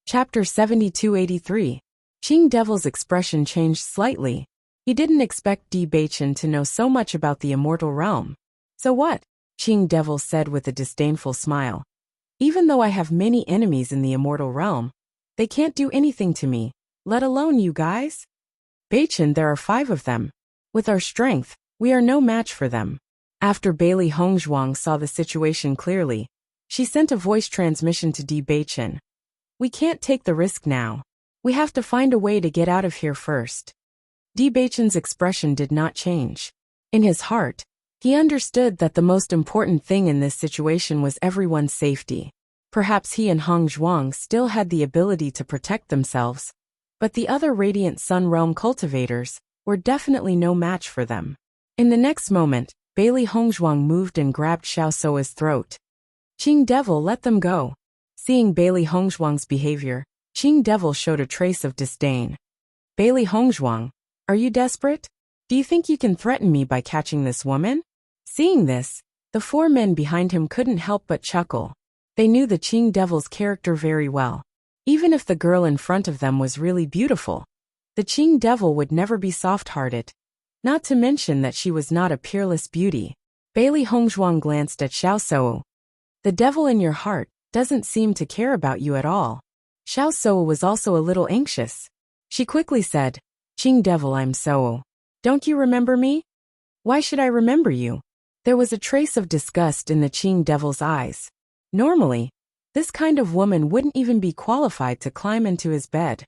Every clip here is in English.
Chapter 7283. Qing Devil's expression changed slightly. He didn't expect Di Baichen to know so much about the immortal realm. So what? Qing Devil said with a disdainful smile. Even though I have many enemies in the immortal realm, they can't do anything to me, let alone you guys. Baichen, there are 5 of them. With our strength, we are no match for them. After Bailey Hongzhuang saw the situation clearly, she sent a voice transmission to Di Baichen. We can't take the risk now. We have to find a way to get out of here first. Di Baichen's expression did not change. In his heart, he understood that the most important thing in this situation was everyone's safety. Perhaps he and Hongzhuang still had the ability to protect themselves, but the other Radiant Sun Realm cultivators were definitely no match for them. In the next moment, Bailey Hongzhuang moved and grabbed Xiao Soa's throat. Qing Devil, let them go. Seeing Bailey Hongzhuang's behavior, Qing Devil showed a trace of disdain. Bailey Hongzhuang, are you desperate? Do you think you can threaten me by catching this woman? Seeing this, the 4 men behind him couldn't help but chuckle. They knew the Qing Devil's character very well. Even if the girl in front of them was really beautiful, the Qing Devil would never be soft-hearted. Not to mention that she was not a peerless beauty. Bailey Hongzhuang glanced at Xiao Soa. The devil in your heart doesn't seem to care about you at all. Xiao Soa was also a little anxious. She quickly said, Qing Devil, I'm Soa. Don't you remember me? Why should I remember you? There was a trace of disgust in the Qing Devil's eyes. Normally, this kind of woman wouldn't even be qualified to climb into his bed.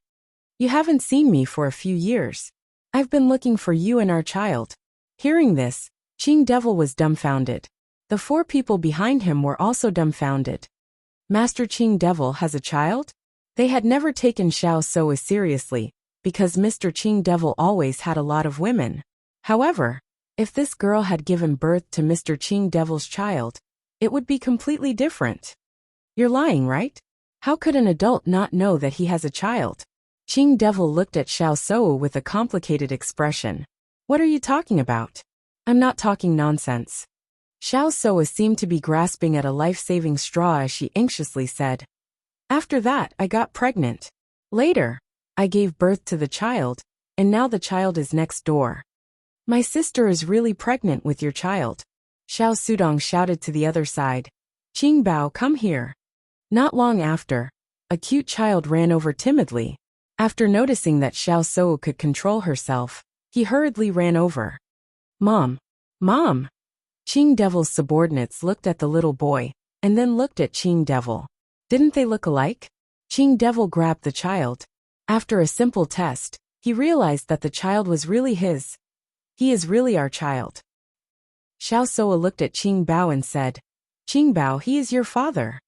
You haven't seen me for a few years. I've been looking for you and our child. Hearing this, Qing Devil was dumbfounded. The 4 people behind him were also dumbfounded. Master Qing Devil has a child? They had never taken Xiao Soa seriously, because Mr. Qing Devil always had a lot of women. However, if this girl had given birth to Mr. Qing Devil's child, it would be completely different. You're lying, right? How could an adult not know that he has a child? Qing Devil looked at Xiao Soa with a complicated expression. What are you talking about? I'm not talking nonsense. Xiao Soa seemed to be grasping at a life-saving straw as she anxiously said. After that, I got pregnant. Later, I gave birth to the child, and now the child is next door. My sister is really pregnant with your child. Xiao Sudong shouted to the other side. Qing Bao, come here. Not long after, a cute child ran over timidly. After noticing that Xiao Soa could control herself, he hurriedly ran over. Mom! Mom! Qing Devil's subordinates looked at the little boy, and then looked at Qing Devil. Didn't they look alike? Qing Devil grabbed the child. After a simple test, he realized that the child was really his. He is really our child. Xiao Soa looked at Qing Bao and said, Qing Bao, he is your father.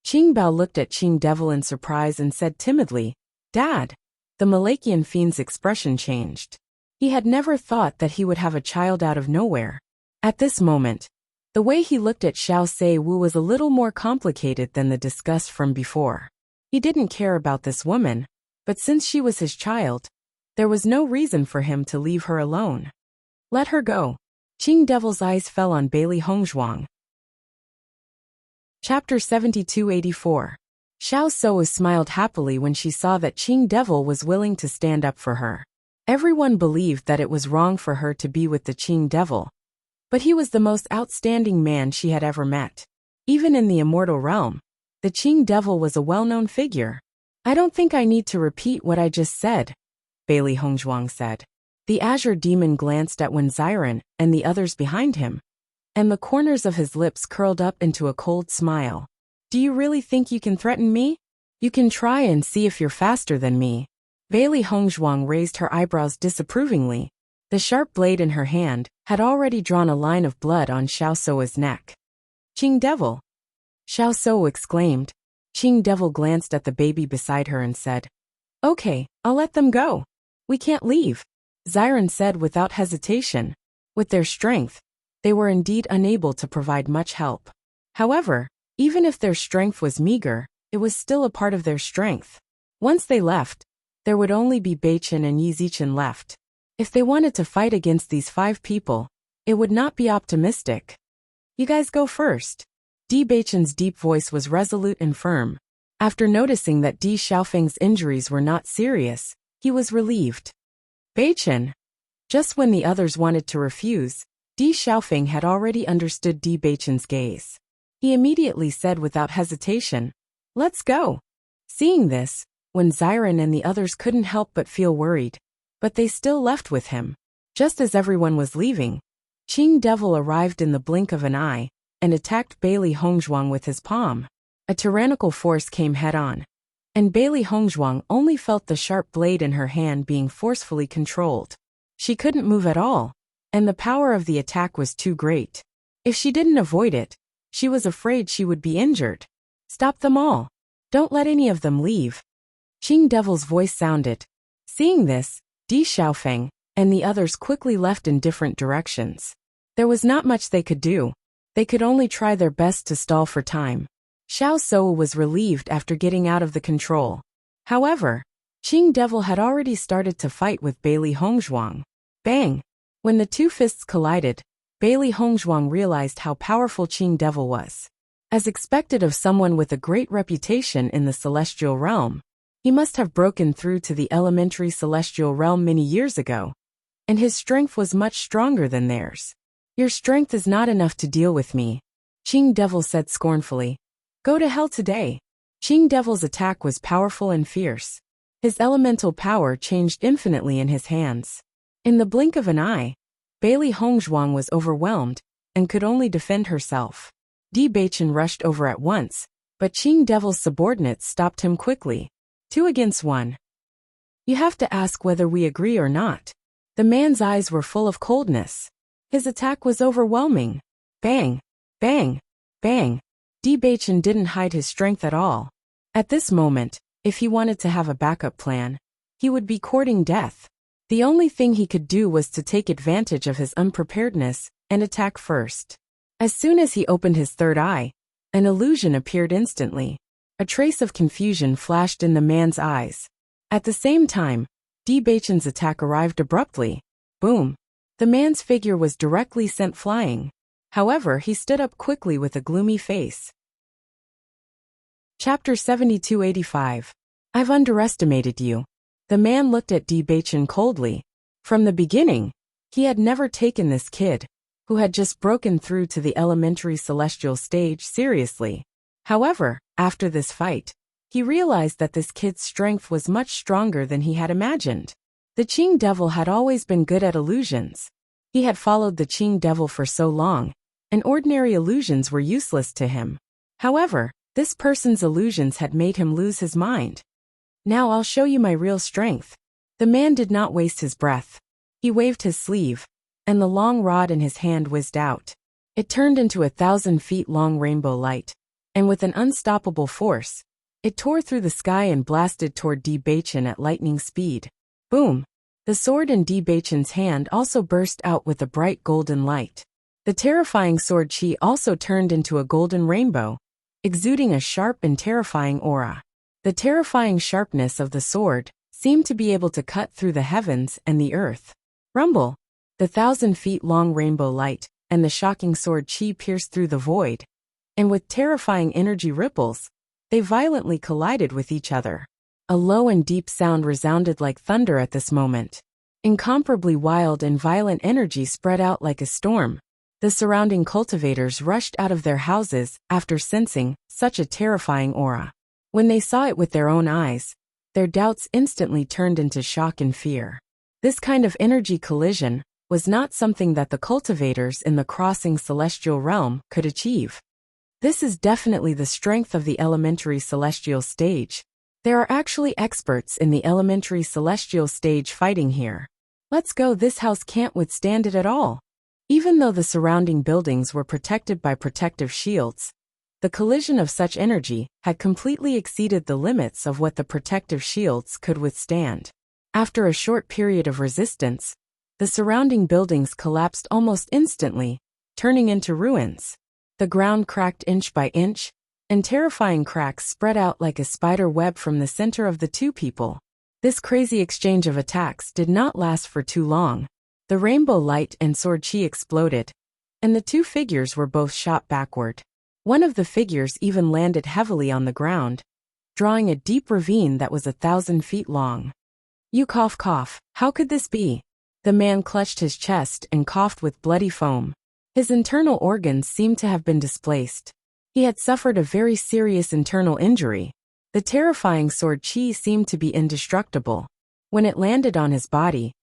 Qing Bao looked at Qing Devil in surprise and said timidly, Dad. The Malakian fiend's expression changed. He had never thought that he would have a child out of nowhere. At this moment, the way he looked at Xiao Sei-wu was a little more complicated than the disgust from before. He didn't care about this woman, but since she was his child, there was no reason for him to leave her alone. Let her go. Qing Devil's eyes fell on Bailey Hongzhuang. Chapter 7284. Xiao Soa smiled happily when she saw that Qing Devil was willing to stand up for her. Everyone believed that it was wrong for her to be with the Qing Devil, but he was the most outstanding man she had ever met. Even in the immortal realm, the Qing Devil was a well-known figure. I don't think I need to repeat what I just said, Bailey Hongzhuang said. The Azure Demon glanced at Wen Xiren and the others behind him, and the corners of his lips curled up into a cold smile. Do you really think you can threaten me? You can try and see if you're faster than me. Bailey Hongzhuang raised her eyebrows disapprovingly. The sharp blade in her hand had already drawn a line of blood on Xiao Soa's neck. Qing Devil! Xiao Soa exclaimed. Qing Devil glanced at the baby beside her and said, Okay, I'll let them go. We can't leave, Xiren said without hesitation. With their strength, they were indeed unable to provide much help. However, even if their strength was meager, it was still a part of their strength. Once they left, there would only be Baichen and Yi Zichen left. If they wanted to fight against these 5 people, it would not be optimistic. You guys go first. Di Baichen's deep voice was resolute and firm. After noticing that Di Xiaofeng's injuries were not serious, he was relieved. Beichen. Just when the others wanted to refuse, Di Xiaofeng had already understood Di Beichen's gaze. He immediately said without hesitation, "Let's go." Seeing this, Wen Xiren and the others couldn't help but feel worried, but they still left with him. Just as everyone was leaving, Qing Devil arrived in the blink of an eye and attacked Bailey Hongzhuang with his palm. A tyrannical force came head-on, and Bailey Hongzhuang only felt the sharp blade in her hand being forcefully controlled. She couldn't move at all, and the power of the attack was too great. If she didn't avoid it, she was afraid she would be injured. "Stop them all. Don't let any of them leave." Qing Devil's voice sounded. Seeing this, Di Xiaofeng and the others quickly left in different directions. There was not much they could do. They could only try their best to stall for time. Xiao Sou was relieved after getting out of the control. However, Qing Devil had already started to fight with Bailey Hongzhuang. Bang! When the two fists collided, Bailey Hongzhuang realized how powerful Qing Devil was. As expected of someone with a great reputation in the celestial realm, he must have broken through to the elementary celestial realm many years ago, and his strength was much stronger than theirs. "Your strength is not enough to deal with me," Qing Devil said scornfully. "Go to hell today." Qing Devil's attack was powerful and fierce. His elemental power changed infinitely in his hands. In the blink of an eye, Bailey Hongzhuang was overwhelmed and could only defend herself. Di Beichen rushed over at once, but Qing Devil's subordinates stopped him quickly. 2 against 1. "You have to ask whether we agree or not." The man's eyes were full of coldness. His attack was overwhelming. Bang! Bang! Bang! Di Beichen didn't hide his strength at all. At this moment, if he wanted to have a backup plan, he would be courting death. The only thing he could do was to take advantage of his unpreparedness and attack first. As soon as he opened his third eye, an illusion appeared instantly. A trace of confusion flashed in the man's eyes. At the same time, Di Beichen's attack arrived abruptly. Boom! The man's figure was directly sent flying. However, he stood up quickly with a gloomy face. Chapter 7285. "I've underestimated you." The man looked at Di Beichen coldly. From the beginning, he had never taken this kid, who had just broken through to the elementary celestial stage, seriously. However, after this fight, he realized that this kid's strength was much stronger than he had imagined. The Qing Devil had always been good at illusions. He had followed the Qing Devil for so long, and ordinary illusions were useless to him. However, this person's illusions had made him lose his mind. "Now I'll show you my real strength." The man did not waste his breath. He waved his sleeve, and the long rod in his hand whizzed out. It turned into 1,000 feet long rainbow light, and with an unstoppable force, it tore through the sky and blasted toward Di Beichen at lightning speed. Boom! The sword in Di Beichen's hand also burst out with a bright golden light. The terrifying sword chi also turned into a golden rainbow, exuding a sharp and terrifying aura. The terrifying sharpness of the sword seemed to be able to cut through the heavens and the earth. Rumble! The 1,000 feet long rainbow light and the shocking sword chi pierced through the void, and with terrifying energy ripples, they violently collided with each other. A low and deep sound resounded like thunder at this moment. Incomparably wild and violent energy spread out like a storm. The surrounding cultivators rushed out of their houses after sensing such a terrifying aura. When they saw it with their own eyes, their doubts instantly turned into shock and fear. This kind of energy collision was not something that the cultivators in the crossing celestial realm could achieve. This is definitely the strength of the elementary celestial stage. There are actually experts in the elementary celestial stage fighting here. Let's go, this house can't withstand it at all. Even though the surrounding buildings were protected by protective shields, the collision of such energy had completely exceeded the limits of what the protective shields could withstand. After a short period of resistance, the surrounding buildings collapsed almost instantly, turning into ruins. The ground cracked inch by inch, and terrifying cracks spread out like a spider web from the center of the two people. This crazy exchange of attacks did not last for too long. The rainbow light and sword chi exploded, and the two figures were both shot backward. One of the figures even landed heavily on the ground, drawing a deep ravine that was 1,000 feet long. You cough cough, how could this be? The man clutched his chest and coughed with bloody foam. His internal organs seemed to have been displaced. He had suffered a very serious internal injury. The terrifying sword chi seemed to be indestructible. When it landed on his body,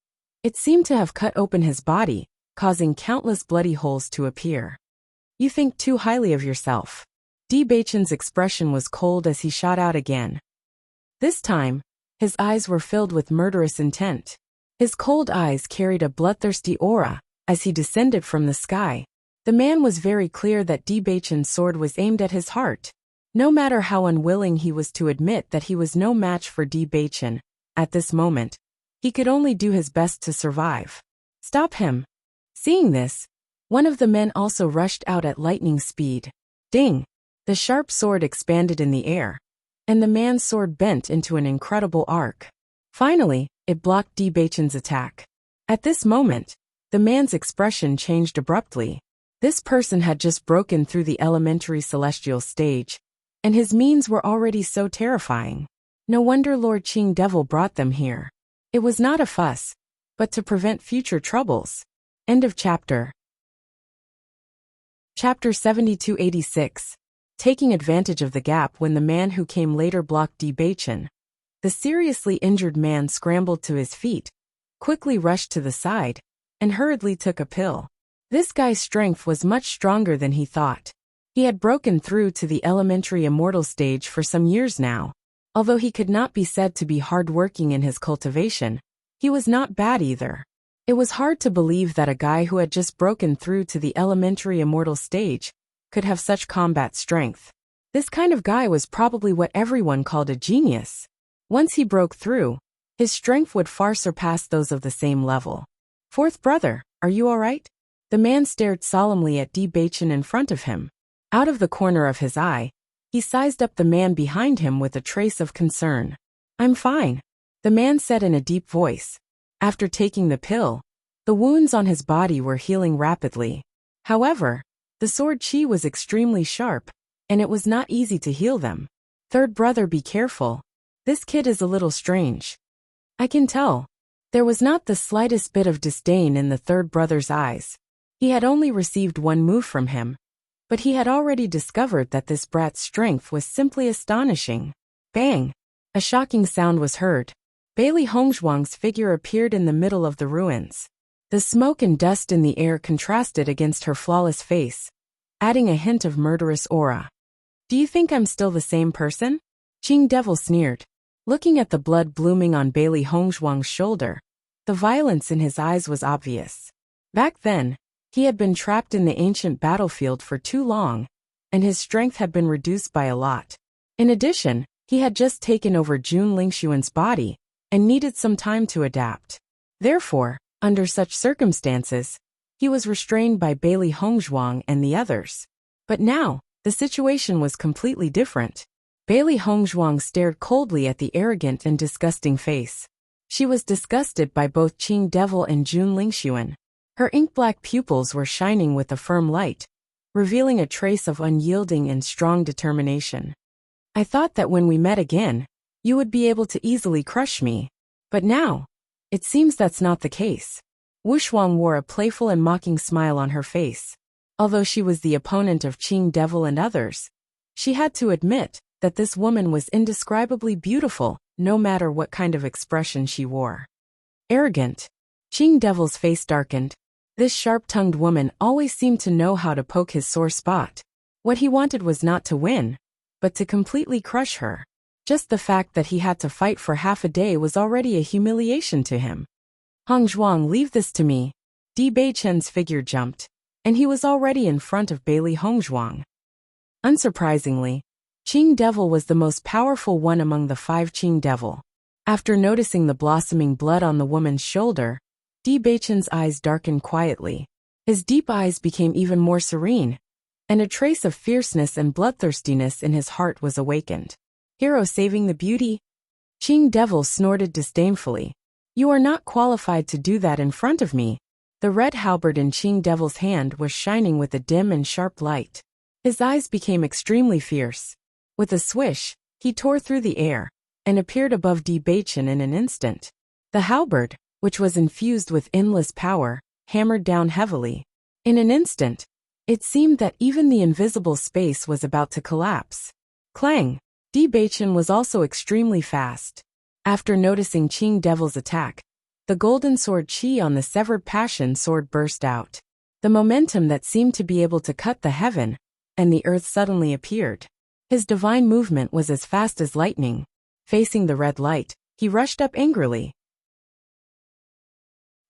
it seemed to have cut open his body, causing countless bloody holes to appear. You think too highly of yourself. Di Baichen's expression was cold as he shot out again. This time, his eyes were filled with murderous intent. His cold eyes carried a bloodthirsty aura. As he descended from the sky, the man was very clear that Di Baichen's sword was aimed at his heart. No matter how unwilling he was to admit that he was no match for Di Baichen, at this moment, he could only do his best to survive. Stop him. Seeing this, one of the men also rushed out at lightning speed. Ding! The sharp sword expanded in the air, and the man's sword bent into an incredible arc. Finally, it blocked Di Baichen's attack. At this moment, the man's expression changed abruptly. This person had just broken through the elementary celestial stage, and his means were already so terrifying. No wonder Lord Qing Devil brought them here. It was not a fuss, but to prevent future troubles. End of chapter. Chapter 7286. Taking advantage of the gap when the man who came later blocked Di Baichen. The seriously injured man scrambled to his feet, quickly rushed to the side, and hurriedly took a pill. This guy's strength was much stronger than he thought. He had broken through to the elementary immortal stage for some years now. Although he could not be said to be hard-working in his cultivation, he was not bad either. It was hard to believe that a guy who had just broken through to the elementary immortal stage could have such combat strength. This kind of guy was probably what everyone called a genius. Once he broke through, his strength would far surpass those of the same level. Fourth brother, are you all right? The man stared solemnly at Di Baichen in front of him. Out of the corner of his eye, he sized up the man behind him with a trace of concern. I'm fine, the man said in a deep voice. After taking the pill, the wounds on his body were healing rapidly. However, the sword chi was extremely sharp, and it was not easy to heal them. Third brother, be careful. This kid is a little strange. I can tell. There was not the slightest bit of disdain in the third brother's eyes. He had only received one move from him, but he had already discovered that this brat's strength was simply astonishing. Bang! A shocking sound was heard. Bailey Hongzhuang's figure appeared in the middle of the ruins. The smoke and dust in the air contrasted against her flawless face, adding a hint of murderous aura. Do you think I'm still the same person? Qing Devil sneered. Looking at the blood blooming on Bailey Hongzhuang's shoulder, the violence in his eyes was obvious. Back then, he had been trapped in the ancient battlefield for too long, and his strength had been reduced by a lot. In addition, he had just taken over Jun Lingxuan's body, and needed some time to adapt. Therefore, under such circumstances, he was restrained by Bailey Hongzhuang and the others. But now, the situation was completely different. Bailey Hongzhuang stared coldly at the arrogant and disgusting face. She was disgusted by both Qing Devil and Jun Lingxuan. Her ink-black pupils were shining with a firm light, revealing a trace of unyielding and strong determination. I thought that when we met again, you would be able to easily crush me. But now, it seems that's not the case. Wu Shuang wore a playful and mocking smile on her face. Although she was the opponent of Qing Devil and others, she had to admit that this woman was indescribably beautiful, no matter what kind of expression she wore. Arrogant. Qing Devil's face darkened. This sharp-tongued woman always seemed to know how to poke his sore spot. What he wanted was not to win, but to completely crush her. Just the fact that he had to fight for half a day was already a humiliation to him. Hongzhuang, leave this to me. Di Baichen's figure jumped, and he was already in front of Bailey Hongzhuang. Unsurprisingly, Qing Devil was the most powerful one among the 5 Qing Devil. After noticing the blossoming blood on the woman's shoulder, Di Baichen's eyes darkened quietly. His deep eyes became even more serene, and a trace of fierceness and bloodthirstiness in his heart was awakened. Hero saving the beauty? Qing Devil snorted disdainfully. You are not qualified to do that in front of me. The red halberd in Qing Devil's hand was shining with a dim and sharp light. His eyes became extremely fierce. With a swish, He tore through the air and appeared above Di Baichen in an instant. The halberd, which was infused with endless power, hammered down heavily. In an instant, it seemed that even the invisible space was about to collapse. Clang! Di Baichen was also extremely fast. After noticing Qing Devil's attack, the golden sword Qi on the severed passion sword burst out. The momentum that seemed to be able to cut the heaven and the earth suddenly appeared. His divine movement was as fast as lightning. Facing the red light, he rushed up angrily.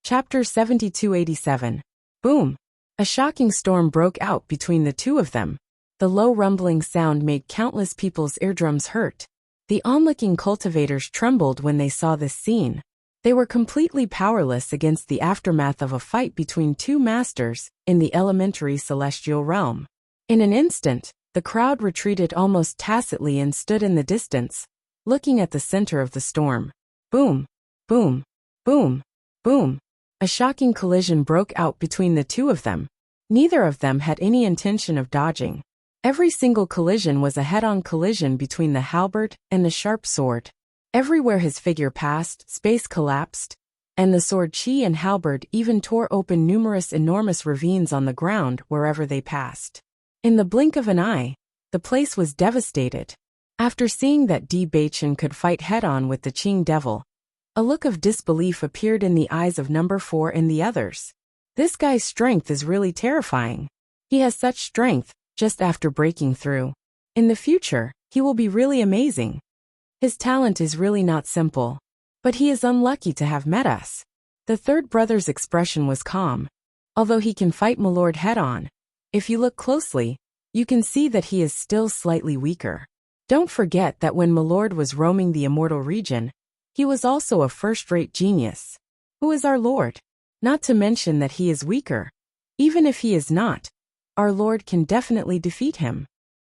Chapter 7287. Boom! A shocking storm broke out between the two of them. The low rumbling sound made countless people's eardrums hurt. The onlooking cultivators trembled when they saw this scene. They were completely powerless against the aftermath of a fight between two masters in the elementary celestial realm. In an instant, the crowd retreated almost tacitly and stood in the distance, looking at the center of the storm. Boom! Boom! Boom! Boom! A shocking collision broke out between the two of them. Neither of them had any intention of dodging. Every single collision was a head-on collision between the halberd and the sharp sword. Everywhere his figure passed, space collapsed, and the sword Qi and halberd even tore open numerous enormous ravines on the ground wherever they passed. In the blink of an eye, the place was devastated. After seeing that Di Baichen could fight head-on with the Qing Devil, a look of disbelief appeared in the eyes of number 4 and the others. This guy's strength is really terrifying. He has such strength just after breaking through. In the future, he will be really amazing. His talent is really not simple. But he is unlucky to have met us. The third brother's expression was calm. Although he can fight Milord head-on, if you look closely, you can see that he is still slightly weaker. Don't forget that when Milord was roaming the immortal region, he was also a first-rate genius. Who is our Lord? Not to mention that he is weaker. Even if he is not, our Lord can definitely defeat him.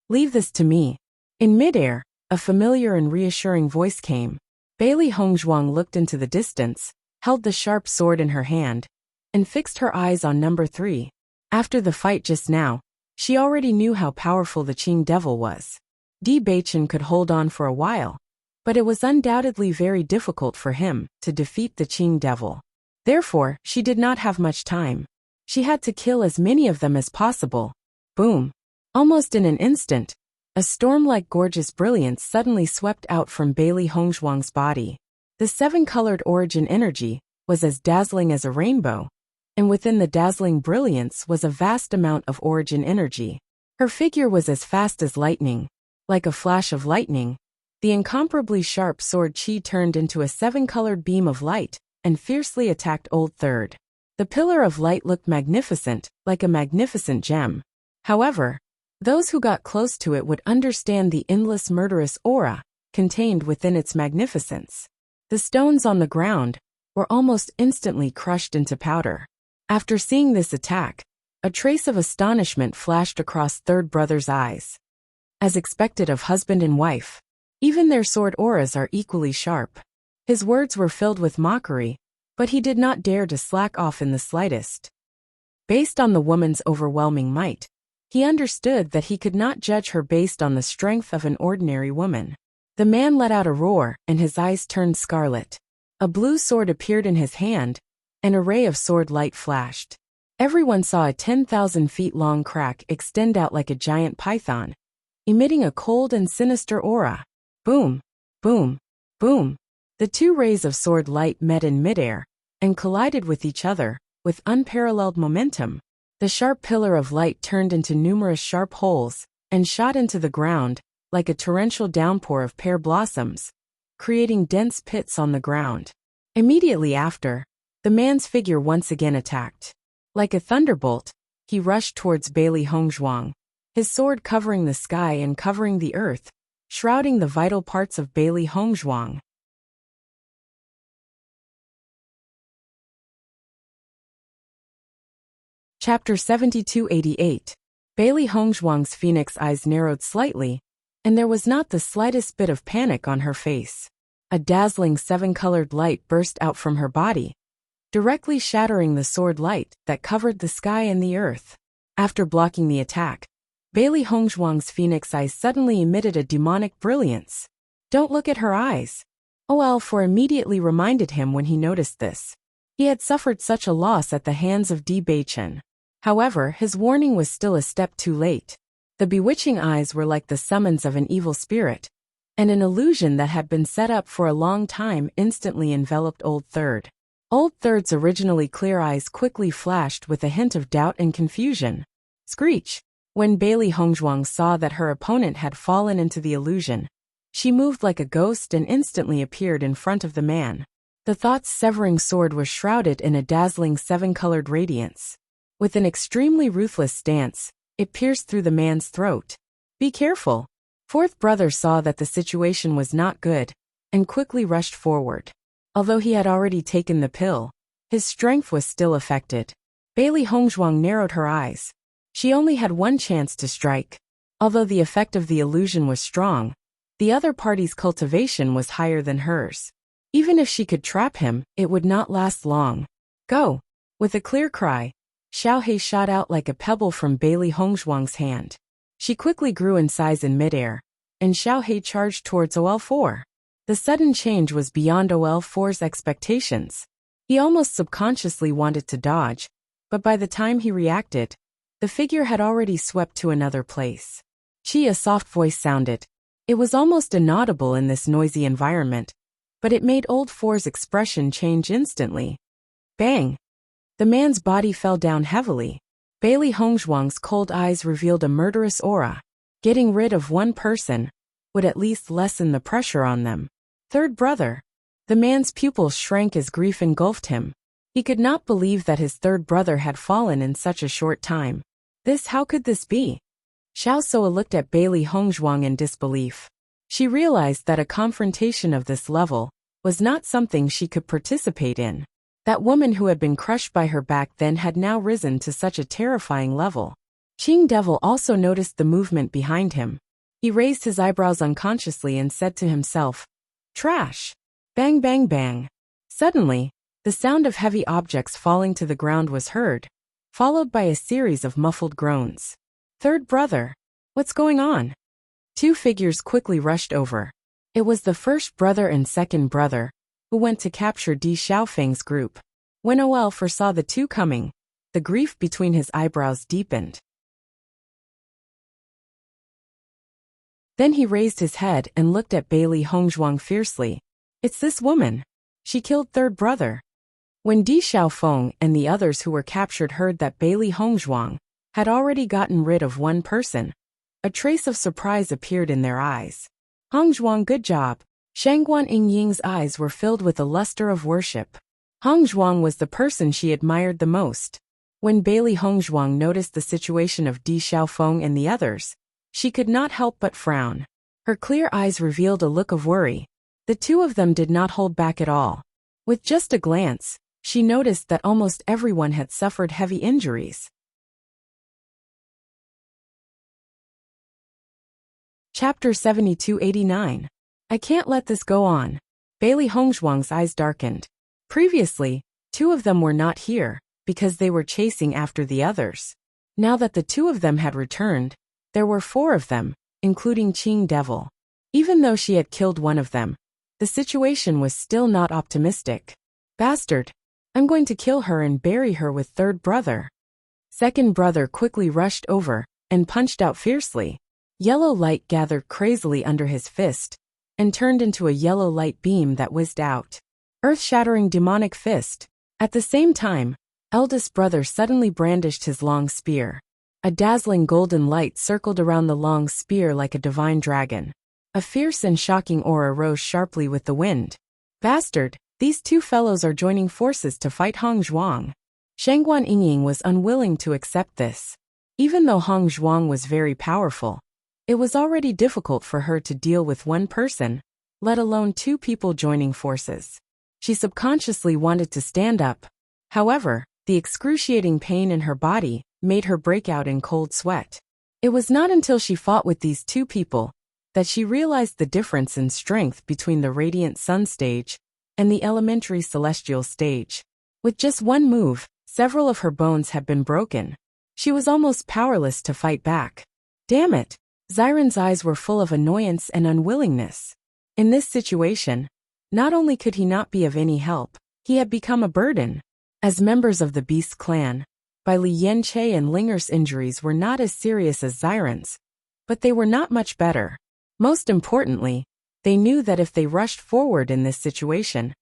Leave this to me. In midair, a familiar and reassuring voice came. Bailey Hongzhuang looked into the distance, held the sharp sword in her hand, and fixed her eyes on number 3. After the fight just now, she already knew how powerful the Qing Devil was. Di Baichen could hold on for a while, but it was undoubtedly very difficult for him to defeat the Qing Devil. Therefore, she did not have much time. She had to kill as many of them as possible. Boom! Almost in an instant, a storm-like gorgeous brilliance suddenly swept out from Bailey Hongzhuang's body. The 7-colored origin energy was as dazzling as a rainbow, and within the dazzling brilliance was a vast amount of origin energy. Her figure was as fast as lightning. Like a flash of lightning, the incomparably sharp sword Qi turned into a 7-colored beam of light and fiercely attacked Old Third. The pillar of light looked magnificent, like a magnificent gem. However, those who got close to it would understand the endless murderous aura contained within its magnificence. The stones on the ground were almost instantly crushed into powder. After seeing this attack, a trace of astonishment flashed across Third Brother's eyes. As expected of husband and wife, even their sword auras are equally sharp. His words were filled with mockery, but he did not dare to slack off in the slightest. Based on the woman's overwhelming might, he understood that he could not judge her based on the strength of an ordinary woman. The man let out a roar and his eyes turned scarlet. A blue sword appeared in his hand, an array of sword light flashed. Everyone saw a 10,000 feet long crack extend out like a giant python, emitting a cold and sinister aura. Boom! Boom! Boom! The two rays of sword light met in midair and collided with each other with unparalleled momentum. The sharp pillar of light turned into numerous sharp holes and shot into the ground like a torrential downpour of pear blossoms, creating dense pits on the ground. Immediately after, the man's figure once again attacked. Like a thunderbolt, he rushed towards Bailey Hongzhuang, his sword covering the sky and covering the earth, shrouding the vital parts of Bailey Hongzhuang. Chapter 7288. Bailey Hongzhuang's phoenix eyes narrowed slightly, and there was not the slightest bit of panic on her face. A dazzling 7-colored light burst out from her body, directly shattering the sword light that covered the sky and the earth. After blocking the attack, Bailey Hongzhuang's phoenix eyes suddenly emitted a demonic brilliance. Don't look at her eyes. L4 immediately reminded him when he noticed this. He had suffered such a loss at the hands of Di Beichen. However, his warning was still a step too late. The bewitching eyes were like the summons of an evil spirit, and an illusion that had been set up for a long time instantly enveloped Old Third. Old Third's originally clear eyes quickly flashed with a hint of doubt and confusion. Screech! When Bailey Hongzhuang saw that her opponent had fallen into the illusion, she moved like a ghost and instantly appeared in front of the man. The thought-severing sword was shrouded in a dazzling seven-colored radiance. With an extremely ruthless stance, it pierced through the man's throat. Be careful! Fourth brother saw that the situation was not good, and quickly rushed forward. Although he had already taken the pill, his strength was still affected. Bailey Hongzhuang narrowed her eyes. She only had one chance to strike. Although the effect of the illusion was strong, the other party's cultivation was higher than hers. Even if she could trap him, it would not last long. Go! With a clear cry, Xiaohei shot out like a pebble from Bailey Hongzhuang's hand. She quickly grew in size in midair, and Xiaohei charged towards Ol4. The sudden change was beyond Ol4's expectations. He almost subconsciously wanted to dodge, but by the time he reacted, the figure had already swept to another place. A soft voice sounded. It was almost inaudible in this noisy environment, but it made Old Four's expression change instantly. Bang! The man's body fell down heavily. Bailey Hongzhuang's cold eyes revealed a murderous aura. Getting rid of one person would at least lessen the pressure on them. Third brother. The man's pupils shrank as grief engulfed him. He could not believe that his third brother had fallen in such a short time. How could this be? Xiao Soa looked at Bailey Hongzhuang in disbelief. She realized that a confrontation of this level was not something she could participate in. That woman who had been crushed by her back then had now risen to such a terrifying level. Qing Devil also noticed the movement behind him. He raised his eyebrows unconsciously and said to himself, "Trash!" Bang bang bang. Suddenly, the sound of heavy objects falling to the ground was heard, followed by a series of muffled groans. Third brother. What's going on? Two figures quickly rushed over. It was the first brother and second brother, who went to capture Di Xiaofeng's group. When Ol4 saw the two coming, the grief between his eyebrows deepened. Then he raised his head and looked at Bailey Hongzhuang fiercely. It's this woman. She killed third brother. When Di Xiaofeng and the others who were captured heard that Bailey Hongzhuang had already gotten rid of one person, a trace of surprise appeared in their eyes. Hongzhuang, good job. Shangguan Yingying's eyes were filled with a luster of worship. Hongzhuang was the person she admired the most. When Bailey Hongzhuang noticed the situation of Di Xiaofeng and the others, she could not help but frown. Her clear eyes revealed a look of worry. The two of them did not hold back at all. With just a glance, she noticed that almost everyone had suffered heavy injuries. Chapter 7289. I can't let this go on. Bailey Hongzhuang's eyes darkened. Previously, two of them were not here, because they were chasing after the others. Now that the two of them had returned, there were four of them, including Qing Devil. Even though she had killed one of them, the situation was still not optimistic. Bastard! I'm going to kill her and bury her with third brother. Second brother quickly rushed over and punched out fiercely. Yellow light gathered crazily under his fist and turned into a yellow light beam that whizzed out. Earth-shattering demonic fist. At the same time, eldest brother suddenly brandished his long spear. A dazzling golden light circled around the long spear like a divine dragon. A fierce and shocking aura rose sharply with the wind. Bastard! These two fellows are joining forces to fight Hongzhuang. Shangguan Yingying was unwilling to accept this. Even though Hongzhuang was very powerful, it was already difficult for her to deal with one person, let alone two people joining forces. She subconsciously wanted to stand up. However, the excruciating pain in her body made her break out in cold sweat. It was not until she fought with these two people that she realized the difference in strength between the Radiant Sun stage and the Elementary Celestial stage. With just one move, several of her bones had been broken. She was almost powerless to fight back. Damn it! Xiren's eyes were full of annoyance and unwillingness. In this situation, not only could he not be of any help, he had become a burden. As members of the Beast clan, Bai Li Yanche and Linger's injuries were not as serious as Xiren's, but they were not much better. Most importantly, they knew that if they rushed forward in this situation,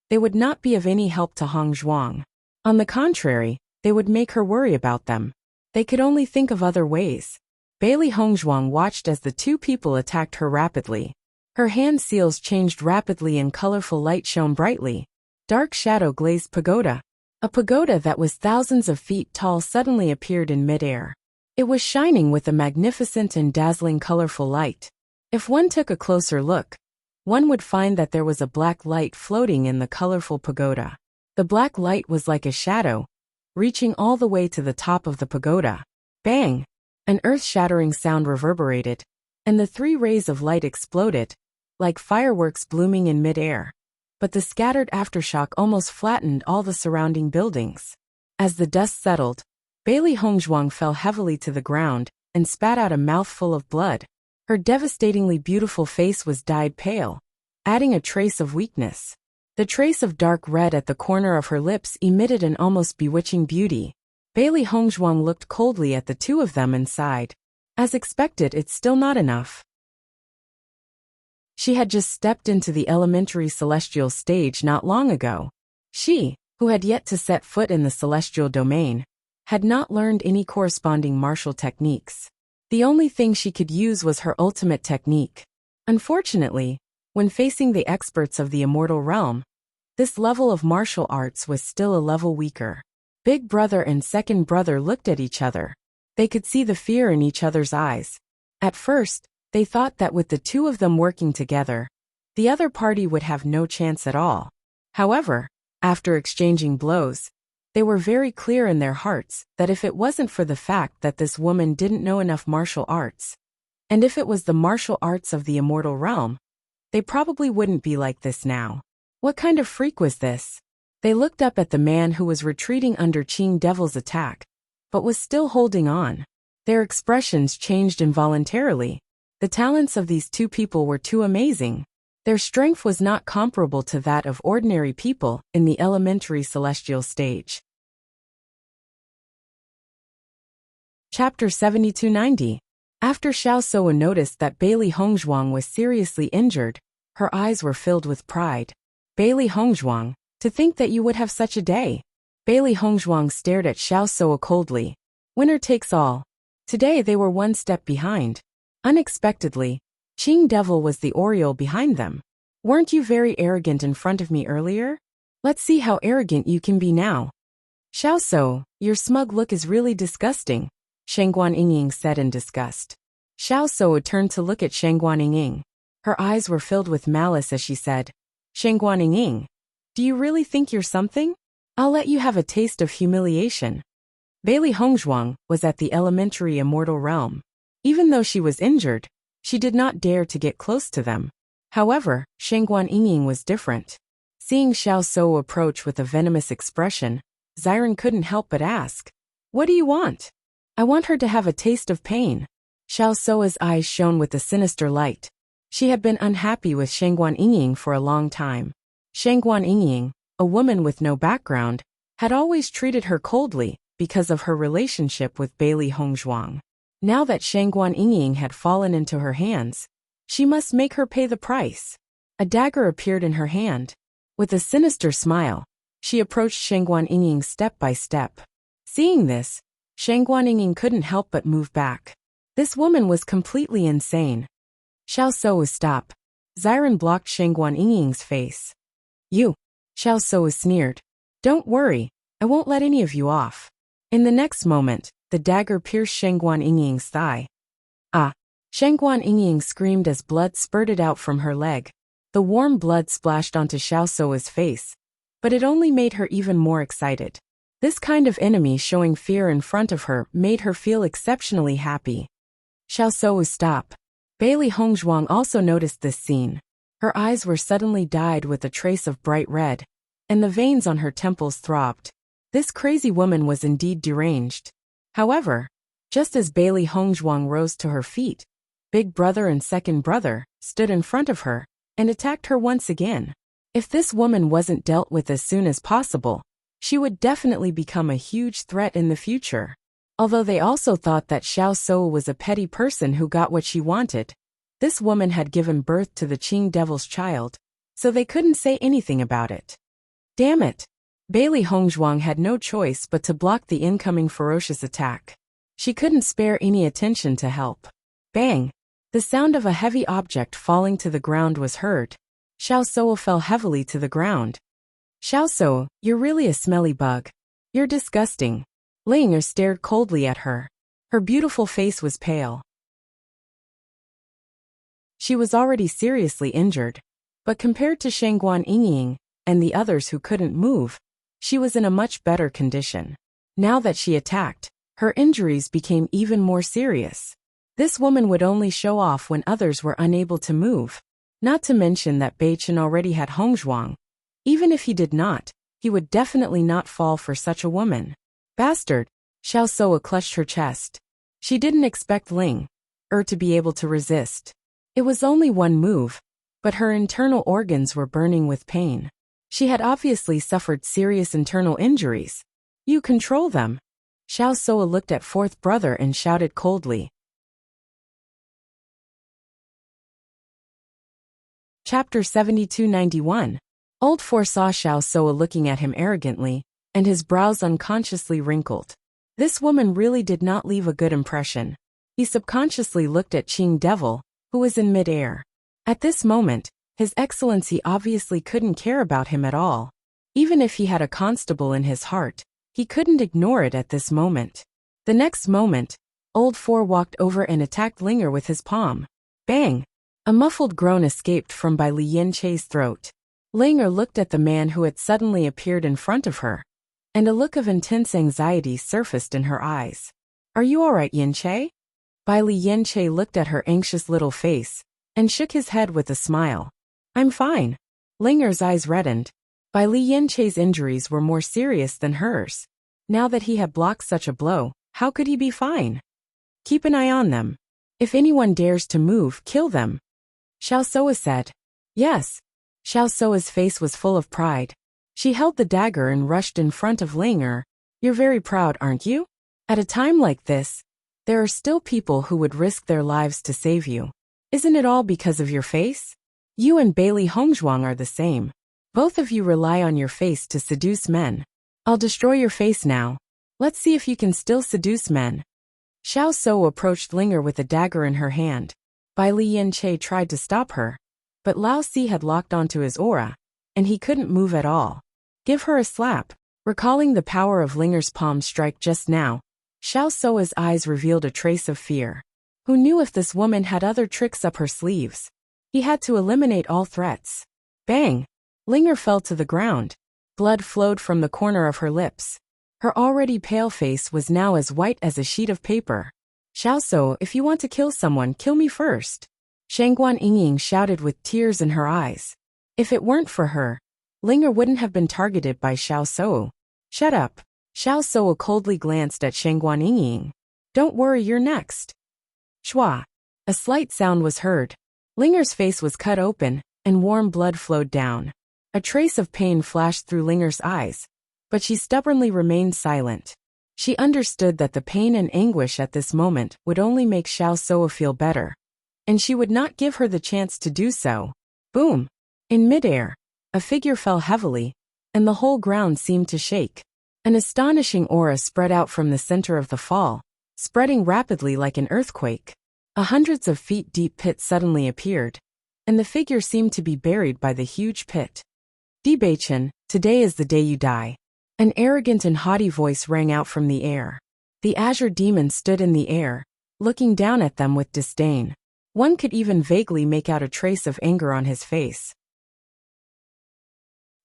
they would not be of any help to Hong Zhuang. On the contrary, they would make her worry about them. They could only think of other ways. Bailey Hongzhuang watched as the two people attacked her rapidly. Her hand seals changed rapidly and colorful light shone brightly. Dark shadow glazed pagoda. A pagoda that was thousands of feet tall suddenly appeared in midair. It was shining with a magnificent and dazzling colorful light. If one took a closer look, one would find that there was a black light floating in the colorful pagoda. The black light was like a shadow, reaching all the way to the top of the pagoda. Bang! An earth-shattering sound reverberated, and the 3 rays of light exploded, like fireworks blooming in mid-air. But the scattered aftershock almost flattened all the surrounding buildings. As the dust settled, Bailey Hongzhuang fell heavily to the ground and spat out a mouthful of blood. Her devastatingly beautiful face was dyed pale, adding a trace of weakness. The trace of dark red at the corner of her lips emitted an almost bewitching beauty. Bailey Hongzhuang looked coldly at the two of them and sighed. As expected, it's still not enough. She had just stepped into the elementary celestial stage not long ago. She, who had yet to set foot in the celestial domain, had not learned any corresponding martial techniques. The only thing she could use was her ultimate technique. Unfortunately, when facing the experts of the immortal realm, this level of martial arts was still a level weaker. Big brother and second brother looked at each other. They could see the fear in each other's eyes. At first, they thought that with the two of them working together, the other party would have no chance at all. However, after exchanging blows, they were very clear in their hearts that if it wasn't for the fact that this woman didn't know enough martial arts, and if it was the martial arts of the immortal realm, they probably wouldn't be like this now. What kind of freak was this? They looked up at the man who was retreating under Qing Devil's attack, but was still holding on. Their expressions changed involuntarily. The talents of these two people were too amazing. Their strength was not comparable to that of ordinary people in the elementary celestial stage. Chapter 7290. After Xiao Soa noticed that Bailey Hongzhuang was seriously injured, her eyes were filled with pride. Bailey Hongzhuang, to think that you would have such a day. Bailey Hongzhuang stared at Xiao Soa coldly. Winner takes all. Today they were one step behind. Unexpectedly, Qing Devil was the Oriole behind them. Weren't you very arrogant in front of me earlier? Let's see how arrogant you can be now. Xiao Soa, your smug look is really disgusting, Shangguan Yingying said in disgust. Xiao Soa turned to look at Shangguan Yingying. Her eyes were filled with malice as she said, Shangguan Yingying, do you really think you're something? I'll let you have a taste of humiliation. Bailey Hongzhuang was at the elementary immortal realm. Even though she was injured, she did not dare to get close to them. However, Shangguan Yingying was different. Seeing Xiao Soa approach with a venomous expression, Xiren couldn't help but ask, what do you want? I want her to have a taste of pain. Xiao Soa's eyes shone with a sinister light. She had been unhappy with Shangguan Yingying for a long time. Shangguan Yingying, a woman with no background, had always treated her coldly because of her relationship with Bailey Hongzhuang. Now that Shangguan Yingying had fallen into her hands, she must make her pay the price. A dagger appeared in her hand. With a sinister smile, she approached Shangguan Yingying step by step. Seeing this, Shangguan Yingying couldn't help but move back. This woman was completely insane. Xiao Soa, stop. Xiren blocked Shangguan Yingying's face. You. Xiao Soa sneered. Don't worry, I won't let any of you off. In the next moment, the dagger pierced Shangguan Yingying's thigh. Ah! Shangguan Yingying screamed as blood spurted out from her leg. The warm blood splashed onto Xiao Soa's face, but it only made her even more excited. This kind of enemy showing fear in front of her made her feel exceptionally happy. Xiao Soa, stop. Bailey Hongzhuang also noticed this scene. Her eyes were suddenly dyed with a trace of bright red, and the veins on her temples throbbed. This crazy woman was indeed deranged. However, Just as Bailey Hongzhuang rose to her feet, big brother and second brother stood in front of her and attacked her once again. If this woman wasn't dealt with as soon as possible, she would definitely become a huge threat in the future. Although they also thought that Xiao Souo was a petty person who got what she wanted, this woman had given birth to the Qing Devil's child, so they couldn't say anything about it. Damn it! Bailey Hongzhuang had no choice but to block the incoming ferocious attack. She couldn't spare any attention to help. Bang! The sound of a heavy object falling to the ground was heard. Xiao Souo fell heavily to the ground. Xiao Souo, you're really a smelly bug. You're disgusting. Ling stared coldly at her. Her beautiful face was pale. She was already seriously injured, but compared to Shangguan Yingying and the others who couldn't move, she was in a much better condition. Now that she attacked, her injuries became even more serious. This woman would only show off when others were unable to move. Not to mention that Bai Chen already had Hongzhuang. Even if he did not, he would definitely not fall for such a woman. Bastard! Xiao Souo clutched her chest. She didn't expect Ling to be able to resist. It was only one move, but her internal organs were burning with pain. She had obviously suffered serious internal injuries. You control them. Xiao Souo looked at fourth brother and shouted coldly. Chapter 7291. Old Four saw Xiao Souo looking at him arrogantly, and his brows unconsciously wrinkled. This woman really did not leave a good impression. He subconsciously looked at Qing Devil, who was in mid-air. At this moment, His Excellency obviously couldn't care about him at all. Even if he had a constable in his heart, he couldn't ignore it at this moment. The next moment, Old Four walked over and attacked Linger with his palm. Bang! A muffled groan escaped from Bai Li Yanchei's throat. Linger looked at the man who had suddenly appeared in front of her, and a look of intense anxiety surfaced in her eyes. Are you all right, Yanchei? Bai Li Yanchei looked at her anxious little face and shook his head with a smile. I'm fine. Linger's eyes reddened. Bai Li Yanchei's injuries were more serious than hers. Now that he had blocked such a blow, how could he be fine? Keep an eye on them. If anyone dares to move, kill them. Xiao Souo said. Yes. Xiao Souo's face was full of pride. She held the dagger and rushed in front of Linger. You're very proud, aren't you? At a time like this, there are still people who would risk their lives to save you. Isn't it all because of your face? You and Bailey Hongzhuang are the same. Both of you rely on your face to seduce men. I'll destroy your face now. Let's see if you can still seduce men. Xiao Souo approached Linger with a dagger in her hand. Bai Li Yanchei tried to stop her, but Lao Si had locked onto his aura, and he couldn't move at all. Give her a slap. Recalling the power of Linger's palm strike just now, Xiao Souo's eyes revealed a trace of fear. Who knew if this woman had other tricks up her sleeves? He had to eliminate all threats. Bang! Linger fell to the ground. Blood flowed from the corner of her lips. Her already pale face was now as white as a sheet of paper. Xiao Souo, if you want to kill someone, kill me first. Shangguan Yingying shouted with tears in her eyes. If it weren't for her, Linger wouldn't have been targeted by Xiao Souo. Shut up. Xiao Souo coldly glanced at Shangguan Yingying. Don't worry, you're next. Shwa. A slight sound was heard. Linger's face was cut open, and warm blood flowed down. A trace of pain flashed through Linger's eyes, but she stubbornly remained silent. She understood that the pain and anguish at this moment would only make Xiao Souo feel better, and she would not give her the chance to do so. Boom! In midair, a figure fell heavily, and the whole ground seemed to shake. An astonishing aura spread out from the center of the fall, spreading rapidly like an earthquake. A hundreds of feet deep pit suddenly appeared, and the figure seemed to be buried by the huge pit. Dibaichen, today is the day you die. An arrogant and haughty voice rang out from the air. The azure demon stood in the air, looking down at them with disdain. One could even vaguely make out a trace of anger on his face.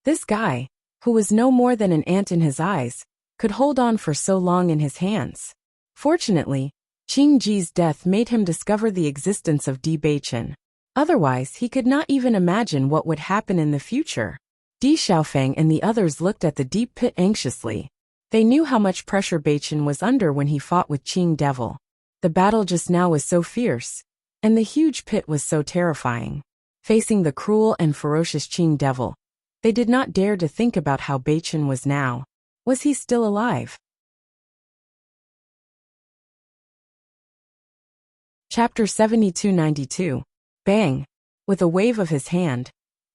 This guy, who was no more than an ant in his eyes, could hold on for so long in his hands. Fortunately, Qing Ji's death made him discover the existence of Di Baichen. Otherwise, he could not even imagine what would happen in the future. Di Xiaofeng and the others looked at the deep pit anxiously. They knew how much pressure Beichen was under when he fought with Qing Devil. The battle just now was so fierce, and the huge pit was so terrifying. Facing the cruel and ferocious Qing Devil, they did not dare to think about how Beichen was now. Was he still alive? Chapter 7292. Bang! With a wave of his hand,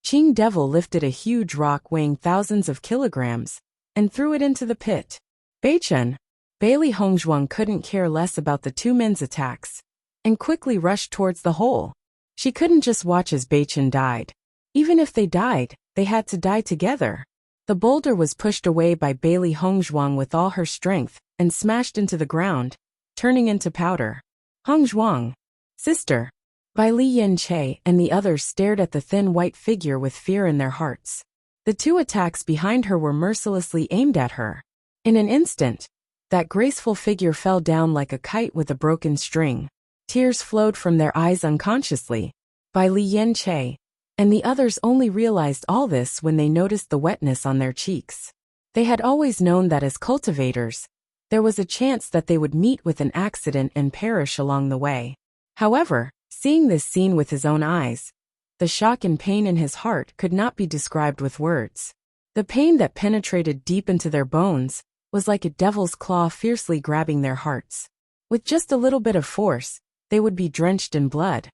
Qing Devil lifted a huge rock weighing thousands of kilograms and threw it into the pit. Beichen, Bailey Hongzhuang couldn't care less about the two men's attacks and quickly rushed towards the hole. She couldn't just watch as Beichen died. Even if they died, they had to die together. The boulder was pushed away by Bailey Hongzhuang with all her strength and smashed into the ground, turning into powder. Hongzhuang, sister. Bai Li Yanche and the others stared at the thin white figure with fear in their hearts. The two attacks behind her were mercilessly aimed at her. In an instant, that graceful figure fell down like a kite with a broken string. Tears flowed from their eyes unconsciously. Bai Li Yanche and the others only realized all this when they noticed the wetness on their cheeks. They had always known that as cultivators, there was a chance that they would meet with an accident and perish along the way. However, seeing this scene with his own eyes, the shock and pain in his heart could not be described with words. The pain that penetrated deep into their bones was like a devil's claw fiercely grabbing their hearts. With just a little bit of force, they would be drenched in blood.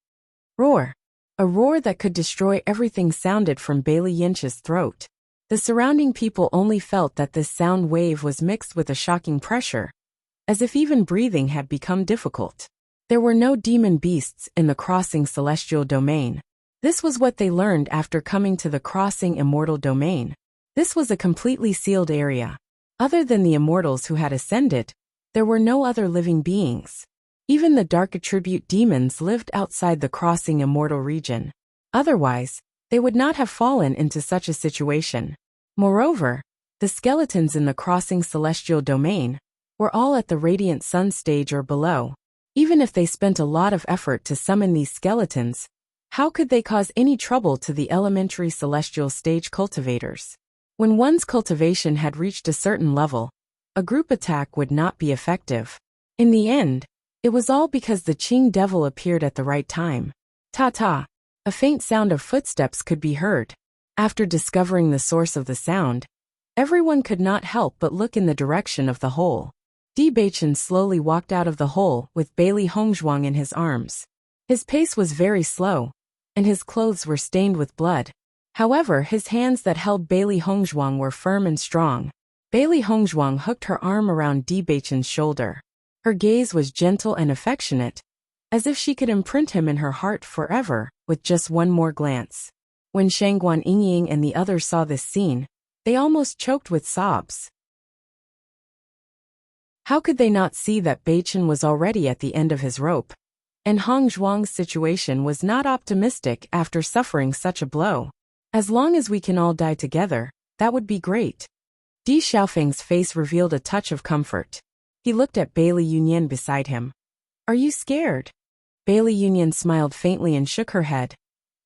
Roar! A roar that could destroy everything sounded from Bailey Yinch's throat. The surrounding people only felt that this sound wave was mixed with a shocking pressure, as if even breathing had become difficult. There were no demon beasts in the crossing celestial domain. This was what they learned after coming to the crossing immortal domain. This was a completely sealed area. Other than the immortals who had ascended, there were no other living beings. Even the dark attribute demons lived outside the crossing immortal region. Otherwise, they would not have fallen into such a situation. Moreover, the skeletons in the crossing celestial domain were all at the radiant sun stage or below. Even if they spent a lot of effort to summon these skeletons, how could they cause any trouble to the elementary celestial stage cultivators? When one's cultivation had reached a certain level, a group attack would not be effective. In the end, it was all because the Qing Devil appeared at the right time. Ta-ta! A faint sound of footsteps could be heard. After discovering the source of the sound, everyone could not help but look in the direction of the hole. Di Beichen slowly walked out of the hole with Bailey Hongzhuang in his arms. His pace was very slow, and his clothes were stained with blood. However, his hands that held Bailey Hongzhuang were firm and strong. Bailey Hongzhuang hooked her arm around Di Beichen's shoulder. Her gaze was gentle and affectionate, as if she could imprint him in her heart forever with just one more glance. When Shangguan Yingying and the others saw this scene, they almost choked with sobs. How could they not see that Beichen was already at the end of his rope? And Hongzhuang's situation was not optimistic after suffering such a blow. As long as we can all die together, that would be great. Di Xiaofeng's face revealed a touch of comfort. He looked at Bailey Yunyan beside him. Are you scared? Bailey Yunyan smiled faintly and shook her head.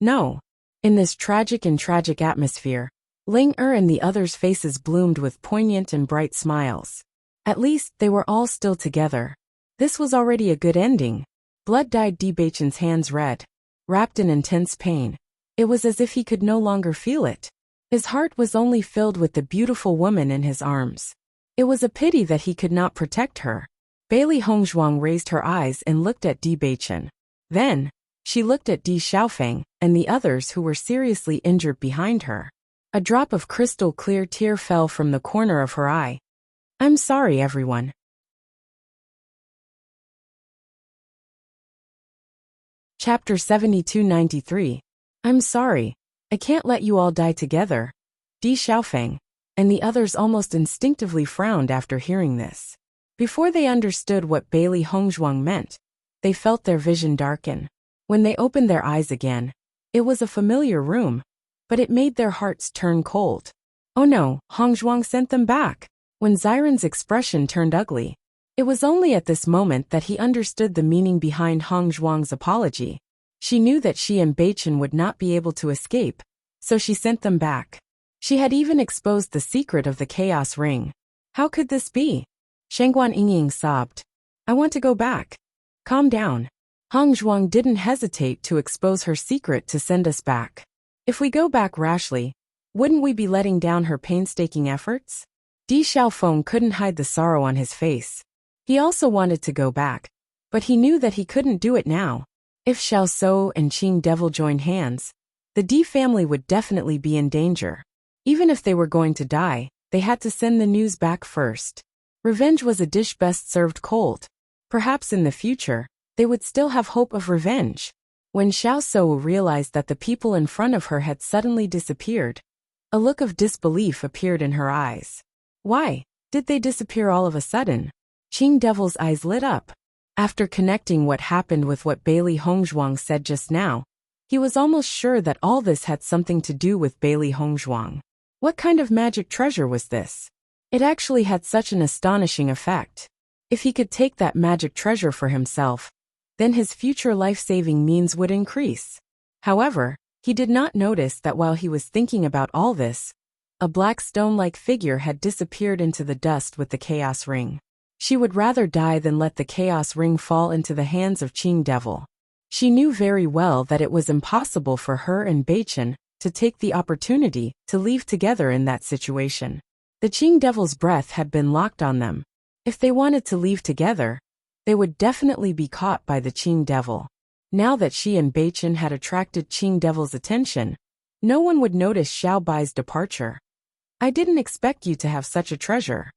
No. In this tragic atmosphere, Ling and the others' faces bloomed with poignant and bright smiles. At least, they were all still together. This was already a good ending. Blood dyed Di Beichen's hands red. Wrapped in intense pain, it was as if he could no longer feel it. His heart was only filled with the beautiful woman in his arms. It was a pity that he could not protect her. Bailey Hongzhuang raised her eyes and looked at Di Beichen. Then, she looked at Di Xiaofeng and the others who were seriously injured behind her. A drop of crystal clear tear fell from the corner of her eye. I'm sorry, everyone. Chapter 7293. I'm sorry. I can't let you all die together. Di Xiaofeng and the others almost instinctively frowned after hearing this. Before they understood what Bailey Hongzhuang meant, they felt their vision darken. When they opened their eyes again, it was a familiar room, but it made their hearts turn cold. Oh no, Hongzhuang sent them back. When Xiren's expression turned ugly, it was only at this moment that he understood the meaning behind Hongzhuang's apology. She knew that she and Beichen would not be able to escape, so she sent them back. She had even exposed the secret of the Chaos Ring. How could this be? Shangguan Yingying sobbed. I want to go back. Calm down. Hong Zhuang didn't hesitate to expose her secret to send us back. If we go back rashly, wouldn't we be letting down her painstaking efforts? Di Xiaofeng couldn't hide the sorrow on his face. He also wanted to go back, but he knew that he couldn't do it now. If Xiao So and Qing Devil joined hands, the Di family would definitely be in danger. Even if they were going to die, they had to send the news back first. Revenge was a dish best served cold. Perhaps in the future, they would still have hope of revenge. When Xiao So realized that the people in front of her had suddenly disappeared, a look of disbelief appeared in her eyes. Why did they disappear all of a sudden? Qing Devil's eyes lit up. After connecting what happened with what Bailey Hongzhuang said just now, he was almost sure that all this had something to do with Bailey Hongzhuang. What kind of magic treasure was this? It actually had such an astonishing effect. If he could take that magic treasure for himself, then his future life-saving means would increase. However, he did not notice that while he was thinking about all this, a black stone-like figure had disappeared into the dust with the chaos ring. She would rather die than let the chaos ring fall into the hands of Qing Devil. She knew very well that it was impossible for her and Beichen to take the opportunity to leave together in that situation. The Qing Devil's breath had been locked on them. If they wanted to leave together, they would definitely be caught by the Qing Devil. Now that she and Beichen had attracted Qing Devil's attention, no one would notice Xiao Bai's departure. I didn't expect you to have such a treasure.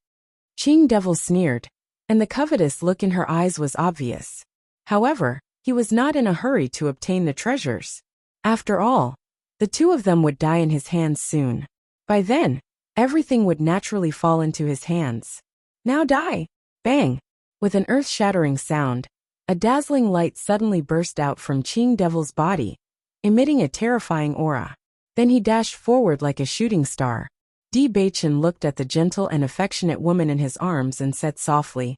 Qing Devil sneered, and the covetous look in her eyes was obvious. However, he was not in a hurry to obtain the treasures. After all, the two of them would die in his hands soon. By then, everything would naturally fall into his hands. Now die! Bang! With an earth-shattering sound, a dazzling light suddenly burst out from Qing Devil's body, emitting a terrifying aura. Then he dashed forward like a shooting star. Di Beichen looked at the gentle and affectionate woman in his arms and said softly,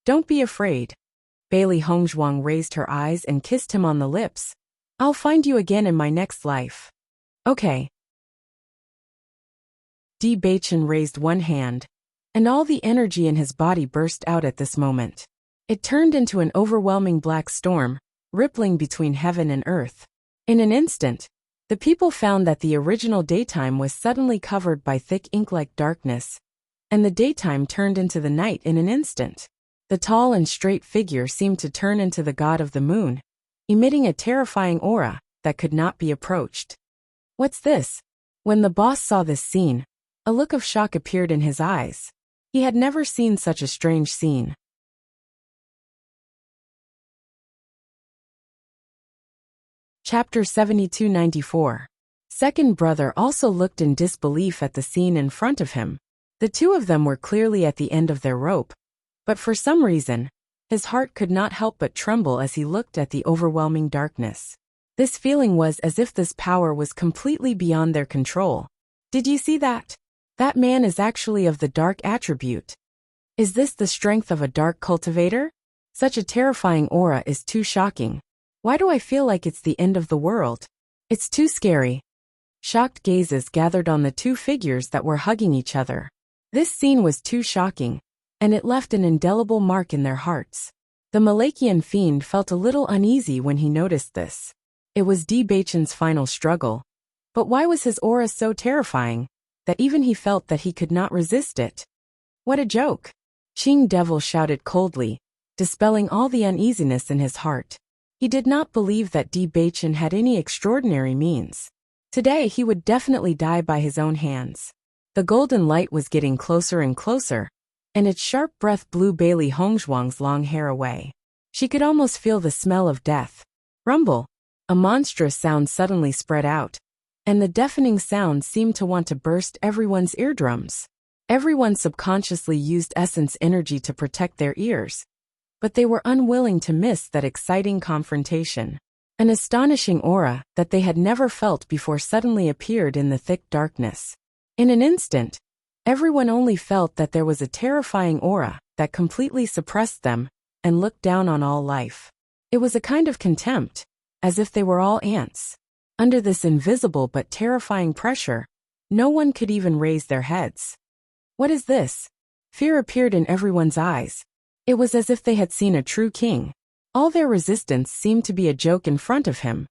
"Don't be afraid." Bailey Hongzhuang raised her eyes and kissed him on the lips. "I'll find you again in my next life." Okay. Di Beichen raised one hand, and all the energy in his body burst out at this moment. It turned into an overwhelming black storm, rippling between heaven and earth. In an instant, the people found that the original daytime was suddenly covered by thick ink-like darkness, and the daytime turned into the night in an instant. The tall and straight figure seemed to turn into the god of the moon, emitting a terrifying aura that could not be approached. What's this? When the boss saw this scene, a look of shock appeared in his eyes. He had never seen such a strange scene. Chapter 7294. Second brother also looked in disbelief at the scene in front of him. The two of them were clearly at the end of their rope, but for some reason, his heart could not help but tremble as he looked at the overwhelming darkness. This feeling was as if this power was completely beyond their control. Did you see that? That man is actually of the dark attribute. Is this the strength of a dark cultivator? Such a terrifying aura is too shocking. Why do I feel like it's the end of the world? It's too scary. Shocked gazes gathered on the two figures that were hugging each other. This scene was too shocking, and it left an indelible mark in their hearts. The Malakian fiend felt a little uneasy when he noticed this. It was Di Beichen's final struggle. But why was his aura so terrifying that even he felt that he could not resist it? What a joke! Qing Devil shouted coldly, dispelling all the uneasiness in his heart. He did not believe that Di Beichen had any extraordinary means. Today he would definitely die by his own hands. The golden light was getting closer and closer, and its sharp breath blew Bailey Hongzhuang's long hair away. She could almost feel the smell of death. Rumble! A monstrous sound suddenly spread out, and the deafening sound seemed to want to burst everyone's eardrums. Everyone subconsciously used essence energy to protect their ears, but they were unwilling to miss that exciting confrontation. An astonishing aura that they had never felt before suddenly appeared in the thick darkness. In an instant, everyone only felt that there was a terrifying aura that completely suppressed them and looked down on all life. It was a kind of contempt, as if they were all ants. Under this invisible but terrifying pressure, no one could even raise their heads. What is this? Fear appeared in everyone's eyes. It was as if they had seen a true king. All their resistance seemed to be a joke in front of him.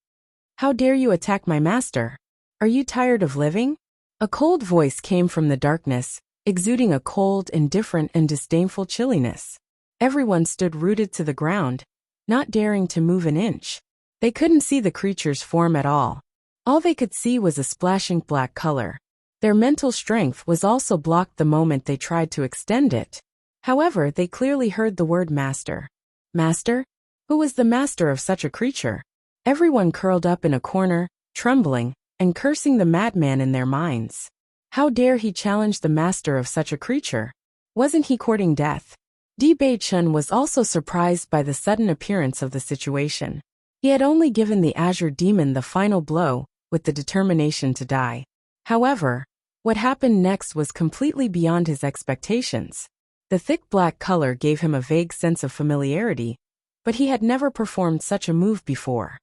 How dare you attack my master? Are you tired of living? A cold voice came from the darkness, exuding a cold, indifferent, and disdainful chilliness. Everyone stood rooted to the ground, not daring to move an inch. They couldn't see the creature's form at all. All they could see was a splashing black color. Their mental strength was also blocked the moment they tried to extend it. However, they clearly heard the word master. Master? Who was the master of such a creature? Everyone curled up in a corner, trembling, and cursing the madman in their minds. How dare he challenge the master of such a creature? Wasn't he courting death? Di Bei-chun was also surprised by the sudden appearance of the situation. He had only given the azure demon the final blow, with the determination to die. However, what happened next was completely beyond his expectations. The thick black color gave him a vague sense of familiarity, but he had never performed such a move before.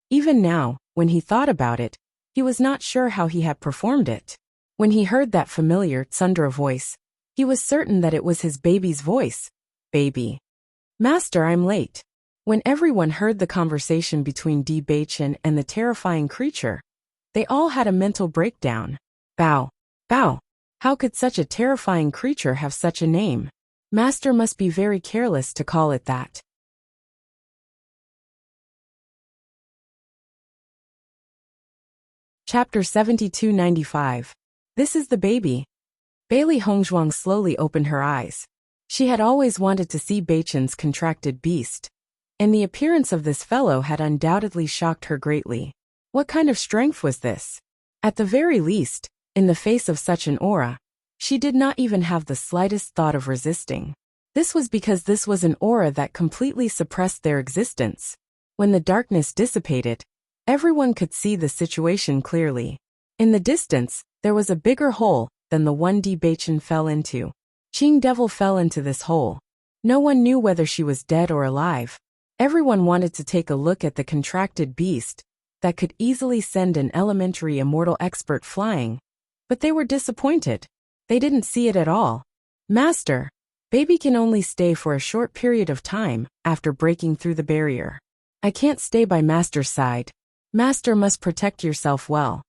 Even now, when he thought about it, he was not sure how he had performed it. When he heard that familiar tsundere voice, he was certain that it was his baby's voice. Baby. Master, I'm late. When everyone heard the conversation between Di Bei-chun and the terrifying creature, they all had a mental breakdown. Bow. Bow. How could such a terrifying creature have such a name? Master must be very careless to call it that. Chapter 7295. This is the baby. Bailey Hongzhuang slowly opened her eyes. She had always wanted to see Bei-chun's contracted beast, and the appearance of this fellow had undoubtedly shocked her greatly. What kind of strength was this? At the very least, in the face of such an aura, she did not even have the slightest thought of resisting. This was because this was an aura that completely suppressed their existence. When the darkness dissipated, everyone could see the situation clearly. In the distance, there was a bigger hole than the one Di Bei-chun fell into. Qing Devil fell into this hole. No one knew whether she was dead or alive. Everyone wanted to take a look at the contracted beast that could easily send an elementary immortal expert flying, but they were disappointed. They didn't see it at all. Master, baby can only stay for a short period of time after breaking through the barrier. I can't stay by Master's side. Master must protect yourself well.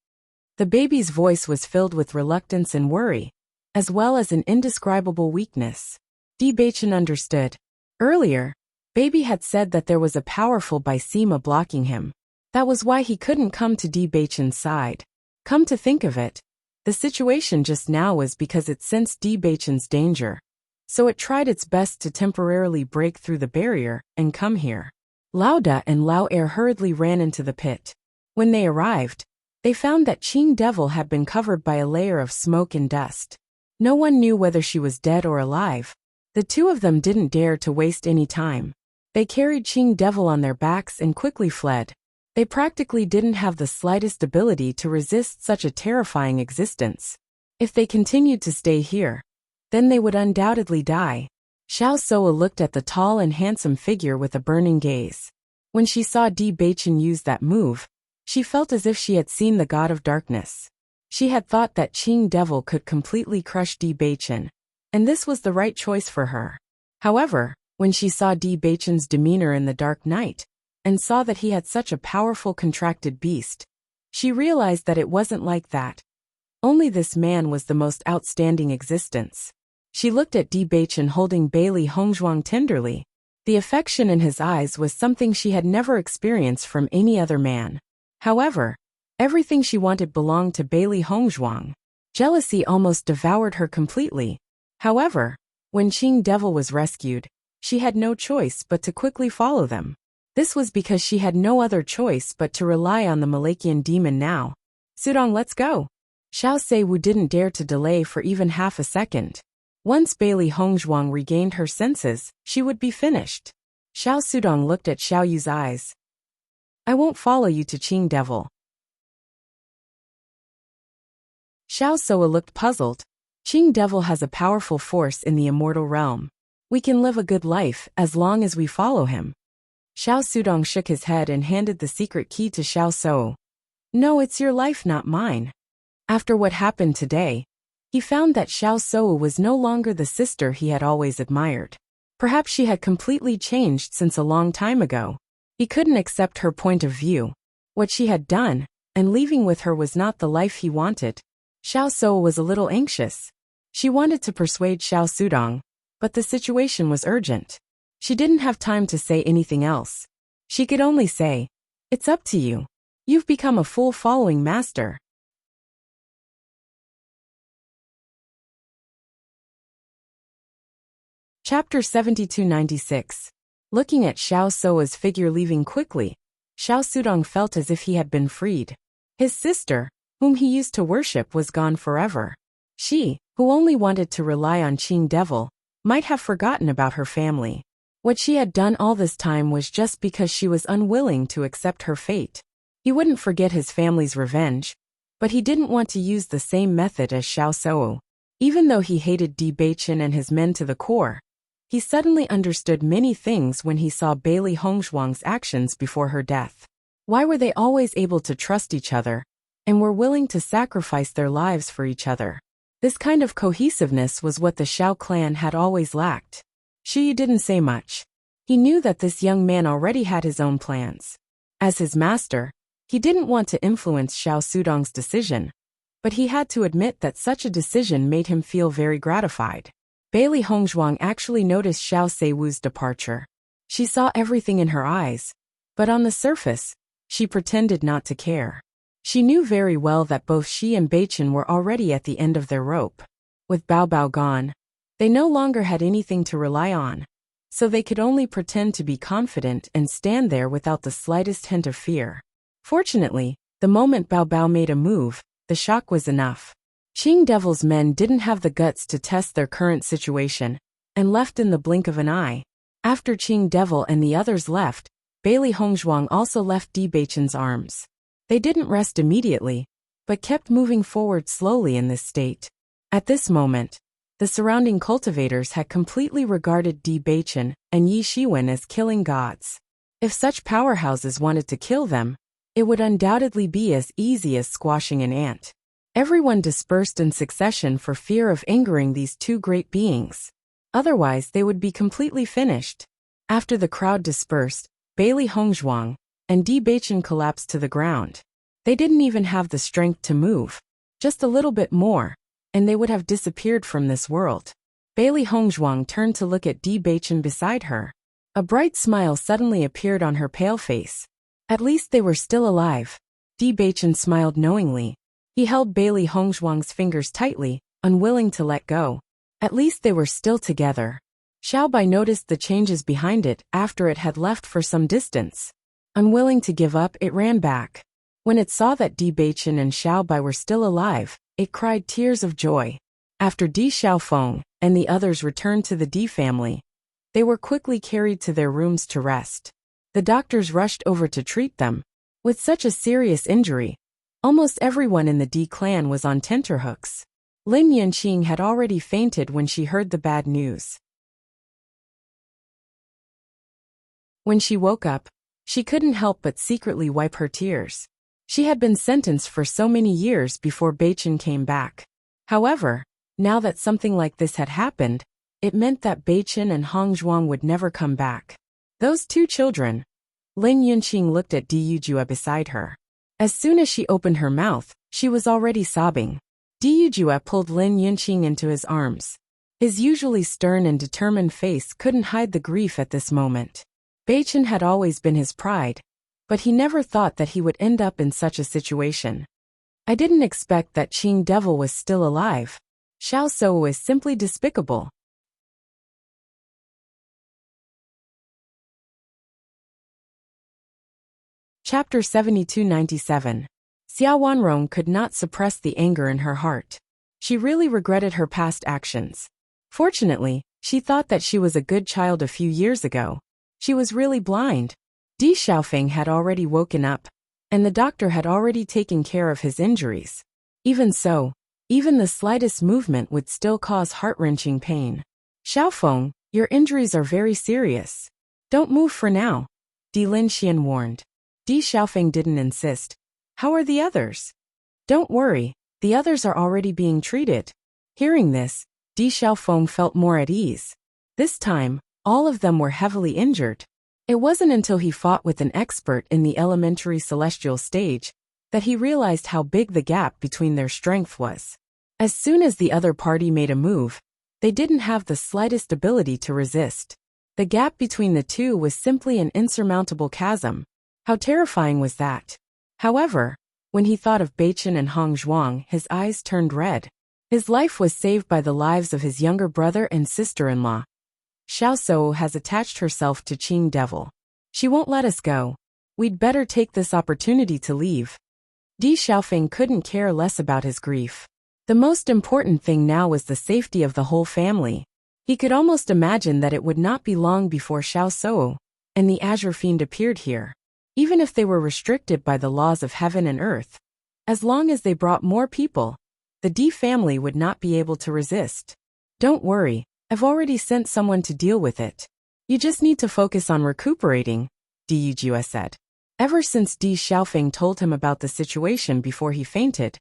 The baby's voice was filled with reluctance and worry, as well as an indescribable weakness. Di Bei-chun understood. Earlier, baby had said that there was a powerful Bisema blocking him. That was why he couldn't come to Di Bei-chun's side. Come to think of it, the situation just now was because it sensed Di Bei-chun's danger, so it tried its best to temporarily break through the barrier and come here. Lao Da and Lao Er hurriedly ran into the pit. When they arrived, they found that Qing Devil had been covered by a layer of smoke and dust. No one knew whether she was dead or alive. The two of them didn't dare to waste any time. They carried Qing Devil on their backs and quickly fled. They practically didn't have the slightest ability to resist such a terrifying existence. If they continued to stay here, then they would undoubtedly die. Xiao Soa looked at the tall and handsome figure with a burning gaze. When she saw Di Bei-chun use that move, she felt as if she had seen the god of darkness. She had thought that Qing Devil could completely crush Di Bei-chun, and this was the right choice for her. However, when she saw Di Bei-chun's demeanor in the dark night, and saw that he had such a powerful contracted beast, she realized that it wasn't like that. Only this man was the most outstanding existence. She looked at Di Bei-chun holding Bailey Hongzhuang tenderly. The affection in his eyes was something she had never experienced from any other man. However, everything she wanted belonged to Bailey Hongzhuang. Jealousy almost devoured her completely. However, when Qing Devil was rescued, she had no choice but to quickly follow them. This was because she had no other choice but to rely on the Malakian demon now. Sudong, let's go. Xiao Seiwu didn't dare to delay for even half a second. Once Bailey Hongzhuang regained her senses, she would be finished. Xiao Sudong looked at Xiao Yu's eyes. I won't follow you to Qing Devil. Xiao Soa looked puzzled. Qing Devil has a powerful force in the immortal realm. We can live a good life as long as we follow him. Xiao Sudong shook his head and handed the secret key to Xiao Soa. No, it's your life, not mine. After what happened today, He found that Xiao Sou was no longer the sister he had always admired. Perhaps she had completely changed since a long time ago. He couldn't accept her point of view. What she had done, and leaving with her was not the life he wanted. Xiao Sou was a little anxious. She wanted to persuade Xiao Sudong, but the situation was urgent. She didn't have time to say anything else. She could only say, "It's up to you. You've become a fool following master." Chapter 7296. Looking at Xiao Sou's figure leaving quickly, Xiao Sudong felt as if he had been freed. His sister, whom he used to worship, was gone forever. She, who only wanted to rely on Qing Devil, might have forgotten about her family. What she had done all this time was just because she was unwilling to accept her fate. He wouldn't forget his family's revenge, but he didn't want to use the same method as Xiao Sou. Even though he hated Di Beichen and his men to the core, he suddenly understood many things when he saw Bailey Hongzhuang's actions before her death. Why were they always able to trust each other, and were willing to sacrifice their lives for each other? This kind of cohesiveness was what the Xiao clan had always lacked. Shi didn't say much. He knew that this young man already had his own plans. As his master, he didn't want to influence Xiao Sudong's decision, but he had to admit that such a decision made him feel very gratified. Bailey Hongzhuang actually noticed Xiao Seiwu's departure. She saw everything in her eyes, but on the surface, she pretended not to care. She knew very well that both she and Beichen were already at the end of their rope. With Bao Bao gone, they no longer had anything to rely on, so they could only pretend to be confident and stand there without the slightest hint of fear. Fortunately, the moment Bao Bao made a move, the shock was enough. Qing Devil's men didn't have the guts to test their current situation, and left in the blink of an eye. After Qing Devil and the others left, Bailey Hongzhuang also left Di Beichen's arms. They didn't rest immediately, but kept moving forward slowly in this state. At this moment, the surrounding cultivators had completely regarded Di Beichen and Yi Shiwen as killing gods. If such powerhouses wanted to kill them, it would undoubtedly be as easy as squashing an ant. Everyone dispersed in succession for fear of angering these two great beings. Otherwise, they would be completely finished. After the crowd dispersed, Bailey Hongzhuang and Di Beichen collapsed to the ground. They didn't even have the strength to move. Just a little bit more, and they would have disappeared from this world. Bailey Hongzhuang turned to look at Di Beichen beside her. A bright smile suddenly appeared on her pale face. At least they were still alive. Di Beichen smiled knowingly. He held Bailey Hongzhuang's fingers tightly, unwilling to let go. At least they were still together. Xiaobai noticed the changes behind it after it had left for some distance. Unwilling to give up, it ran back. When it saw that Di Beichen and Xiaobai were still alive, it cried tears of joy. After Di Xiaofeng and the others returned to the Di family, they were quickly carried to their rooms to rest. The doctors rushed over to treat them. With such a serious injury, almost everyone in the Di clan was on tenterhooks. Lin Yanqing had already fainted when she heard the bad news. When she woke up, she couldn't help but secretly wipe her tears. She had been sentenced for so many years before Beichen came back. However, now that something like this had happened, it meant that Beichen and Hongzhuang would never come back. Those two children. Lin Yunqing looked at Di Yujue beside her. As soon as she opened her mouth, she was already sobbing. Di Yujue pulled Lin Yunqing into his arms. His usually stern and determined face couldn't hide the grief at this moment. Beichen had always been his pride, but he never thought that he would end up in such a situation. I didn't expect that Qing Devil was still alive. Xiao Sou is simply despicable. Chapter 7297. Xia Wanrong could not suppress the anger in her heart. She really regretted her past actions. Fortunately, she thought that she was a good child a few years ago. She was really blind. Di Xiaofeng had already woken up, and the doctor had already taken care of his injuries. Even so, even the slightest movement would still cause heart-wrenching pain. Xiaofeng, your injuries are very serious. Don't move for now, Di Linxian warned. Di Xiaofeng didn't insist. How are the others? Don't worry, the others are already being treated. Hearing this, Di Xiaofeng felt more at ease. This time, all of them were heavily injured. It wasn't until he fought with an expert in the elementary celestial stage that he realized how big the gap between their strength was. As soon as the other party made a move, they didn't have the slightest ability to resist. The gap between the two was simply an insurmountable chasm. How terrifying was that? However, when he thought of Beichen and Hong Zhuang, his eyes turned red. His life was saved by the lives of his younger brother and sister-in-law. Xiao Shou has attached herself to Qing Devil. She won't let us go. We'd better take this opportunity to leave. Di Xiaofeng couldn't care less about his grief. The most important thing now was the safety of the whole family. He could almost imagine that it would not be long before Xiao Shou and the Azure Fiend appeared here. Even if they were restricted by the laws of heaven and earth, as long as they brought more people, the Di family would not be able to resist. Don't worry, I've already sent someone to deal with it. You just need to focus on recuperating, Di Yujue said. Ever since Di Xiaofeng told him about the situation before he fainted,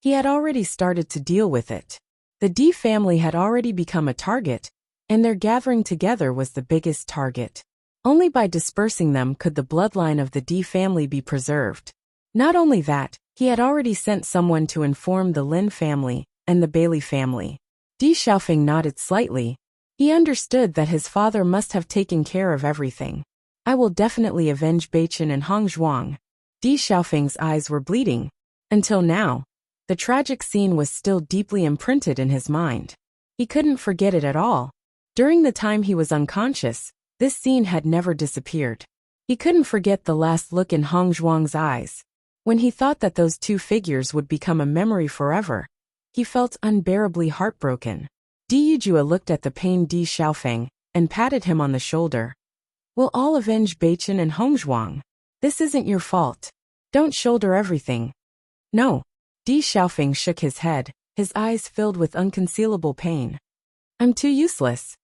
he had already started to deal with it. The Di family had already become a target, and their gathering together was the biggest target. Only by dispersing them could the bloodline of the Di family be preserved. Not only that, he had already sent someone to inform the Lin family and the Bailey family. Di Xiaofeng nodded slightly. He understood that his father must have taken care of everything. I will definitely avenge Beichen and Hong Zhuang. Di Xiaofeng's eyes were bleeding. Until now, the tragic scene was still deeply imprinted in his mind. He couldn't forget it at all. During the time he was unconscious, this scene had never disappeared. He couldn't forget the last look in Hong Zhuang's eyes. When he thought that those two figures would become a memory forever, he felt unbearably heartbroken. Di Yujue looked at the pained Di Xiaofeng and patted him on the shoulder. We'll all avenge Beichen and Hong Zhuang. This isn't your fault. Don't shoulder everything. No. Di Xiaofeng shook his head, his eyes filled with unconcealable pain. I'm too useless.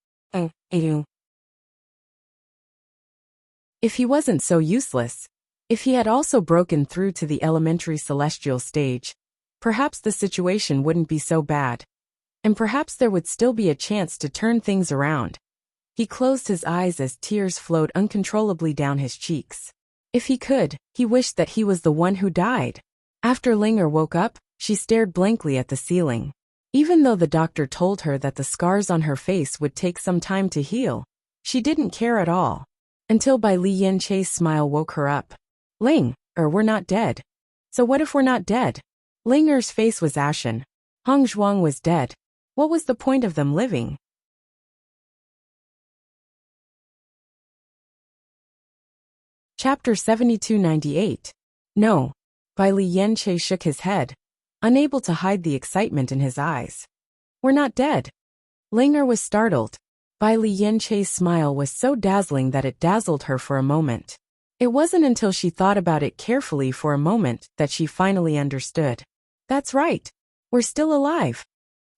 If he wasn't so useless, if he had also broken through to the elementary celestial stage, perhaps the situation wouldn't be so bad. And perhaps there would still be a chance to turn things around. He closed his eyes as tears flowed uncontrollably down his cheeks. If he could, he wished that he was the one who died. After Linger woke up, she stared blankly at the ceiling. Even though the doctor told her that the scars on her face would take some time to heal, she didn't care at all. Until Bai Li Yanchei's smile woke her up. Ling, we're not dead. So what if we're not dead? Linger's face was ashen. Hong Zhuang was dead. What was the point of them living? Chapter 7298. No. Bai Li Yanchei shook his head, unable to hide the excitement in his eyes. We're not dead. Linger was startled. Bai Li Yanchei's smile was so dazzling that it dazzled her for a moment. It wasn't until she thought about it carefully for a moment that she finally understood. That's right. We're still alive.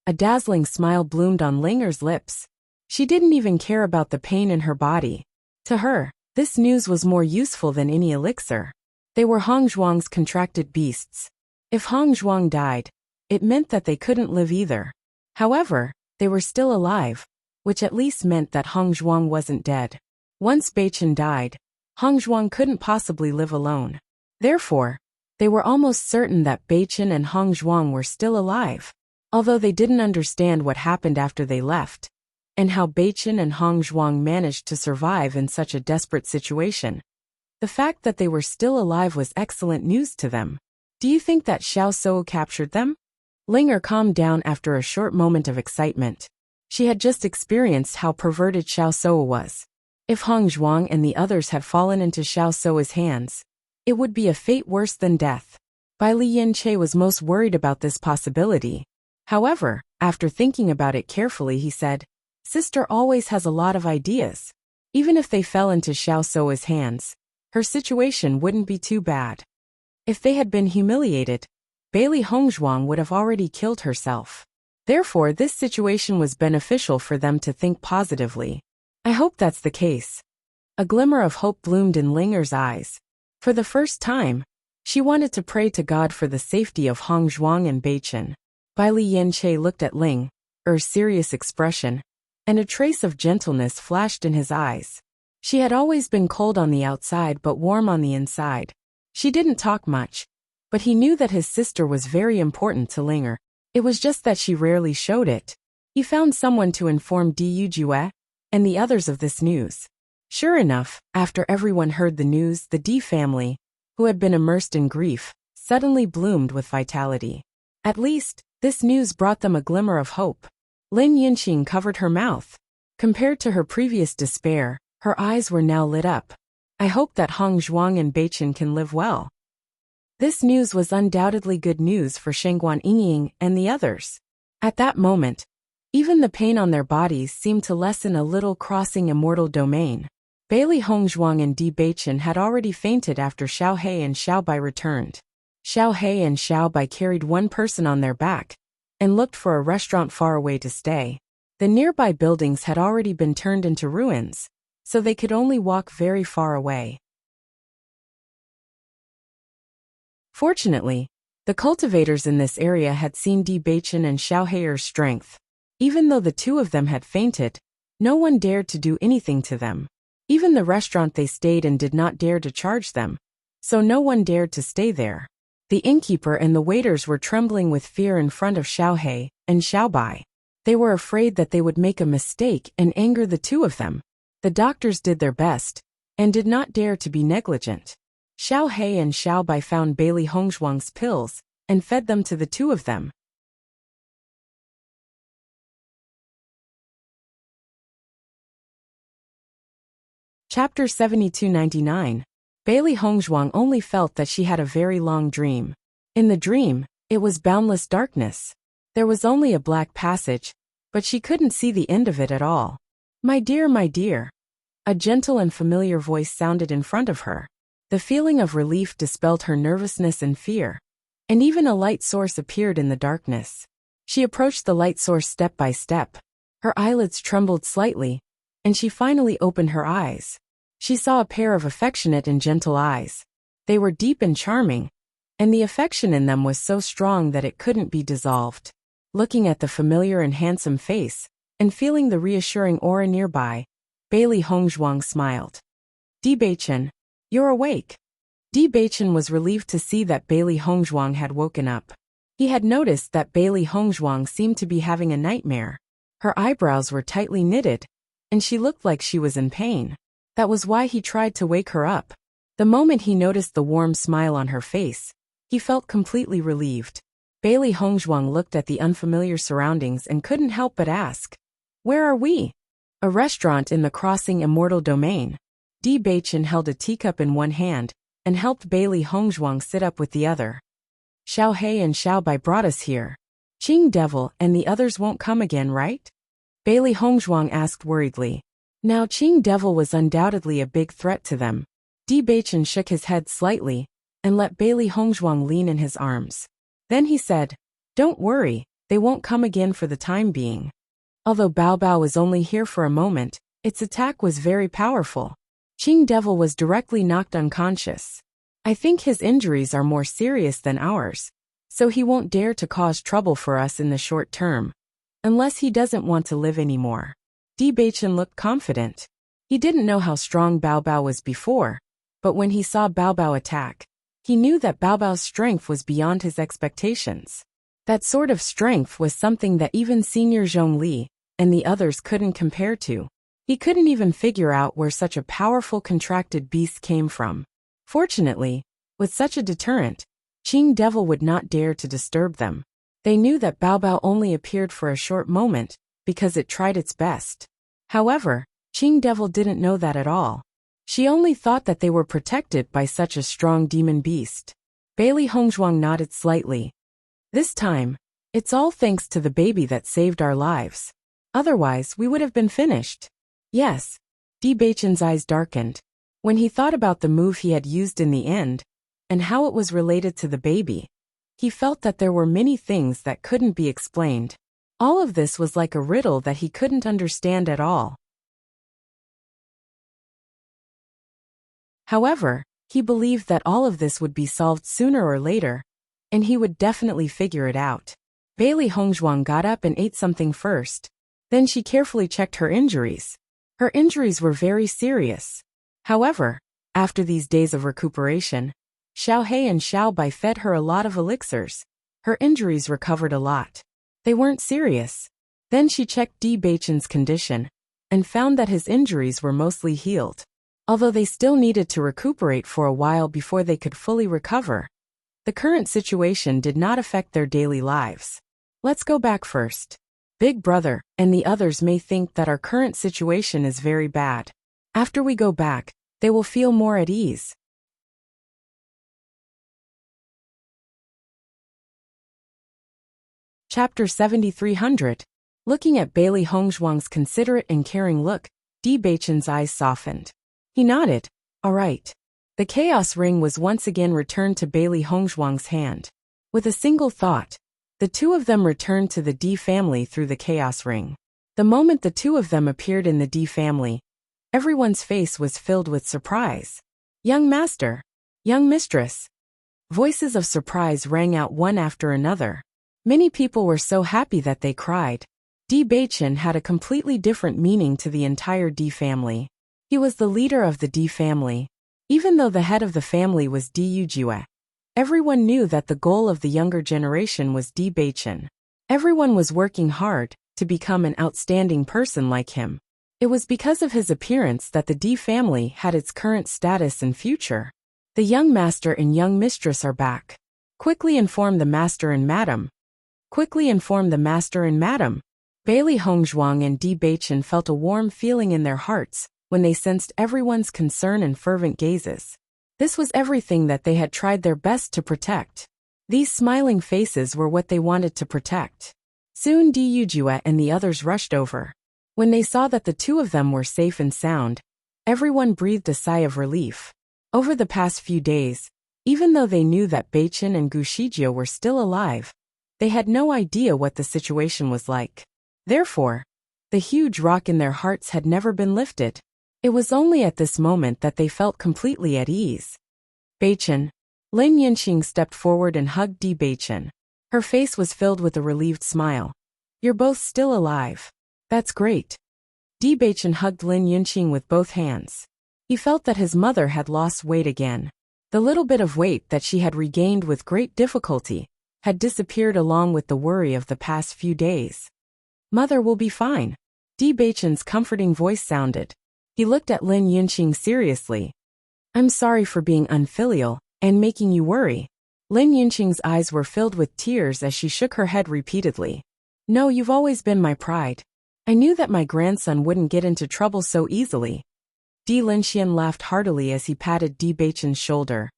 A dazzling smile bloomed on Linger's lips. She didn't even care about the pain in her body. To her, this news was more useful than any elixir. They were Hong Zhuang's contracted beasts. If Hong Zhuang died, it meant that they couldn't live either. However, they were still alive, which at least meant that Hong Zhuang wasn't dead. Once Beichen died, Hong Zhuang couldn't possibly live alone. Therefore, they were almost certain that Beichen and Hong Zhuang were still alive, although they didn't understand what happened after they left, and how Beichen and Hong Zhuang managed to survive in such a desperate situation. The fact that they were still alive was excellent news to them. Do you think that Xiao Shou captured them? Linger calmed down after a short moment of excitement. She had just experienced how perverted Xiao Shou was. If Hong Zhuang and the others had fallen into Xiao Shou's hands, it would be a fate worse than death. Bai Li Yanchei was most worried about this possibility. However, after thinking about it carefully, he said, Sister always has a lot of ideas. Even if they fell into Xiao Shou's hands, her situation wouldn't be too bad. If they had been humiliated, Bailey Hong Zhuang would have already killed herself. Therefore, this situation was beneficial for them to think positively. I hope that's the case. A glimmer of hope bloomed in Linger's eyes. For the first time, she wanted to pray to God for the safety of Hong Zhuang and Beichen. Bai Li Yanchei looked at Ling, serious expression, and a trace of gentleness flashed in his eyes. She had always been cold on the outside but warm on the inside. She didn't talk much, but he knew that his sister was very important to Linger. It was just that she rarely showed it. He found someone to inform Du Jue and the others of this news. Sure enough, after everyone heard the news, the D family, who had been immersed in grief, suddenly bloomed with vitality. At least, this news brought them a glimmer of hope. Lin Yinqing covered her mouth. Compared to her previous despair, her eyes were now lit up. I hope that Hong Zhuang and Beichen can live well. This news was undoubtedly good news for Shengguan Yingying and the others. At that moment, even the pain on their bodies seemed to lessen a little. Crossing immortal domain. Bailey Hongzhuang and Di Beichen had already fainted after Xiao He and Xiao Bai returned. Xiao He and Xiao Bai carried one person on their back and looked for a restaurant far away to stay. The nearby buildings had already been turned into ruins, so they could only walk very far away. Fortunately, the cultivators in this area had seen Di Beichen and Xiao He's strength. Even though the two of them had fainted, no one dared to do anything to them. Even the restaurant they stayed in did not dare to charge them, so no one dared to stay there. The innkeeper and the waiters were trembling with fear in front of Xiao He and Xiao Bai. They were afraid that they would make a mistake and anger the two of them. The doctors did their best and did not dare to be negligent. Xiao He and Xiao Bai found Bailey Hongzhuang's pills and fed them to the two of them. Chapter 72-99. Bailey Hongzhuang only felt that she had a very long dream. In the dream, it was boundless darkness. There was only a black passage, but she couldn't see the end of it at all. My dear, a gentle and familiar voice sounded in front of her. The feeling of relief dispelled her nervousness and fear, and even a light source appeared in the darkness. She approached the light source step by step. Her eyelids trembled slightly, and she finally opened her eyes. She saw a pair of affectionate and gentle eyes. They were deep and charming, and the affection in them was so strong that it couldn't be dissolved. Looking at the familiar and handsome face, and feeling the reassuring aura nearby, Bailey Hongzhuang smiled. Di Beichen, you're awake. Di Beichen was relieved to see that Bailey Hongzhuang had woken up. He had noticed that Bailey Hongzhuang seemed to be having a nightmare. Her eyebrows were tightly knitted, and she looked like she was in pain. That was why he tried to wake her up. The moment he noticed the warm smile on her face, he felt completely relieved. Bailey Hongzhuang looked at the unfamiliar surroundings and couldn't help but ask, "Where are we?" A restaurant in the crossing immortal domain. Di Beichen held a teacup in one hand and helped Bailey Hongzhuang sit up with the other. Xiao He and Xiao Bai brought us here. Qing Devil and the others won't come again, right? Bailey Hongzhuang asked worriedly. Now Qing Devil was undoubtedly a big threat to them. Di Beichen shook his head slightly and let Bailey Hongzhuang lean in his arms. Then he said, "Don't worry, they won't come again for the time being." Although Bao Bao was only here for a moment, its attack was very powerful. Qing Devil was directly knocked unconscious. I think his injuries are more serious than ours, so he won't dare to cause trouble for us in the short term, unless he doesn't want to live anymore. Di Beichen looked confident. He didn't know how strong Bao Bao was before, but when he saw Bao Bao attack, he knew that Bao Bao's strength was beyond his expectations. That sort of strength was something that even Senior Zhongli and the others couldn't compare to. He couldn't even figure out where such a powerful contracted beast came from. Fortunately, with such a deterrent, Qing Devil would not dare to disturb them. They knew that Bao Bao only appeared for a short moment, because it tried its best. However, Qing Devil didn't know that at all. She only thought that they were protected by such a strong demon beast. Bailey Hongzhuang nodded slightly. This time, it's all thanks to the baby that saved our lives. Otherwise, we would have been finished. Yes. Di Beichen's eyes darkened. When he thought about the move he had used in the end, and how it was related to the baby, he felt that there were many things that couldn't be explained. All of this was like a riddle that he couldn't understand at all. However, he believed that all of this would be solved sooner or later, and he would definitely figure it out. Bailey Hongzhuang got up and ate something first. Then she carefully checked her injuries. Her injuries were very serious. However, after these days of recuperation, Xiao He and Xiao Bai fed her a lot of elixirs. Her injuries recovered a lot. They weren't serious. Then she checked Di Beichen's condition and found that his injuries were mostly healed. Although they still needed to recuperate for a while before they could fully recover, the current situation did not affect their daily lives. Let's go back first. Big Brother and the others may think that our current situation is very bad. After we go back, they will feel more at ease. Chapter 7300. Looking at Bailey Hongzhuang's considerate and caring look, Di Beichen's eyes softened. He nodded. All right. The chaos ring was once again returned to Bailey Hongzhuang's hand. With a single thought, the two of them returned to the Di family through the chaos ring. The moment the two of them appeared in the Di family, everyone's face was filled with surprise. Young master, young mistress. Voices of surprise rang out one after another. Many people were so happy that they cried. Di Beichen had a completely different meaning to the entire Di family. He was the leader of the Di family. Even though the head of the family was Di Yujue, everyone knew that the goal of the younger generation was Di Beichen. Everyone was working hard to become an outstanding person like him. It was because of his appearance that the Di family had its current status and future. The young master and young mistress are back. Quickly inform the master and madam. Quickly inform the master and madam. Bailey Hongzhuang and Di Beichen felt a warm feeling in their hearts when they sensed everyone's concern and fervent gazes. This was everything that they had tried their best to protect. These smiling faces were what they wanted to protect. Soon Di Yujue and the others rushed over. When they saw that the two of them were safe and sound, everyone breathed a sigh of relief. Over the past few days, even though they knew that Beichen and Gu Shijie were still alive, they had no idea what the situation was like. Therefore, the huge rock in their hearts had never been lifted. It was only at this moment that they felt completely at ease. Beichen. Lin Yinxing stepped forward and hugged Di Beichen. Her face was filled with a relieved smile. You're both still alive. That's great. Di Beichen hugged Lin Yinxing with both hands. He felt that his mother had lost weight again. The little bit of weight that she had regained with great difficulty had disappeared along with the worry of the past few days. Mother will be fine. Di Beichen's comforting voice sounded. He looked at Lin Yinxing seriously. I'm sorry for being unfilial and making you worry. Lin Yinxing's eyes were filled with tears as she shook her head repeatedly. No, you've always been my pride. I knew that my grandson wouldn't get into trouble so easily. Di Linxian laughed heartily as he patted Di Beichen's shoulder.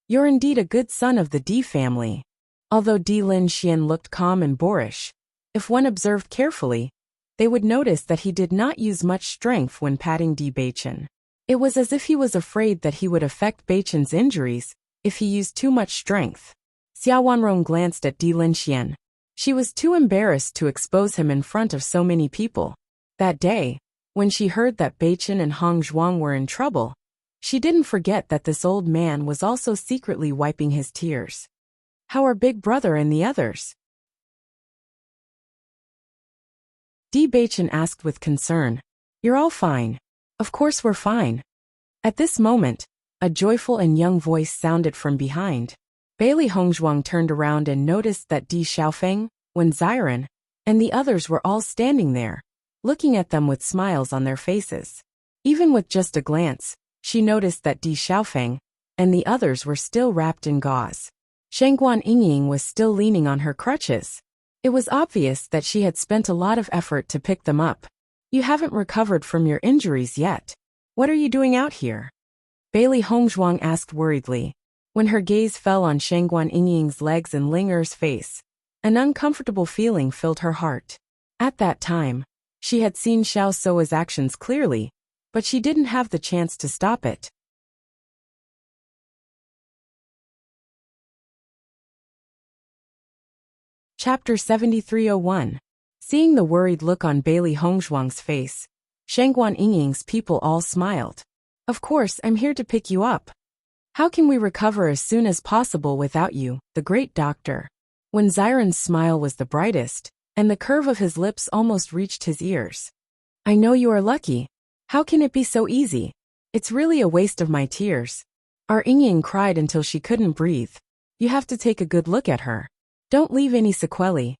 You're indeed a good son of the Di family. Although Di Linxian looked calm and boorish, if one observed carefully, they would notice that he did not use much strength when patting Di Beichen. It was as if he was afraid that he would affect Beichen's injuries if he used too much strength. Xiao Wanrong glanced at Di Linxian. She was too embarrassed to expose him in front of so many people. That day, when she heard that Beichen and Hongzhuang were in trouble, she didn't forget that this old man was also secretly wiping his tears. How are Big Brother and the others? Di Beichen asked with concern. You're all fine. Of course we're fine. At this moment, a joyful and young voice sounded from behind. Bailey Hongzhuang turned around and noticed that Di Xiaofeng, Wen Ziren, and the others were all standing there, looking at them with smiles on their faces. Even with just a glance, she noticed that Di Xiaofeng and the others were still wrapped in gauze. Shengguan Yingying was still leaning on her crutches. It was obvious that she had spent a lot of effort to pick them up. You haven't recovered from your injuries yet. What are you doing out here? Bailey Hongzhuang asked worriedly. When her gaze fell on Shengguan Yingying's legs and Linger's face, an uncomfortable feeling filled her heart. At that time, she had seen Xiao Soa's actions clearly, but she didn't have the chance to stop it. Chapter 7301. Seeing the worried look on Bailey Hongzhuang's face, Shengguan Yingying's people all smiled. Of course, I'm here to pick you up. How can we recover as soon as possible without you, the great doctor? when Xiren's smile was the brightest, and the curve of his lips almost reached his ears. I know you are lucky. How can it be so easy? It's really a waste of my tears. Our Ying cried until she couldn't breathe. You have to take a good look at her. Don't leave any sequelae.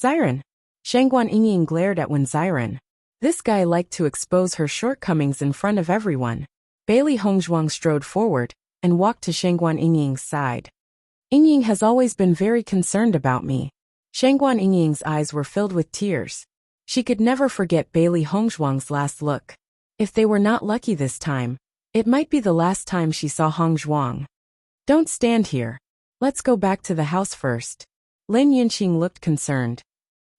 Xiren. Shangguan Ying glared at Wen Xiren. This guy liked to expose her shortcomings in front of everyone. Bailey Hongzhuang strode forward and walked to Shangguan Ying's side. Ying has always been very concerned about me. Shangguan Ying's eyes were filled with tears. She could never forget Bailey Hongzhuang's last look. If they were not lucky this time, it might be the last time she saw Hongzhuang. Don't stand here. Let's go back to the house first. Lin Yinqing looked concerned.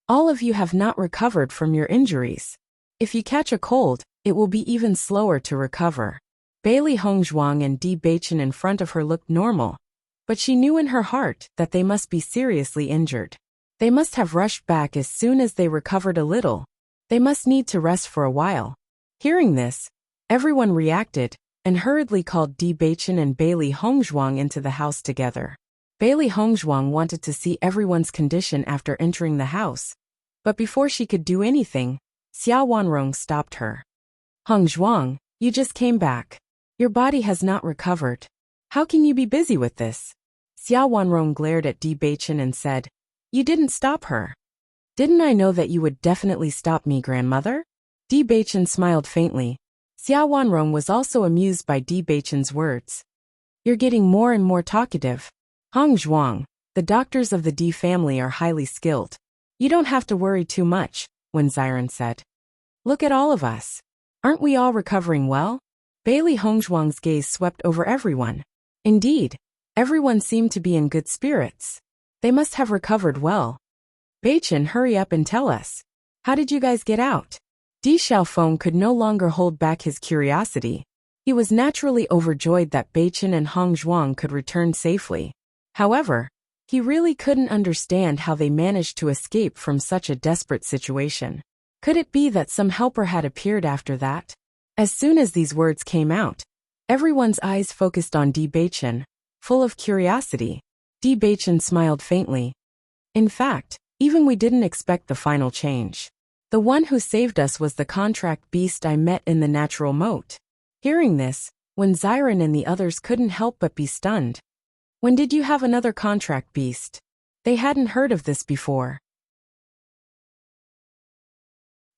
All of you have not recovered from your injuries. If you catch a cold, it will be even slower to recover. Bailey Hongzhuang and Di Beichen in front of her looked normal, but she knew in her heart that they must be seriously injured. They must have rushed back as soon as they recovered a little. They must need to rest for a while. Hearing this, everyone reacted and hurriedly called Di Beichen and Bailey Hongzhuang into the house together. Bailey Hongzhuang wanted to see everyone's condition after entering the house, but before she could do anything, Xia Wanrong stopped her. Hongzhuang, you just came back. Your body has not recovered. How can you be busy with this? Xia Wanrong glared at Di Beichen and said, You didn't stop her. Didn't I know that you would definitely stop me, grandmother? Di Beichen smiled faintly. Xia Wanrong was also amused by Di Beichen's words. You're getting more and more talkative. Hongzhuang, the doctors of the Di family are highly skilled. You don't have to worry too much, Wen Xiren said. Look at all of us. Aren't we all recovering well? Bailey Hongzhuang's gaze swept over everyone. Indeed, everyone seemed to be in good spirits. They must have recovered well. Beichen, hurry up and tell us. How did you guys get out? Di Xiaofeng could no longer hold back his curiosity. He was naturally overjoyed that Beichen and Hongzhuang could return safely. However, he really couldn't understand how they managed to escape from such a desperate situation. Could it be that some helper had appeared after that? As soon as these words came out, everyone's eyes focused on Di Beichen, full of curiosity. Di Beichen smiled faintly. In fact, even we didn't expect the final change. The one who saved us was the contract beast I met in the natural moat. Hearing this, Wen Xiren and the others couldn't help but be stunned. When did you have another contract beast? They hadn't heard of this before.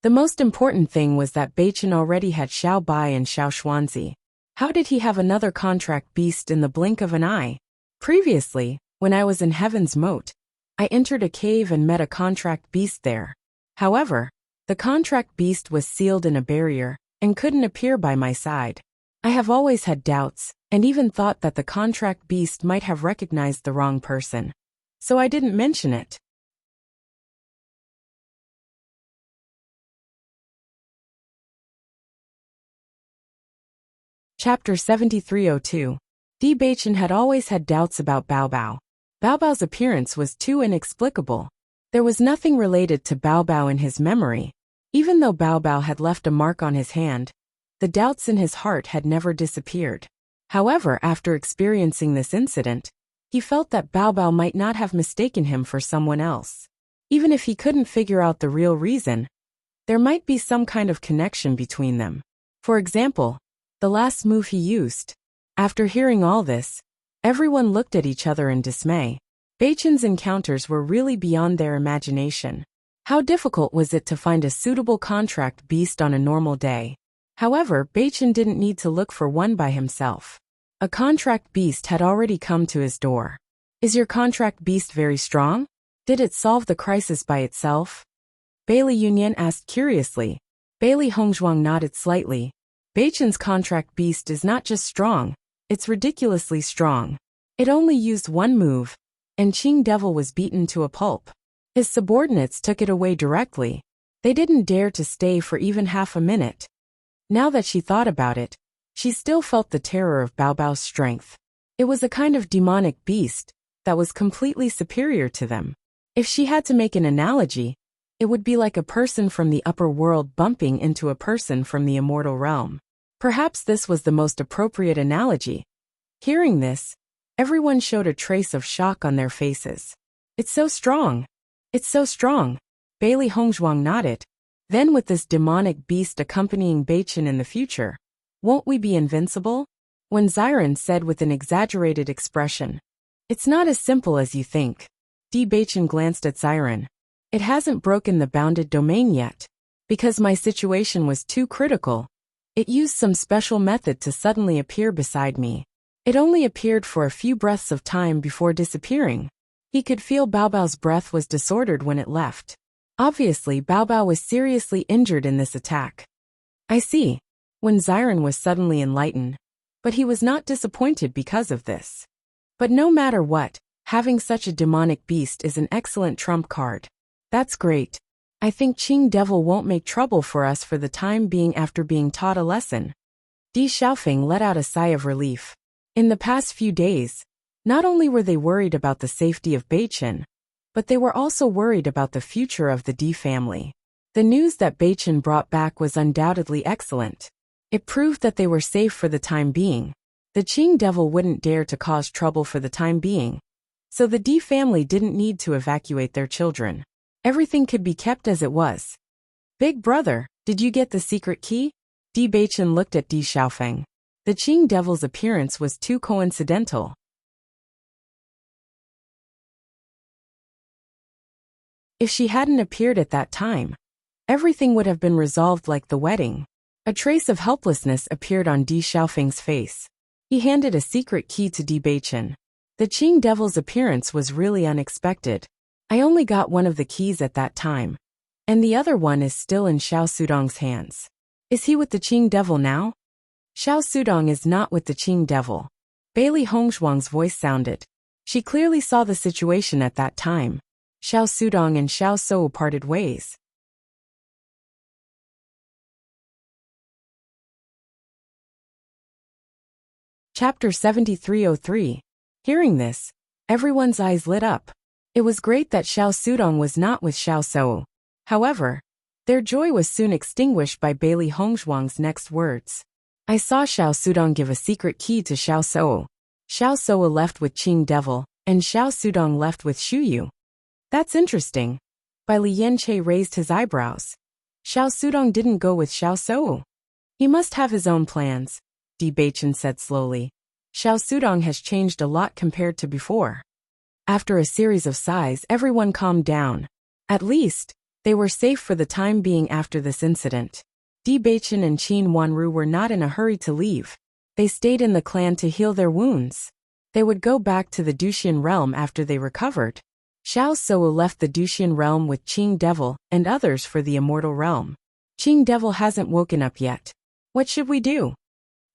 The most important thing was that Beichen already had Xiao Bai and Xiao Xuanzi. How did he have another contract beast in the blink of an eye? Previously, when I was in Heaven's Moat, I entered a cave and met a contract beast there. However, the contract beast was sealed in a barrier and couldn't appear by my side. I have always had doubts, and even thought that the contract beast might have recognized the wrong person. So I didn't mention it. Chapter 7302. Di Beichen had always had doubts about Bao Bao. Bao Bao's appearance was too inexplicable. There was nothing related to Bao Bao in his memory. Even though Bao Bao had left a mark on his hand, the doubts in his heart had never disappeared. However, after experiencing this incident, he felt that Bao Bao might not have mistaken him for someone else. Even if he couldn't figure out the real reason, there might be some kind of connection between them. For example, the last move he used. After hearing all this, everyone looked at each other in dismay. Beichen's encounters were really beyond their imagination. How difficult was it to find a suitable contract beast on a normal day? However, Beichen didn't need to look for one by himself. A contract beast had already come to his door. Is your contract beast very strong? Did it solve the crisis by itself? Bailey Yunyan asked curiously. Bailey Hongzhuang nodded slightly. Beichen's contract beast is not just strong, it's ridiculously strong. It only used one move, and Qing Devil was beaten to a pulp. His subordinates took it away directly. They didn't dare to stay for even half a minute. Now that she thought about it, she still felt the terror of Bao Bao's strength. It was a kind of demonic beast that was completely superior to them. If she had to make an analogy, it would be like a person from the upper world bumping into a person from the immortal realm. Perhaps this was the most appropriate analogy. Hearing this, everyone showed a trace of shock on their faces. It's so strong. It's so strong. Bailey Hongzhuang nodded. Then with this demonic beast accompanying Beichen in the future, won't we be invincible? When Xiren said with an exaggerated expression, it's not as simple as you think. Beichen glanced at Xiren. It hasn't broken the bounded domain yet. Because my situation was too critical, it used some special method to suddenly appear beside me. It only appeared for a few breaths of time before disappearing. He could feel Baobao's breath was disordered when it left. Obviously, Baobao was seriously injured in this attack. I see. When Xiren was suddenly enlightened. But he was not disappointed because of this. But no matter what, having such a demonic beast is an excellent trump card. That's great. I think Qing Devil won't make trouble for us for the time being after being taught a lesson. Di Xiaofeng let out a sigh of relief. In the past few days, not only were they worried about the safety of Beichen, but they were also worried about the future of the Di family. The news that Beichen brought back was undoubtedly excellent. It proved that they were safe for the time being. The Qing Devil wouldn't dare to cause trouble for the time being. So the Di family didn't need to evacuate their children. Everything could be kept as it was. Big brother, did you get the secret key? Di Beichen looked at Di Xiaofeng. The Qing Devil's appearance was too coincidental. If she hadn't appeared at that time, everything would have been resolved like the wedding. A trace of helplessness appeared on Di Xiaofeng's face. He handed a secret key to Di Beichen. The Qing Devil's appearance was really unexpected. I only got one of the keys at that time, and the other one is still in Xiao Sudong's hands. Is he with the Qing Devil now? Xiao Sudong is not with the Qing Devil. Bailey Hongzhuang's voice sounded. She clearly saw the situation at that time. Xiao Sudong and Xiao Sou parted ways. Chapter 7303. Hearing this, everyone's eyes lit up. It was great that Xiao Sudong was not with Xiao Sou. However, their joy was soon extinguished by Bailey Hongzhuang's next words. I saw Xiao Sudong give a secret key to Xiao Sou. Xiao Sou left with Qing Devil, and Xiao Sudong left with Shuyu. That's interesting. Bai Lianche raised his eyebrows. Xiao Sudong didn't go with Xiao Sou. He must have his own plans, Di Beichen said slowly. Xiao Sudong has changed a lot compared to before. After a series of sighs, everyone calmed down. At least, they were safe for the time being after this incident. Di Beichen and Qin Wanru were not in a hurry to leave. They stayed in the clan to heal their wounds. They would go back to the Duxian realm after they recovered. Xiao Sou left the Duxian realm with Qing Devil and others for the Immortal realm. Qing Devil hasn't woken up yet. What should we do?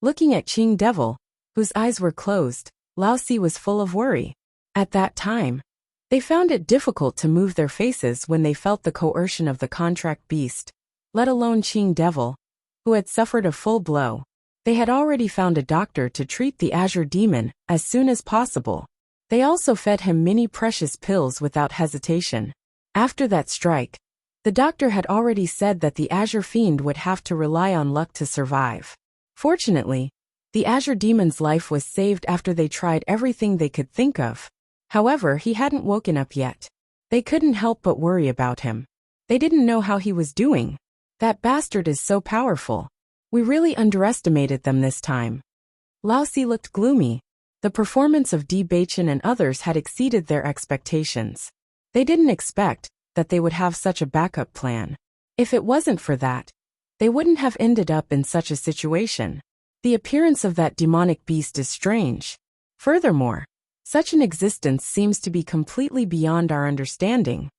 Looking at Qing Devil, whose eyes were closed, Lao Si was full of worry. At that time, they found it difficult to move their faces when they felt the coercion of the contract beast, let alone Qing Devil, who had suffered a full blow. They had already found a doctor to treat the Azure Demon as soon as possible. They also fed him many precious pills without hesitation. After that strike, the doctor had already said that the Azure Fiend would have to rely on luck to survive. Fortunately, the Azure Demon's life was saved after they tried everything they could think of. However, he hadn't woken up yet. They couldn't help but worry about him. They didn't know how he was doing. That bastard is so powerful. We really underestimated them this time. Lao Si looked gloomy. The performance of Di Beichen and others had exceeded their expectations. They didn't expect that they would have such a backup plan. If it wasn't for that, they wouldn't have ended up in such a situation. The appearance of that demonic beast is strange. Furthermore, such an existence seems to be completely beyond our understanding.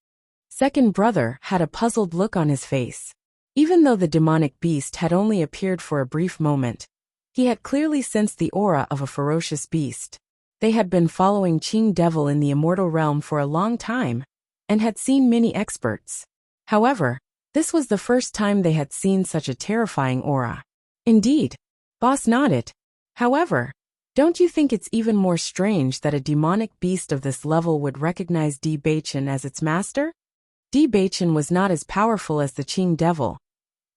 Second brother had a puzzled look on his face. Even though the demonic beast had only appeared for a brief moment, he had clearly sensed the aura of a ferocious beast. They had been following Qing Devil in the Immortal Realm for a long time, and had seen many experts. However, this was the first time they had seen such a terrifying aura. Indeed, Boss nodded. However, don't you think it's even more strange that a demonic beast of this level would recognize Di Beichen as its master? Di Beichen was not as powerful as the Qing Devil,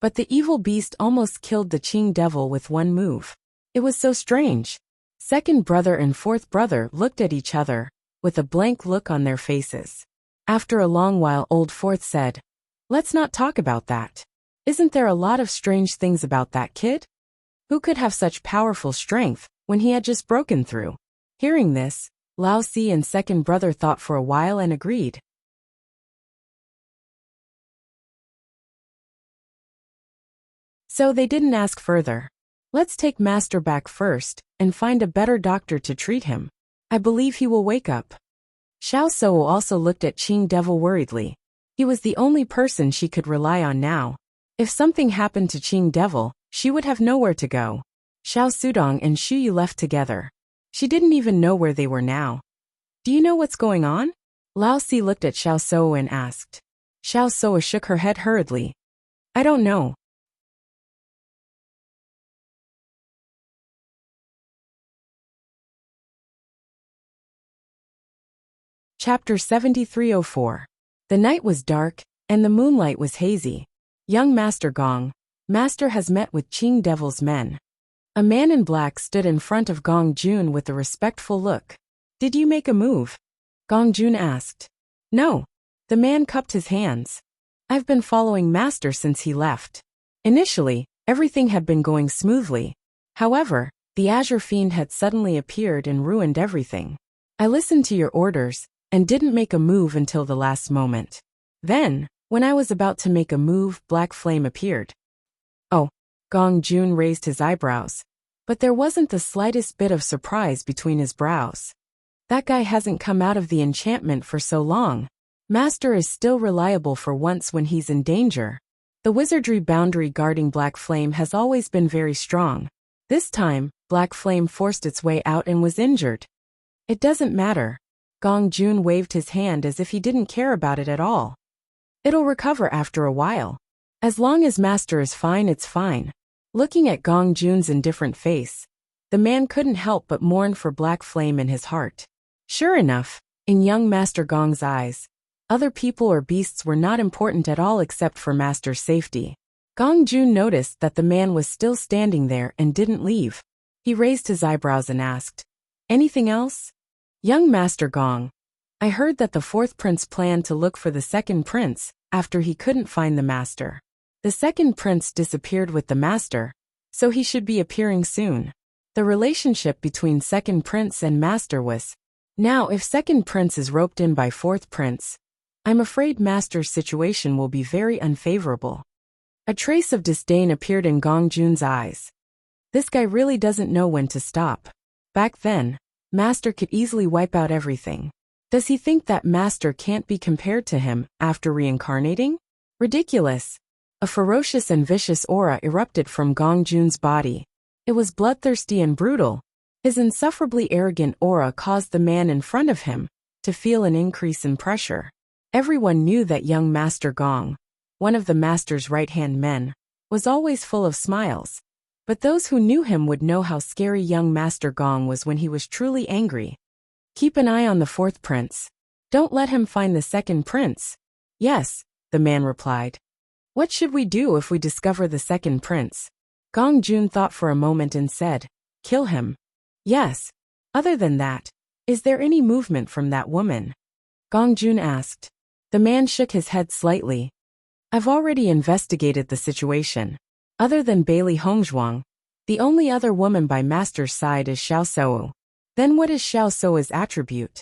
but the evil beast almost killed the Qing Devil with one move. It was so strange. Second brother and fourth brother looked at each other, with a blank look on their faces. After a long while, Old Fourth said, "Let's not talk about that. Isn't there a lot of strange things about that kid? Who could have such powerful strength when he had just broken through?" Hearing this, Lao Si and second brother thought for a while and agreed. So they didn't ask further. "Let's take Master back first and find a better doctor to treat him. I believe he will wake up." Xiao Sou also looked at Qing Devil worriedly. He was the only person she could rely on now. If something happened to Qing Devil, she would have nowhere to go. Xiao Sudong and Xu Yu left together. She didn't even know where they were now. "Do you know what's going on?" Lao Si looked at Xiao Sou and asked. Xiao Sou shook her head hurriedly. "I don't know." Chapter 7304. The night was dark, and the moonlight was hazy. Young Master Gong, Master has met with Qing Devil's men. A man in black stood in front of Gong Jun with a respectful look. "Did you make a move?" Gong Jun asked. "No." The man cupped his hands. "I've been following Master since he left." Initially, everything had been going smoothly. However, the Azure Fiend had suddenly appeared and ruined everything. "I listened to your orders and didn't make a move until the last moment. Then, when I was about to make a move, Black Flame appeared." "Oh." Gong Jun raised his eyebrows. But there wasn't the slightest bit of surprise between his brows. That guy hasn't come out of the enchantment for so long. Master is still reliable for once when he's in danger. The wizardry boundary guarding Black Flame has always been very strong. This time, Black Flame forced its way out and was injured. "It doesn't matter." Gong Jun waved his hand as if he didn't care about it at all. "It'll recover after a while. As long as Master is fine, it's fine." Looking at Gong Jun's indifferent face, the man couldn't help but mourn for Black Flame in his heart. Sure enough, in young Master Gong's eyes, other people or beasts were not important at all except for Master's safety. Gong Jun noticed that the man was still standing there and didn't leave. He raised his eyebrows and asked, "Anything else?" "Young Master Gong, I heard that the fourth prince planned to look for the second prince after he couldn't find the master. The second prince disappeared with the master, so he should be appearing soon." The relationship between second prince and master was. Now if second prince is roped in by fourth prince, I'm afraid master's situation will be very unfavorable. A trace of disdain appeared in Gong Jun's eyes. This guy really doesn't know when to stop. Back then, Master could easily wipe out everything. Does he think that Master can't be compared to him after reincarnating? Ridiculous. A ferocious and vicious aura erupted from Gong Jun's body. It was bloodthirsty and brutal. His insufferably arrogant aura caused the man in front of him to feel an increase in pressure. Everyone knew that young Master Gong, one of the Master's right-hand men, was always full of smiles. But those who knew him would know how scary young Master Gong was when he was truly angry. "Keep an eye on the fourth prince. Don't let him find the second prince." "Yes," the man replied. "What should we do if we discover the second prince?" Gong Jun thought for a moment and said, "Kill him." "Yes. Other than that, is there any movement from that woman?" Gong Jun asked. The man shook his head slightly. "I've already investigated the situation. Other than Bailey Hongzhuang, the only other woman by Master's side is Xiao Sou." "Then what is Xiao Sou's attribute?"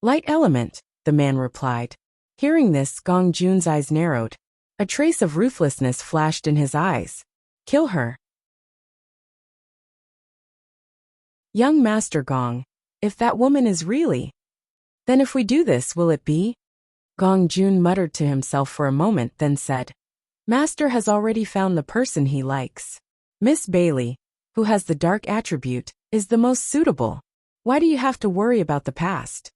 "Light element," the man replied. Hearing this, Gong Jun's eyes narrowed. A trace of ruthlessness flashed in his eyes. "Kill her." "Young Master Gong, if that woman is really... Then if we do this, will it be?" Gong Jun muttered to himself for a moment, then said, "Master has already found the person he likes. Miss Bailey, who has the dark attribute, is the most suitable. Why do you have to worry about the past?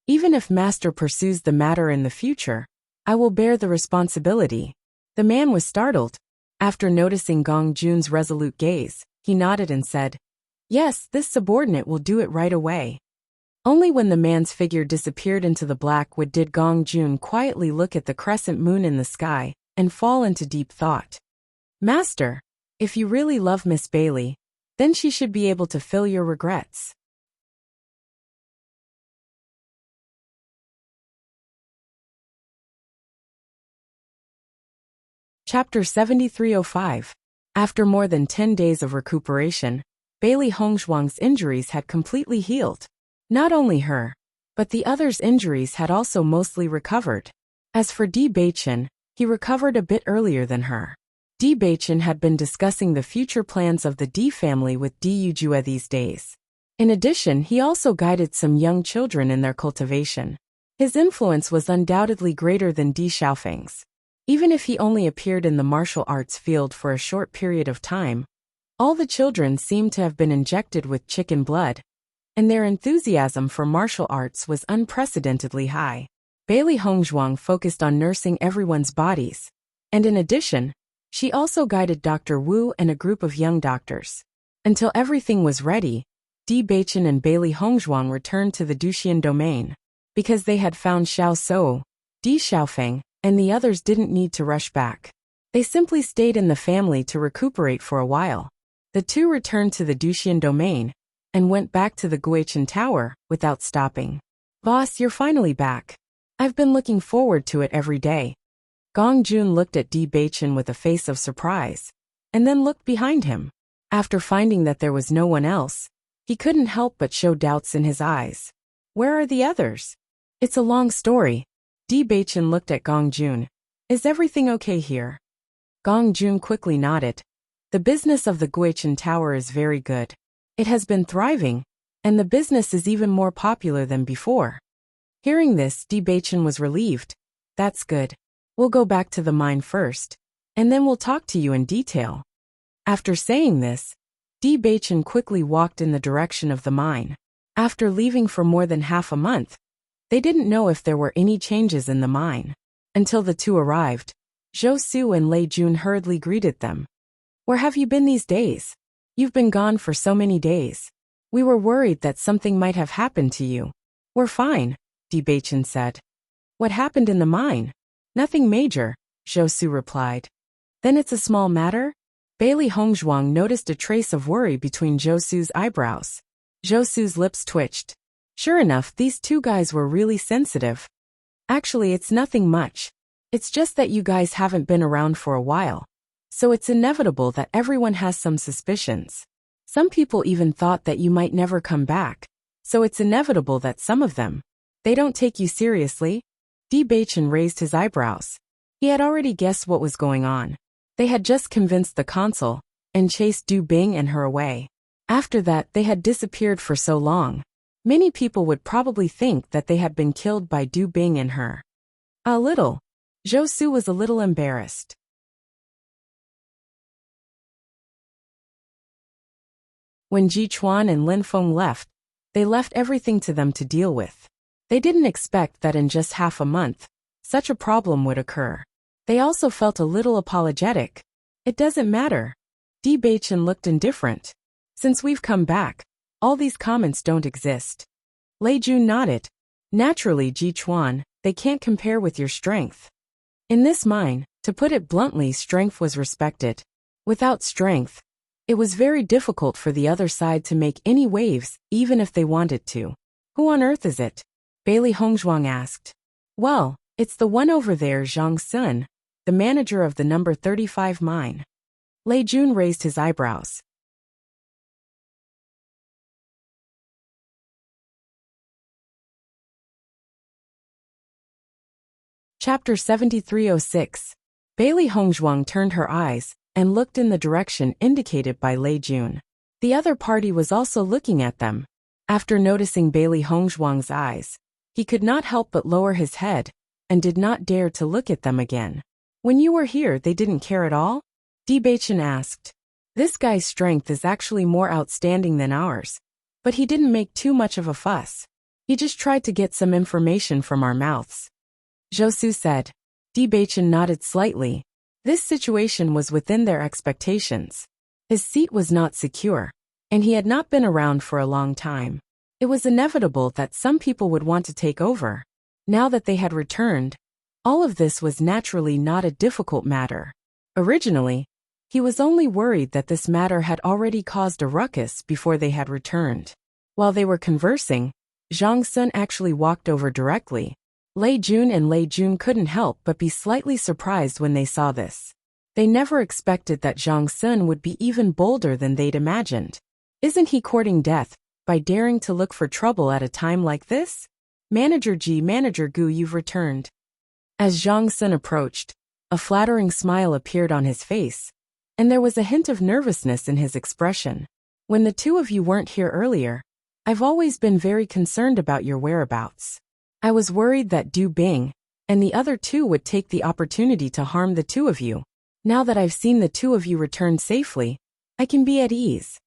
Even if Master pursues the matter in the future, I will bear the responsibility." The man was startled. After noticing Gong Jun's resolute gaze, he nodded and said, "Yes, this subordinate will do it right away." Only when the man's figure disappeared into the black wood did Gong Jun quietly look at the crescent moon in the sky and fall into deep thought. "Master, if you really love Miss Bailey, then she should be able to fill your regrets." Chapter 7305. After more than 10 days of recuperation, Bailey Hongzhuang's injuries had completely healed. Not only her, but the others' injuries had also mostly recovered. As for Di Beichen, he recovered a bit earlier than her. Di Beichen had been discussing the future plans of the Di family with Di Yujue these days. In addition, he also guided some young children in their cultivation. His influence was undoubtedly greater than Di Xiaofeng's. Even if he only appeared in the martial arts field for a short period of time, all the children seemed to have been injected with chicken blood, and their enthusiasm for martial arts was unprecedentedly high. Bailey Hongzhuang focused on nursing everyone's bodies, and in addition, she also guided Dr. Wu and a group of young doctors. Until everything was ready, Di Beichen and Bailey Hongzhuang returned to the Duxian domain. Because they had found Xiao Sou, Di Xiaofeng, and the others didn't need to rush back. They simply stayed in the family to recuperate for a while. The two returned to the Duxian domain and went back to the Guichen Tower without stopping. "Boss, you're finally back. I've been looking forward to it every day." Gong Jun looked at Di Beichen with a face of surprise, and then looked behind him. After finding that there was no one else, he couldn't help but show doubts in his eyes. "Where are the others?" "It's a long story." Di Beichen looked at Gong Jun. "Is everything okay here?" Gong Jun quickly nodded. "The business of the Guichen Tower is very good. It has been thriving, and the business is even more popular than before." Hearing this, Di Beichen was relieved. "That's good. We'll go back to the mine first, and then we'll talk to you in detail." After saying this, Di Beichen quickly walked in the direction of the mine. After leaving for more than half a month, they didn't know if there were any changes in the mine. Until the two arrived, Zhou Su and Lei Jun hurriedly greeted them. "Where have you been these days? You've been gone for so many days. We were worried that something might have happened to you." "We're fine," Di Beichen said. "What happened in the mine?" "Nothing major," Zhou Su replied. "Then it's a small matter?" Bailey Hongzhuang noticed a trace of worry between Zhou Su's eyebrows. Zhou Su's lips twitched. Sure enough, these two guys were really sensitive. "Actually, it's nothing much. It's just that you guys haven't been around for a while. So it's inevitable that everyone has some suspicions. Some people even thought that you might never come back. So it's inevitable that some of them, they don't take you seriously." Di Beichen raised his eyebrows. He had already guessed what was going on. They had just convinced the consul and chased Du Bing and her away. After that, they had disappeared for so long. Many people would probably think that they had been killed by Du Bing and her. A little. Zhou Su was a little embarrassed. When Ji Chuan and Lin Feng left, they left everything to them to deal with. They didn't expect that in just half a month, such a problem would occur. They also felt a little apologetic. "It doesn't matter." Di Beichen looked indifferent. "Since we've come back, all these comments don't exist." Lei Jun nodded. "Naturally, Ji Chuan, they can't compare with your strength. In this mine, to put it bluntly, strength was respected. Without strength, it was very difficult for the other side to make any waves, even if they wanted to." "Who on earth is it?" Bailey Hongzhuang asked. "Well, it's the one over there, Zhang Sun, the manager of the number 35 mine." Lei Jun raised his eyebrows. Chapter 7306. Bailey Hongzhuang turned her eyes and looked in the direction indicated by Lei Jun. The other party was also looking at them. After noticing Bailey Hongzhuang's eyes, he could not help but lower his head and did not dare to look at them again. "When you were here, they didn't care at all?" Di Beichen asked. "This guy's strength is actually more outstanding than ours, but he didn't make too much of a fuss. He just tried to get some information from our mouths," Zhou Su said. Di Beichen nodded slightly. This situation was within their expectations. His seat was not secure, and he had not been around for a long time. It was inevitable that some people would want to take over. Now that they had returned, all of this was naturally not a difficult matter. Originally, he was only worried that this matter had already caused a ruckus before they had returned. While they were conversing, Zhang Sun actually walked over directly. Lei Jun and Lei Jun couldn't help but be slightly surprised when they saw this. They never expected that Zhang Sun would be even bolder than they'd imagined. Isn't he courting death by daring to look for trouble at a time like this? Manager Ji, Manager Gu, you've returned. As Zhang Sun approached, a flattering smile appeared on his face, and there was a hint of nervousness in his expression. When the two of you weren't here earlier, I've always been very concerned about your whereabouts. I was worried that Du Bing and the other two would take the opportunity to harm the two of you. Now that I've seen the two of you return safely, I can be at ease.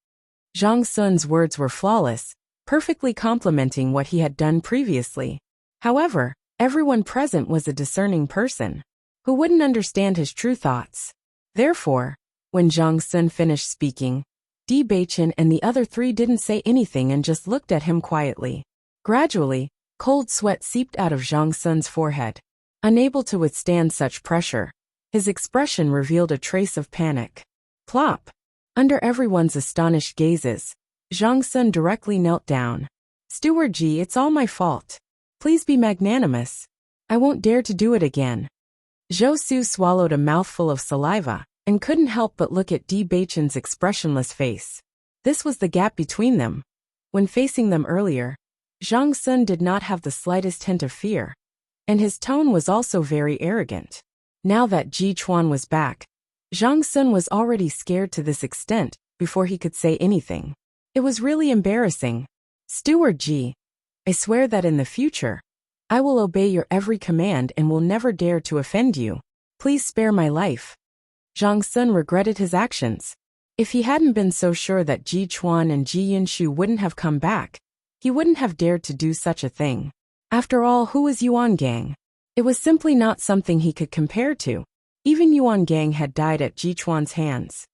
Zhang Sun's words were flawless, perfectly complementing what he had done previously. However, everyone present was a discerning person who wouldn't understand his true thoughts. Therefore, when Zhang Sun finished speaking, Di Beichen and the other three didn't say anything and just looked at him quietly. Gradually, cold sweat seeped out of Zhang Sun's forehead. Unable to withstand such pressure, his expression revealed a trace of panic. Plop! Under everyone's astonished gazes, Zhang Sun directly knelt down. Steward Ji, it's all my fault. Please be magnanimous. I won't dare to do it again. Zhou Su swallowed a mouthful of saliva and couldn't help but look at Di Beichen's expressionless face. This was the gap between them. When facing them earlier, Zhang Sun did not have the slightest hint of fear, and his tone was also very arrogant. Now that Ji Chuan was back, Zhang Sun was already scared to this extent before he could say anything. It was really embarrassing. Steward Ji, I swear that in the future, I will obey your every command and will never dare to offend you. Please spare my life. Zhang Sun regretted his actions. If he hadn't been so sure that Ji Chuan and Ji Yinshu wouldn't have come back, he wouldn't have dared to do such a thing. After all, who was Yuan Gang? It was simply not something he could compare to. Even Yuan Gang had died at Ji Chuan's hands.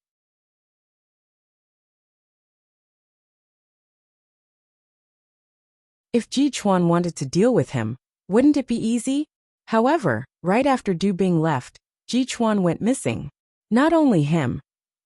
If Ji Chuan wanted to deal with him, wouldn't it be easy? However, right after Du Bing left, Ji Chuan went missing. Not only him,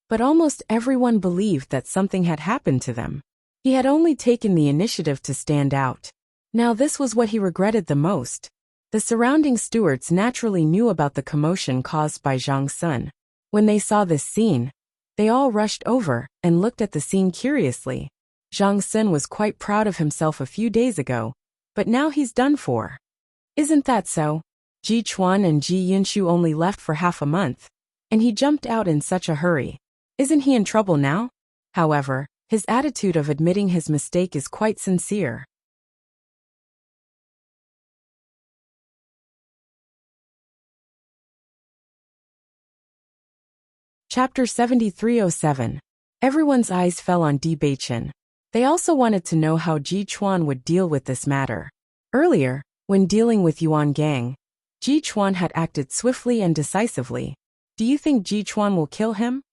but almost everyone believed that something had happened to them. He had only taken the initiative to stand out. Now this was what he regretted the most. The surrounding stewards naturally knew about the commotion caused by Zhang Sun. When they saw this scene, they all rushed over and looked at the scene curiously. Zhang Sun was quite proud of himself a few days ago, but now he's done for. Isn't that so? Ji Chuan and Ji Yinshu only left for half a month, and he jumped out in such a hurry. Isn't he in trouble now? However, his attitude of admitting his mistake is quite sincere. Chapter 7307. Everyone's eyes fell on Di Beichen. They also wanted to know how Ji Chuan would deal with this matter. Earlier, when dealing with Yuan Gang, Ji Chuan had acted swiftly and decisively. Do you think Ji Chuan will kill him?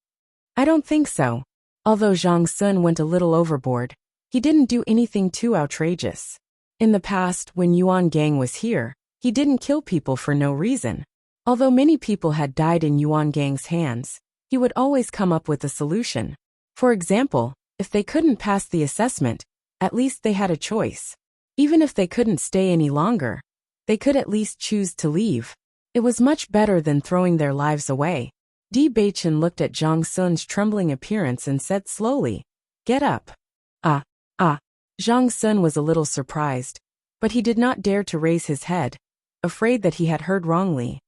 I don't think so. Although Zhang Sun went a little overboard, he didn't do anything too outrageous. In the past, when Yuan Gang was here, he didn't kill people for no reason. Although many people had died in Yuan Gang's hands, he would always come up with a solution. For example, if they couldn't pass the assessment, at least they had a choice. Even if they couldn't stay any longer, they could at least choose to leave. It was much better than throwing their lives away. Di Beichen looked at Zhang Sun's trembling appearance and said slowly, "Get up." Zhang Sun was a little surprised, but he did not dare to raise his head, afraid that he had heard wrongly.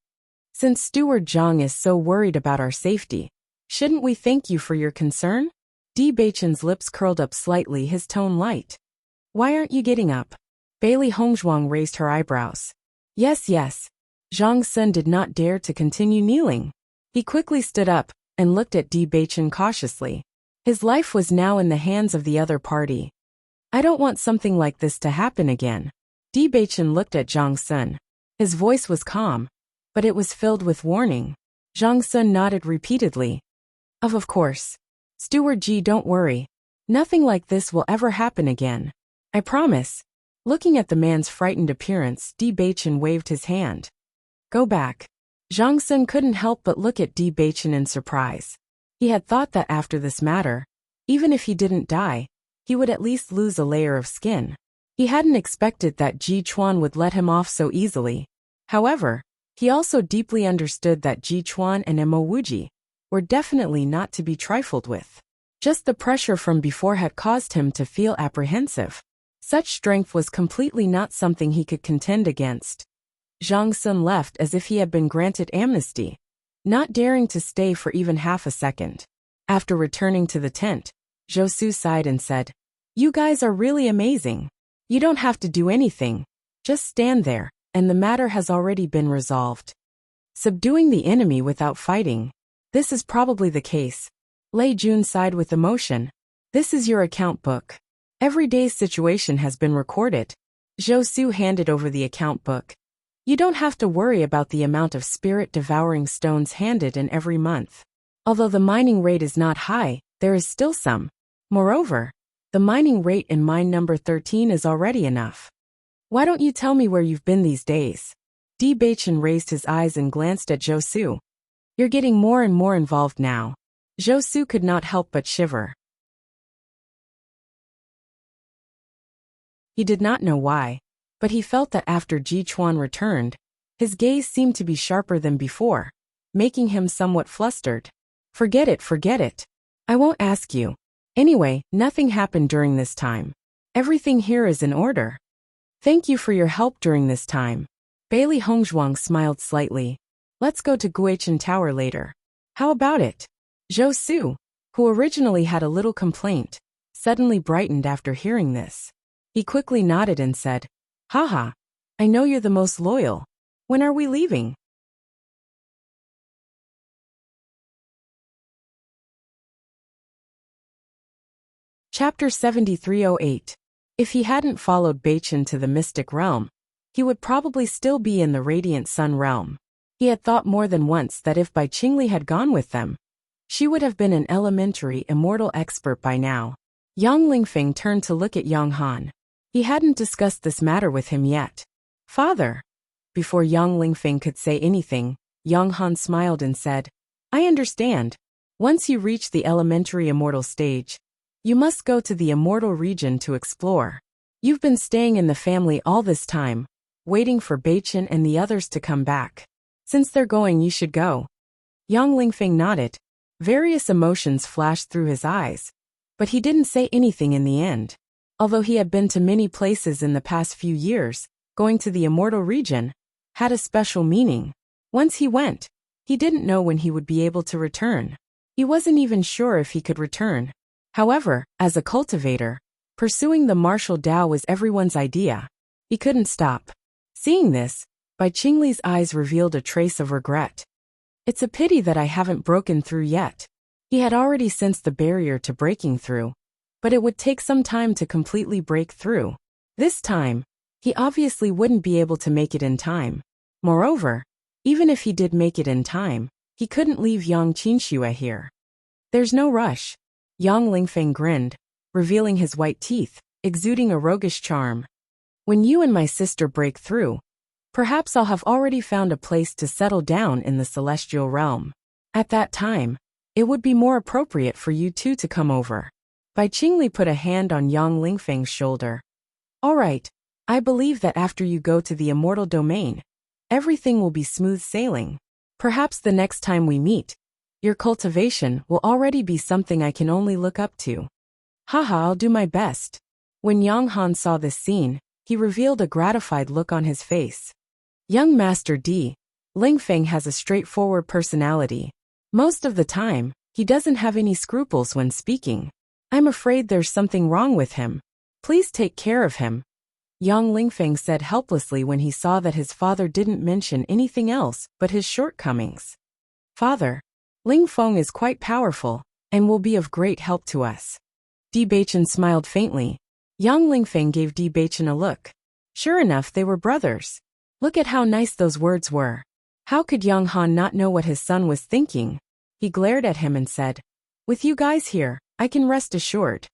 Since Steward Zhang is so worried about our safety, shouldn't we thank you for your concern? Di Beichen's lips curled up slightly, his tone light. Why aren't you getting up? Bailey Hongzhuang raised her eyebrows. Yes. Zhang Sun did not dare to continue kneeling. He quickly stood up and looked at Di Beichen cautiously. His life was now in the hands of the other party. I don't want something like this to happen again. Di Beichen looked at Zhang Sun. His voice was calm, but it was filled with warning. Zhang Sun nodded repeatedly. Of course. Steward Ji, don't worry. Nothing like this will ever happen again. I promise. Looking at the man's frightened appearance, Di Beichen waved his hand. Go back. Zhang Sun couldn't help but look at Di Beichen in surprise. He had thought that after this matter, even if he didn't die, he would at least lose a layer of skin. He hadn't expected that Ji Chuan would let him off so easily. However, he also deeply understood that Ji Chuan and Mo Wuji were definitely not to be trifled with. Just the pressure from before had caused him to feel apprehensive. Such strength was completely not something he could contend against. Zhang Sun left as if he had been granted amnesty, not daring to stay for even half a second. After returning to the tent, Zhou Su sighed and said, "You guys are really amazing. You don't have to do anything. Just stand there, and the matter has already been resolved." Subduing the enemy without fighting. This is probably the case. Lei Jun sighed with emotion. This is your account book. Every day's situation has been recorded. Zhou Su handed over the account book. You don't have to worry about the amount of spirit-devouring stones handed in every month. Although the mining rate is not high, there is still some. Moreover, the mining rate in mine number 13 is already enough. Why don't you tell me where you've been these days? Di Baichen raised his eyes and glanced at Zhou Su. You're getting more and more involved now. Zhou Su could not help but shiver. He did not know why, but he felt that after Ji Chuan returned, his gaze seemed to be sharper than before, making him somewhat flustered. Forget it. I won't ask you. Anyway, nothing happened during this time. Everything here is in order. Thank you for your help during this time. Bailey Hongzhuang smiled slightly. Let's go to Guichen Tower later. How about it? Zhou Su, who originally had a little complaint, suddenly brightened after hearing this. He quickly nodded and said, Haha, I know you're the most loyal. When are we leaving? Chapter 7308. If he hadn't followed Baichen to the mystic realm, he would probably still be in the radiant sun realm. He had thought more than once that if Bai Qingli had gone with them, she would have been an elementary immortal expert by now. Yang Lingfeng turned to look at Yang Han. He hadn't discussed this matter with him yet. Father. Before Yang Lingfeng could say anything, Yang Han smiled and said, I understand. Once you reach the elementary immortal stage, you must go to the immortal region to explore. You've been staying in the family all this time, waiting for Baichen and the others to come back. Since they're going, you should go. Yang Lingfeng nodded. Various emotions flashed through his eyes, but he didn't say anything in the end. Although he had been to many places in the past few years, going to the immortal region had a special meaning. Once he went, he didn't know when he would be able to return. He wasn't even sure if he could return. However, as a cultivator, pursuing the martial Tao was everyone's idea. He couldn't stop. Seeing this, Bai Qingli's eyes revealed a trace of regret. It's a pity that I haven't broken through yet. He had already sensed the barrier to breaking through, but it would take some time to completely break through. This time, he obviously wouldn't be able to make it in time. Moreover, even if he did make it in time, he couldn't leave Yang Qinxue here. There's no rush. Yang Lingfeng grinned, revealing his white teeth, exuding a roguish charm. When you and my sister break through, perhaps I'll have already found a place to settle down in the celestial realm. At that time, it would be more appropriate for you two to come over. Bai Qingli put a hand on Yang Lingfeng's shoulder. All right, I believe that after you go to the immortal domain, everything will be smooth sailing. Perhaps the next time we meet, your cultivation will already be something I can only look up to. Haha, I'll do my best. When Yang Han saw this scene, he revealed a gratified look on his face. Young Master D. Lingfeng has a straightforward personality. Most of the time, he doesn't have any scruples when speaking. I'm afraid there's something wrong with him. Please take care of him. Yang Lingfeng said helplessly when he saw that his father didn't mention anything else but his shortcomings. Father, Ling Feng is quite powerful and will be of great help to us. Di Baichen smiled faintly. Yang Lingfeng gave Di Baichen a look. Sure enough, they were brothers. Look at how nice those words were. How could Yang Han not know what his son was thinking? He glared at him and said, With you guys here, I can rest assured.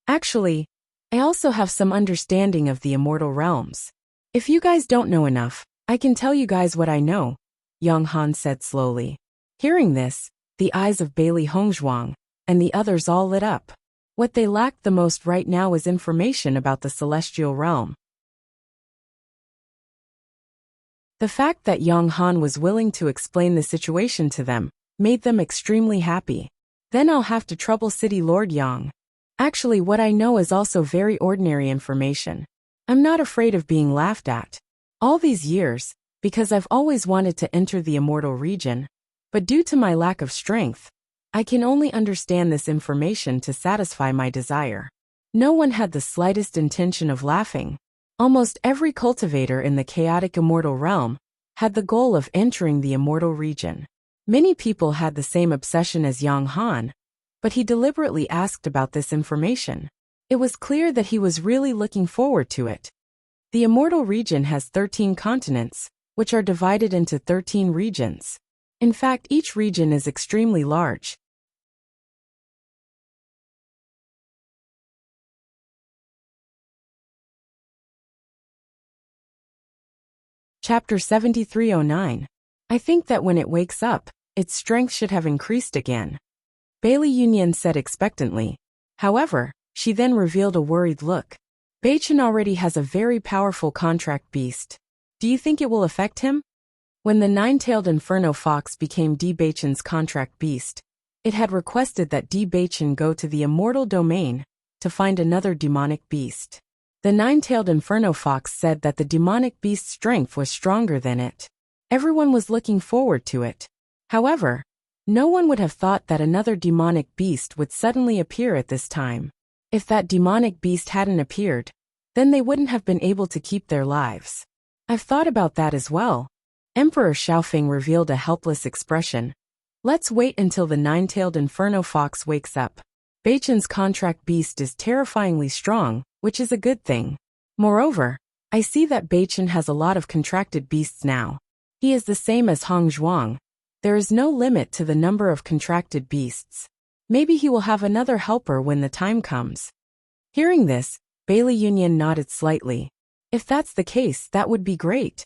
Actually, I also have some understanding of the immortal realms. If you guys don't know enough, I can tell you guys what I know, Yang Han said slowly. Hearing this, the eyes of Bailey Hongzhuang and the others all lit up. What they lacked the most right now was information about the celestial realm. The fact that Yang Han was willing to explain the situation to them made them extremely happy. Then I'll have to trouble City Lord Yang. Actually, what I know is also very ordinary information. I'm not afraid of being laughed at. All these years, because I've always wanted to enter the immortal region, but due to my lack of strength, I can only understand this information to satisfy my desire. No one had the slightest intention of laughing. Almost every cultivator in the chaotic immortal realm had the goal of entering the immortal region. Many people had the same obsession as Yang Han, but he deliberately asked about this information. It was clear that he was really looking forward to it. The immortal region has 13 continents, which are divided into 13 regions. In fact, each region is extremely large. Chapter 7309. I think that when it wakes up, its strength should have increased again. Bailey Union said expectantly. However, she then revealed a worried look. Beichen already has a very powerful contract beast. Do you think it will affect him? When the nine-tailed Inferno Fox became D. Beichen's contract beast, it had requested that D. Beichen go to the immortal domain to find another demonic beast. The nine-tailed Inferno Fox said that the demonic beast's strength was stronger than it. Everyone was looking forward to it. However, no one would have thought that another demonic beast would suddenly appear at this time. If that demonic beast hadn't appeared, then they wouldn't have been able to keep their lives. I've thought about that as well. Emperor Xiaofeng revealed a helpless expression. Let's wait until the nine-tailed Inferno Fox wakes up. Beichen's contract beast is terrifyingly strong, which is a good thing. Moreover, I see that Beichen has a lot of contracted beasts now. He is the same as Hong Zhuang. There is no limit to the number of contracted beasts. Maybe he will have another helper when the time comes. Hearing this, Bailey Union nodded slightly. If that's the case, that would be great.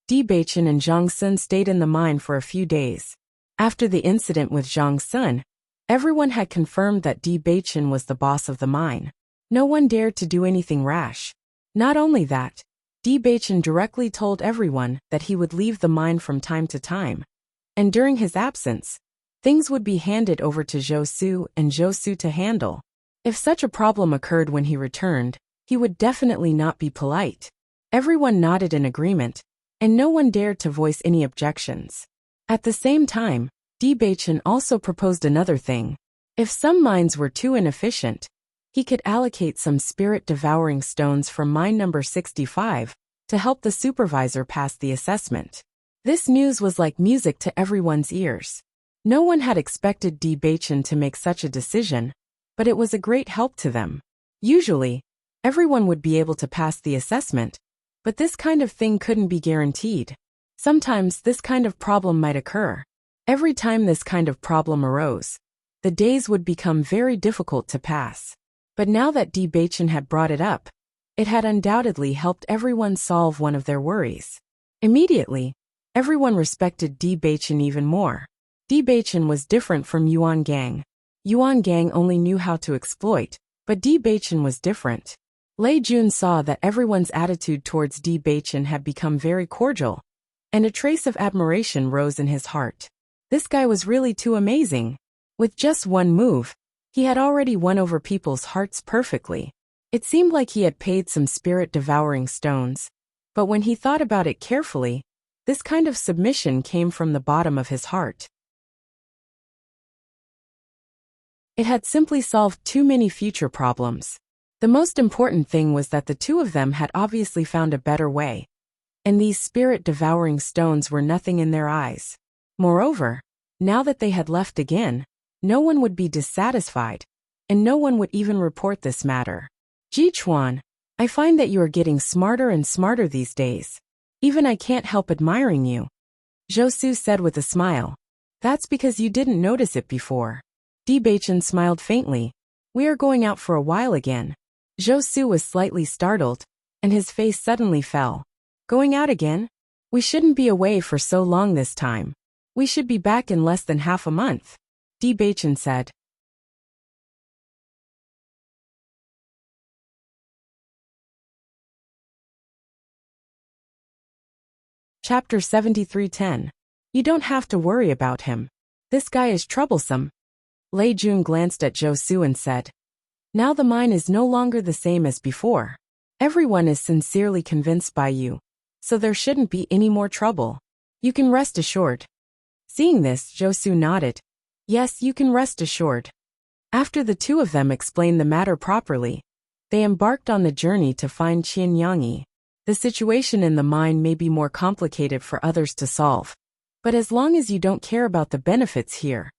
Di Beichen and Zhang Sun stayed in the mine for a few days. After the incident with Zhang Sun, everyone had confirmed that Di Beichen was the boss of the mine. No one dared to do anything rash. Not only that, Di Beichen directly told everyone that he would leave the mine from time to time. And during his absence, things would be handed over to Zhou Su and Zhou Su to handle. If such a problem occurred when he returned, he would definitely not be polite. Everyone nodded in agreement, and no one dared to voice any objections. At the same time, Di Beichen also proposed another thing. If some mines were too inefficient, he could allocate some spirit-devouring stones from mine number 65 to help the supervisor pass the assessment. This news was like music to everyone's ears. No one had expected Di Beichen to make such a decision, but it was a great help to them. Usually, everyone would be able to pass the assessment, but this kind of thing couldn't be guaranteed. Sometimes this kind of problem might occur. Every time this kind of problem arose, the days would become very difficult to pass. But now that Di Beichen had brought it up, it had undoubtedly helped everyone solve one of their worries. Immediately, everyone respected Di Beichen even more. Di Beichen was different from Yuan Gang. Yuan Gang only knew how to exploit, but Di Beichen was different. Lei Jun saw that everyone's attitude towards Di Beichen had become very cordial, and a trace of admiration rose in his heart. This guy was really too amazing. With just one move, he had already won over people's hearts perfectly. It seemed like he had paid some spirit-devouring stones, but when he thought about it carefully, this kind of submission came from the bottom of his heart. It had simply solved too many future problems. The most important thing was that the two of them had obviously found a better way, and these spirit-devouring stones were nothing in their eyes. Moreover, now that they had left again, no one would be dissatisfied, and no one would even report this matter. Ji Chuan, I find that you are getting smarter and smarter these days. Even I can't help admiring you. Zhou Su said with a smile. That's because you didn't notice it before. Di Beichen smiled faintly. We are going out for a while again. Zhou Su was slightly startled, and his face suddenly fell. Going out again? We shouldn't be away for so long this time. We should be back in less than half a month. Di Beichen said. Chapter 7310. You don't have to worry about him. This guy is troublesome. Lei Jun glanced at Zhou Su and said, now the mine is no longer the same as before. Everyone is sincerely convinced by you, so there shouldn't be any more trouble. You can rest assured. Seeing this, Zhou Su nodded. Yes, you can rest assured. After the two of them explained the matter properly, they embarked on the journey to find Qianyangyi. The situation in the mine may be more complicated for others to solve, but as long as you don't care about the benefits here,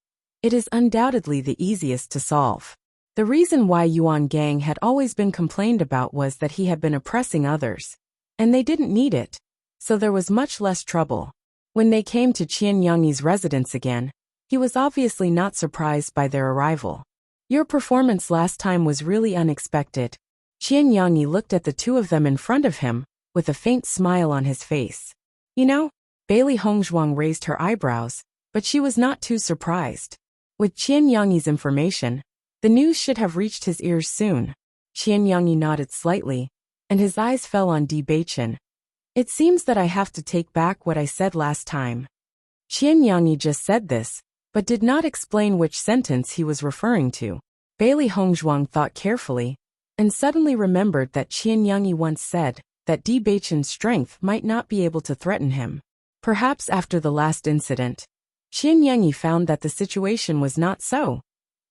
it is undoubtedly the easiest to solve. The reason why Yuan Gang had always been complained about was that he had been oppressing others, and they didn't need it, so there was much less trouble. When they came to Qianyangyi's residence again, he was obviously not surprised by their arrival. Your performance last time was really unexpected. Qianyangyi looked at the two of them in front of him, with a faint smile on his face. You know, Bailey Hongzhuang raised her eyebrows, but she was not too surprised. With Qianyangyi's information, the news should have reached his ears soon. Qianyangyi nodded slightly, and his eyes fell on Di Beichen. It seems that I have to take back what I said last time. Qianyangyi just said this, but did not explain which sentence he was referring to. Bailey Hongzhuang thought carefully, and suddenly remembered that Qianyangyi once said that Di Beichen's strength might not be able to threaten him. Perhaps after the last incident, Qianyangyi found that the situation was not so.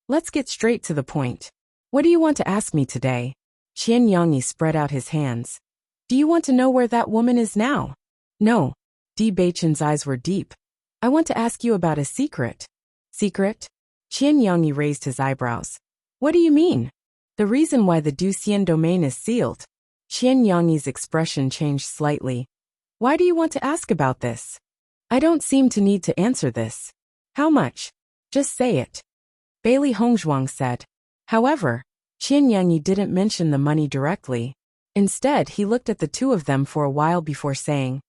Let's get straight to the point. What do you want to ask me today? Qianyangyi spread out his hands. Do you want to know where that woman is now? No. Di Beichen's eyes were deep. I want to ask you about a secret. Secret? Qianyangyi raised his eyebrows. What do you mean? The reason why the Duxian domain is sealed. Qianyangyi's expression changed slightly. Why do you want to ask about this? I don't seem to need to answer this. How much? Just say it. Bailey Hongzhuang said. However, Qianyangyi didn't mention the money directly. Instead, he looked at the two of them for a while before saying,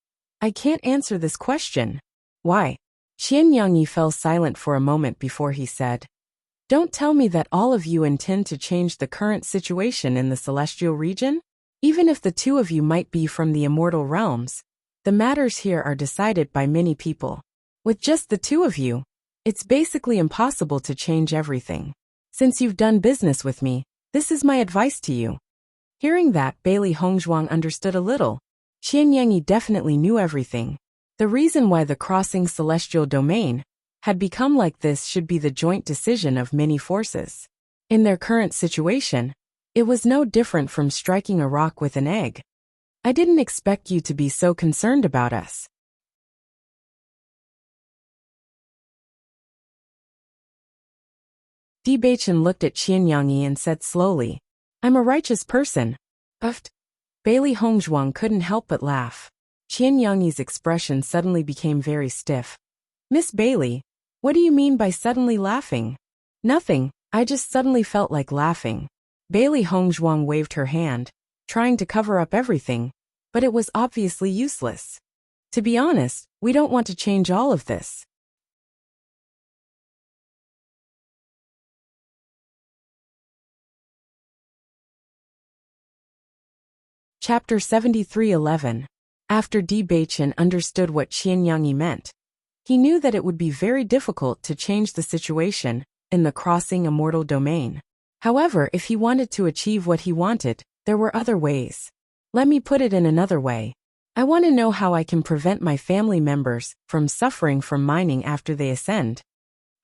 I can't answer this question. Why? Qianyangyi fell silent for a moment before he said, don't tell me that all of you intend to change the current situation in the celestial region? Even if the two of you might be from the immortal realms, the matters here are decided by many people. With just the two of you, it's basically impossible to change everything. Since you've done business with me, this is my advice to you. Hearing that, Bailey Hongzhuang understood a little. Qianyangyi definitely knew everything. The reason why the crossing celestial domain had become like this should be the joint decision of many forces. In their current situation, it was no different from striking a rock with an egg. I didn't expect you to be so concerned about us. Di Beichen looked at Qianyangyi and said slowly, I'm a righteous person. Uft. Bailey Hongzhuang couldn't help but laugh. Qianyangyi's expression suddenly became very stiff. Miss Bailey, what do you mean by suddenly laughing? Nothing, I just suddenly felt like laughing. Bailey Hongzhuang waved her hand, trying to cover up everything, but it was obviously useless. To be honest, we don't want to change all of this. Chapter 73:11. After Di Beichen understood what Qianyangyi meant, he knew that it would be very difficult to change the situation in the crossing immortal domain. However, if he wanted to achieve what he wanted, there were other ways. Let me put it in another way. I want to know how I can prevent my family members from suffering from mining after they ascend.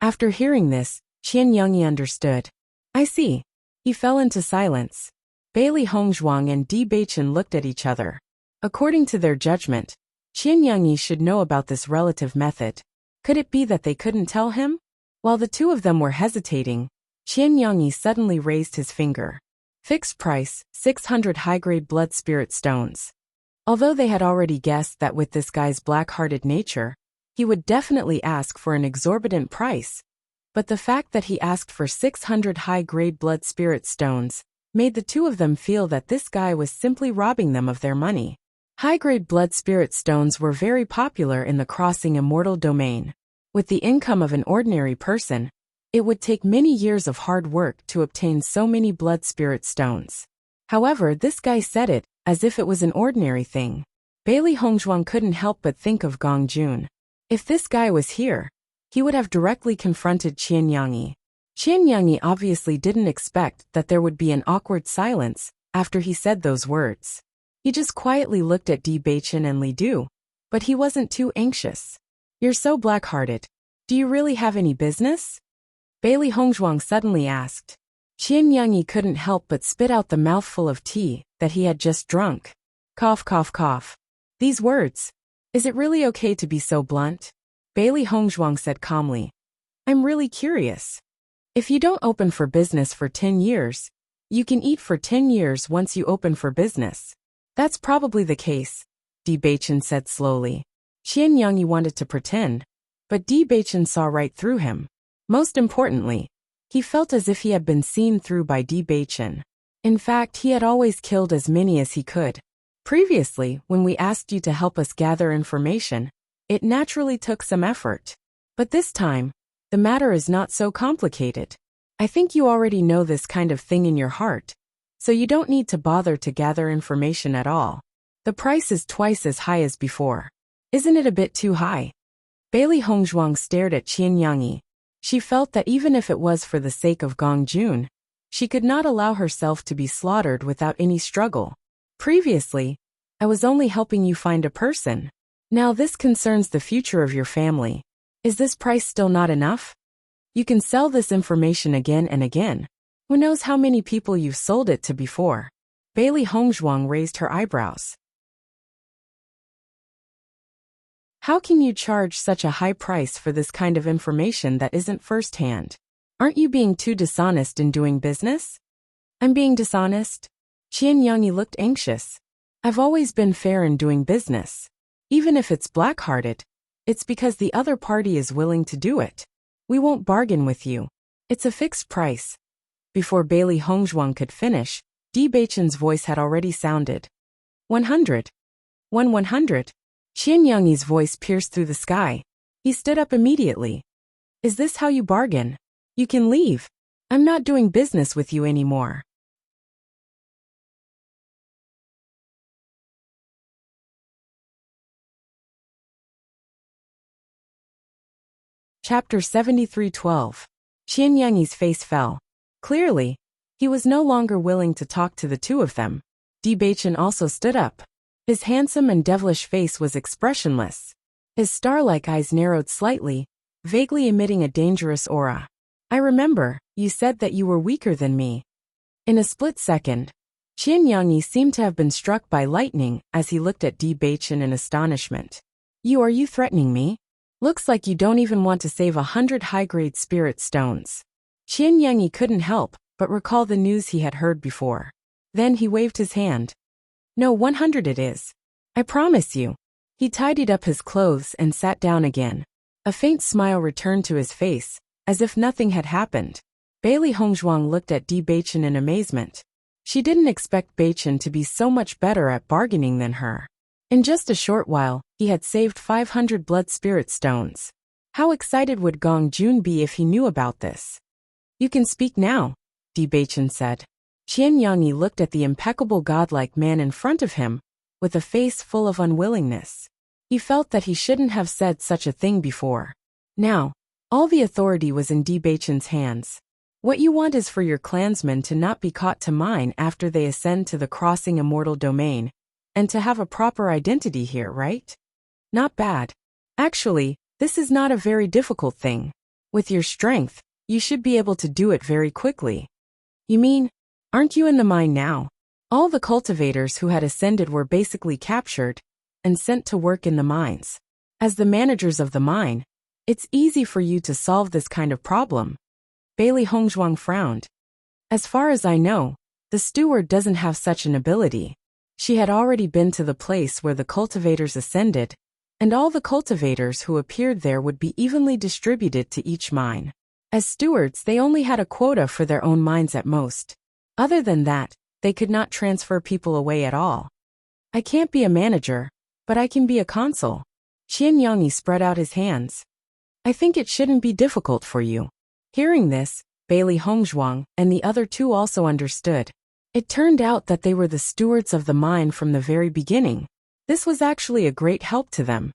After hearing this, Qianyangyi understood. I see. He fell into silence. Bailey Hongzhuang and Di Beichen looked at each other. According to their judgment, Qianyangyi should know about this relative method. Could it be that they couldn't tell him? While the two of them were hesitating, Qianyangyi suddenly raised his finger. Fixed price, 600 high-grade blood spirit stones. Although they had already guessed that with this guy's black-hearted nature, he would definitely ask for an exorbitant price, but the fact that he asked for 600 high-grade blood spirit stones made the two of them feel that this guy was simply robbing them of their money. High-grade blood spirit stones were very popular in the crossing immortal domain. With the income of an ordinary person, it would take many years of hard work to obtain so many blood spirit stones. However, this guy said it as if it was an ordinary thing. Bailey Hongzhuang couldn't help but think of Gong Jun. If this guy was here, he would have directly confronted Qianyangyi. Qianyangyi obviously didn't expect that there would be an awkward silence after he said those words. He just quietly looked at Di Beichen and Li Du, but he wasn't too anxious. "You're so black-hearted. Do you really have any business?" Bailey Hongzhuang suddenly asked. Qianyangyi couldn't help but spit out the mouthful of tea that he had just drunk. Cough, cough, cough. These words. "Is it really okay to be so blunt?" Bailey Hongzhuang said calmly. "I'm really curious. If you don't open for business for 10 years, you can eat for 10 years once you open for business." "That's probably the case," Di Beichen said slowly. Qianyangyi wanted to pretend, but Di Beichen saw right through him. Most importantly, he felt as if he had been seen through by Di Beichen. In fact, he had always killed as many as he could. Previously, when we asked you to help us gather information, it naturally took some effort. But this time, the matter is not so complicated. I think you already know this kind of thing in your heart, so you don't need to bother to gather information at all. The price is twice as high as before. Isn't it a bit too high? Bailey Hongzhuang stared at Qianyangyi. She felt that even if it was for the sake of Gong Jun, she could not allow herself to be slaughtered without any struggle. Previously, I was only helping you find a person. Now this concerns the future of your family. Is this price still not enough? You can sell this information again and again. Who knows how many people you've sold it to before? Bailey Hongzhuang raised her eyebrows. How can you charge such a high price for this kind of information that isn't first-hand? Aren't you being too dishonest in doing business? I'm being dishonest? Qianyangyi looked anxious. I've always been fair in doing business. Even if it's black-hearted, it's because the other party is willing to do it. We won't bargain with you. It's a fixed price. Before Bailey Hongzhuang could finish, Di Beichen's voice had already sounded. 100. 100. Qianyangyi's voice pierced through the sky. He stood up immediately. Is this how you bargain? You can leave. I'm not doing business with you anymore. Chapter 73:12. Qianyangyi's face fell. Clearly, he was no longer willing to talk to the two of them. Di Beichen also stood up. His handsome and devilish face was expressionless. His star-like eyes narrowed slightly, vaguely emitting a dangerous aura. I remember, you said that you were weaker than me. In a split second, Qianyangyi seemed to have been struck by lightning as he looked at Di Beichen in astonishment. Are you threatening me? Looks like you don't even want to save 100 high-grade spirit stones. Qianyangyi couldn't help but recall the news he had heard before. Then he waved his hand. No, 100 it is. I promise you. He tidied up his clothes and sat down again. A faint smile returned to his face, as if nothing had happened. Bailey Hongzhuang looked at Di Beichen in amazement. She didn't expect Beichen to be so much better at bargaining than her. In just a short while, he had saved 500 blood spirit stones. How excited would Gong Jun be if he knew about this? You can speak now, Di Beichen said. Qianyangyi looked at the impeccable godlike man in front of him, with a face full of unwillingness. He felt that he shouldn't have said such a thing before. Now, all the authority was in Di Beichen's hands. What you want is for your clansmen to not be caught to mine after they ascend to the crossing immortal domain, and to have a proper identity here, right? Not bad. Actually, this is not a very difficult thing. With your strength, you should be able to do it very quickly. You mean, aren't you in the mine now? All the cultivators who had ascended were basically captured and sent to work in the mines. As the managers of the mine, it's easy for you to solve this kind of problem. Bailey Hongzhuang frowned. As far as I know, the steward doesn't have such an ability. She had already been to the place where the cultivators ascended, and all the cultivators who appeared there would be evenly distributed to each mine. As stewards, they only had a quota for their own mines at most. Other than that, they could not transfer people away at all. I can't be a manager, but I can be a consul. Qianyangyi spread out his hands. I think it shouldn't be difficult for you. Hearing this, Bailey Hongzhuang and the other two also understood. It turned out that they were the stewards of the mine from the very beginning. This was actually a great help to them.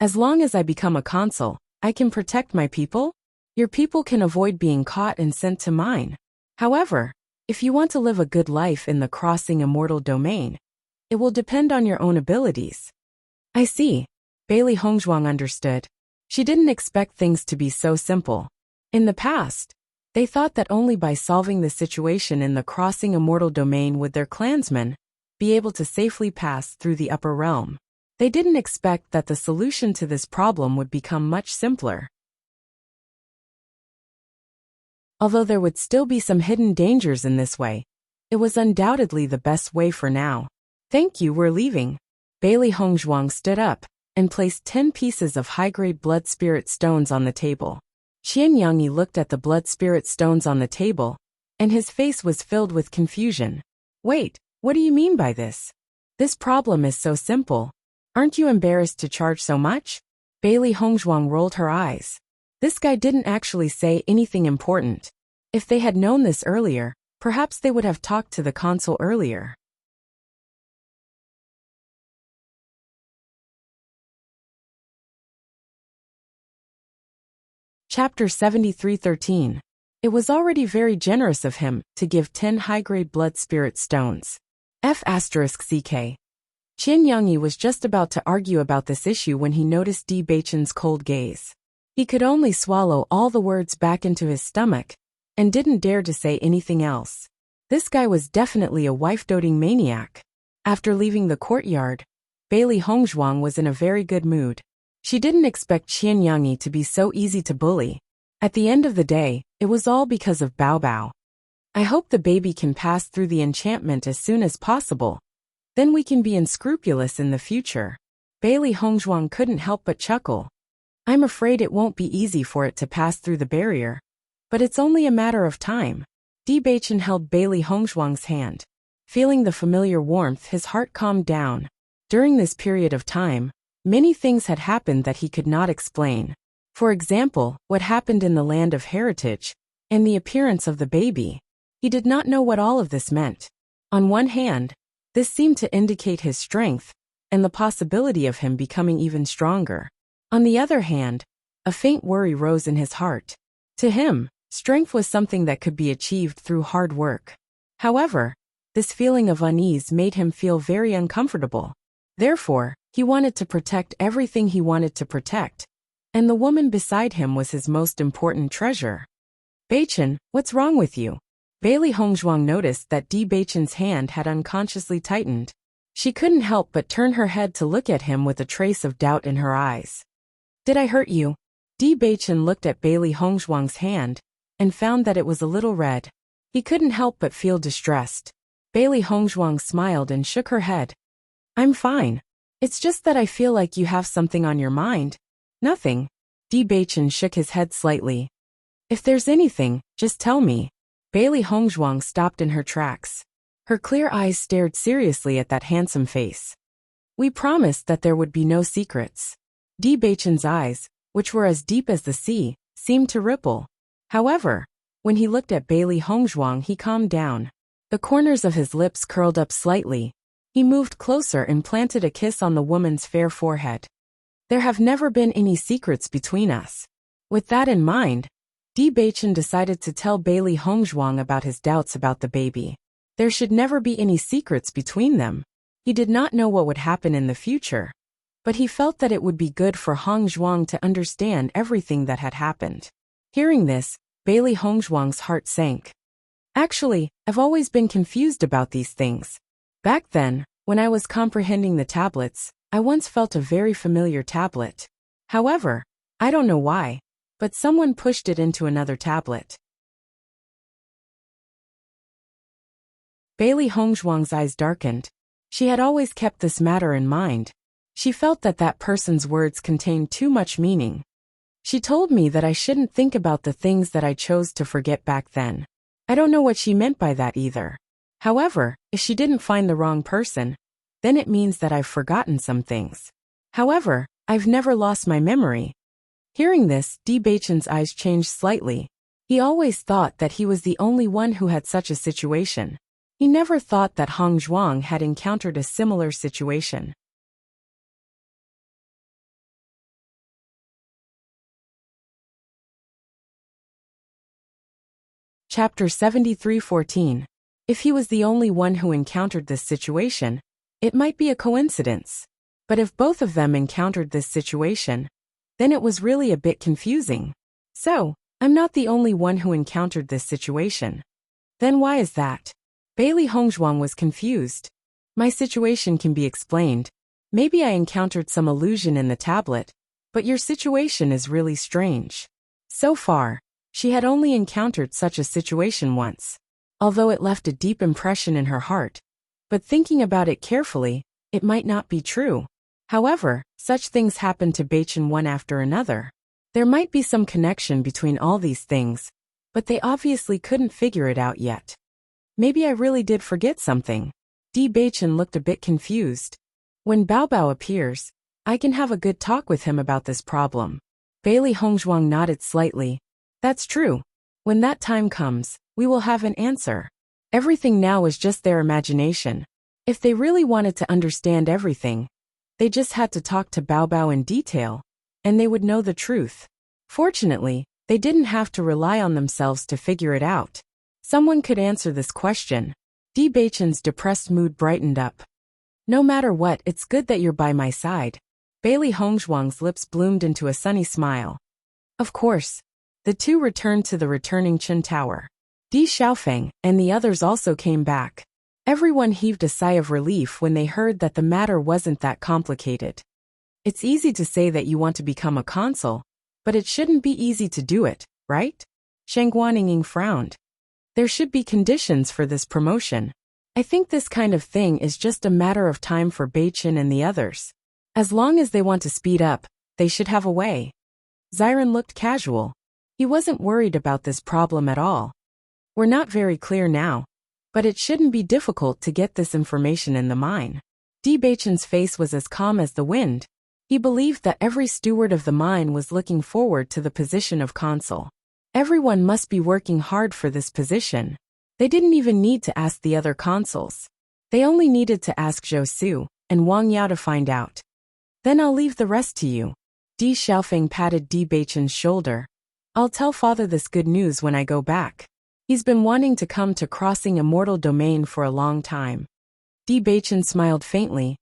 As long as I become a consul, I can protect my people? Your people can avoid being caught and sent to mine. However, if you want to live a good life in the crossing immortal domain, it will depend on your own abilities. I see. Bailey Hongzhuang understood. She didn't expect things to be so simple. In the past, they thought that only by solving the situation in the crossing immortal domain would their clansmen be able to safely pass through the upper realm. They didn't expect that the solution to this problem would become much simpler. Although there would still be some hidden dangers in this way, it was undoubtedly the best way for now. Thank you, we're leaving. Bailey Hongzhuang stood up and placed 10 pieces of high-grade blood spirit stones on the table. Qian Yangyi looked at the blood spirit stones on the table, and his face was filled with confusion. Wait, what do you mean by this? This problem is so simple. Aren't you embarrassed to charge so much? Bailey Hongzhuang rolled her eyes. This guy didn't actually say anything important. If they had known this earlier, perhaps they would have talked to the consul earlier. Chapter 73:13. It was already very generous of him to give 10 high-grade blood spirit stones. F***CK. Qian Yangyi was just about to argue about this issue when he noticed Di Beichen's cold gaze. He could only swallow all the words back into his stomach and didn't dare to say anything else. This guy was definitely a wife-doting maniac. After leaving the courtyard, Bailey Hongzhuang was in a very good mood. She didn't expect Qian Yangyi to be so easy to bully. At the end of the day, it was all because of Bao Bao. I hope the baby can pass through the enchantment as soon as possible. Then we can be unscrupulous in the future. Bailey Hongzhuang couldn't help but chuckle. I'm afraid it won't be easy for it to pass through the barrier. But it's only a matter of time. Di Beichen held Bailey Hongzhuang's hand. Feeling the familiar warmth, his heart calmed down. During this period of time, many things had happened that he could not explain. For example, what happened in the land of heritage, and the appearance of the baby. He did not know what all of this meant. On one hand, this seemed to indicate his strength, and the possibility of him becoming even stronger. On the other hand, a faint worry rose in his heart. To him, strength was something that could be achieved through hard work. However, this feeling of unease made him feel very uncomfortable. Therefore, he wanted to protect everything he wanted to protect, and the woman beside him was his most important treasure. Beichen, what's wrong with you? Bailey Hongzhuang noticed that Di Beichen's hand had unconsciously tightened. She couldn't help but turn her head to look at him with a trace of doubt in her eyes. Did I hurt you? Di Beichen looked at Bailey Hongzhuang's hand and found that it was a little red. He couldn't help but feel distressed. Bailey Hongzhuang smiled and shook her head. I'm fine. It's just that I feel like you have something on your mind. Nothing. Di Beichen shook his head slightly. If there's anything, just tell me. Bailey Hongzhuang stopped in her tracks. Her clear eyes stared seriously at that handsome face. We promised that there would be no secrets. Di Beichen's eyes, which were as deep as the sea, seemed to ripple. However, when he looked at Bailey Hongzhuang, he calmed down. The corners of his lips curled up slightly. He moved closer and planted a kiss on the woman's fair forehead. There have never been any secrets between us. With that in mind, Di Beichen decided to tell Bailey Hongzhuang about his doubts about the baby. There should never be any secrets between them. He did not know what would happen in the future, but he felt that it would be good for Hongzhuang to understand everything that had happened. Hearing this, Bailey Hongzhuang's heart sank. Actually, I've always been confused about these things. Back then, when I was comprehending the tablets, I once felt a very familiar tablet. However, I don't know why, but someone pushed it into another tablet. Bailey Hongzhuang's eyes darkened. She had always kept this matter in mind. She felt that that person's words contained too much meaning. She told me that I shouldn't think about the things that I chose to forget back then. I don't know what she meant by that either. However, if she didn't find the wrong person, then it means that I've forgotten some things. However, I've never lost my memory. Hearing this, Di Beichen's eyes changed slightly. He always thought that he was the only one who had such a situation. He never thought that Hongzhuang had encountered a similar situation. Chapter 73:14. If he was the only one who encountered this situation, it might be a coincidence. But if both of them encountered this situation, then it was really a bit confusing. So, I'm not the only one who encountered this situation. Then why is that? Bailey Hongzhuang was confused. My situation can be explained. Maybe I encountered some illusion in the tablet, but your situation is really strange. So far, she had only encountered such a situation once, although it left a deep impression in her heart. But thinking about it carefully, it might not be true. However, such things happen to Beichen one after another. There might be some connection between all these things, but they obviously couldn't figure it out yet. Maybe I really did forget something. Di Beichen looked a bit confused. When Bao Bao appears, I can have a good talk with him about this problem. Bailey Hongzhuang nodded slightly. That's true. When that time comes, we will have an answer. Everything now is just their imagination. If they really wanted to understand everything, they just had to talk to Bao Bao in detail, and they would know the truth. Fortunately, they didn't have to rely on themselves to figure it out. Someone could answer this question. Di Beichen's depressed mood brightened up. No matter what, it's good that you're by my side. Bailey Hongzhuang's lips bloomed into a sunny smile. Of course. The two returned to the returning Qin Tower. Di Xiaofeng and the others also came back. Everyone heaved a sigh of relief when they heard that the matter wasn't that complicated. It's easy to say that you want to become a consul, but it shouldn't be easy to do it, right? Shang Guanning frowned. There should be conditions for this promotion. I think this kind of thing is just a matter of time for Beichen and the others. As long as they want to speed up, they should have a way. Xiren looked casual. He wasn't worried about this problem at all. We're not very clear now, but it shouldn't be difficult to get this information in the mine. Di Beichen's face was as calm as the wind. He believed that every steward of the mine was looking forward to the position of consul. Everyone must be working hard for this position. They didn't even need to ask the other consuls. They only needed to ask Zhou Su and Wang Yao to find out. Then I'll leave the rest to you. Di Xiaofeng patted Di Beichen's shoulder. I'll tell father this good news when I go back. He's been wanting to come to Crossing Immortal Domain for a long time. Di Beichen smiled faintly.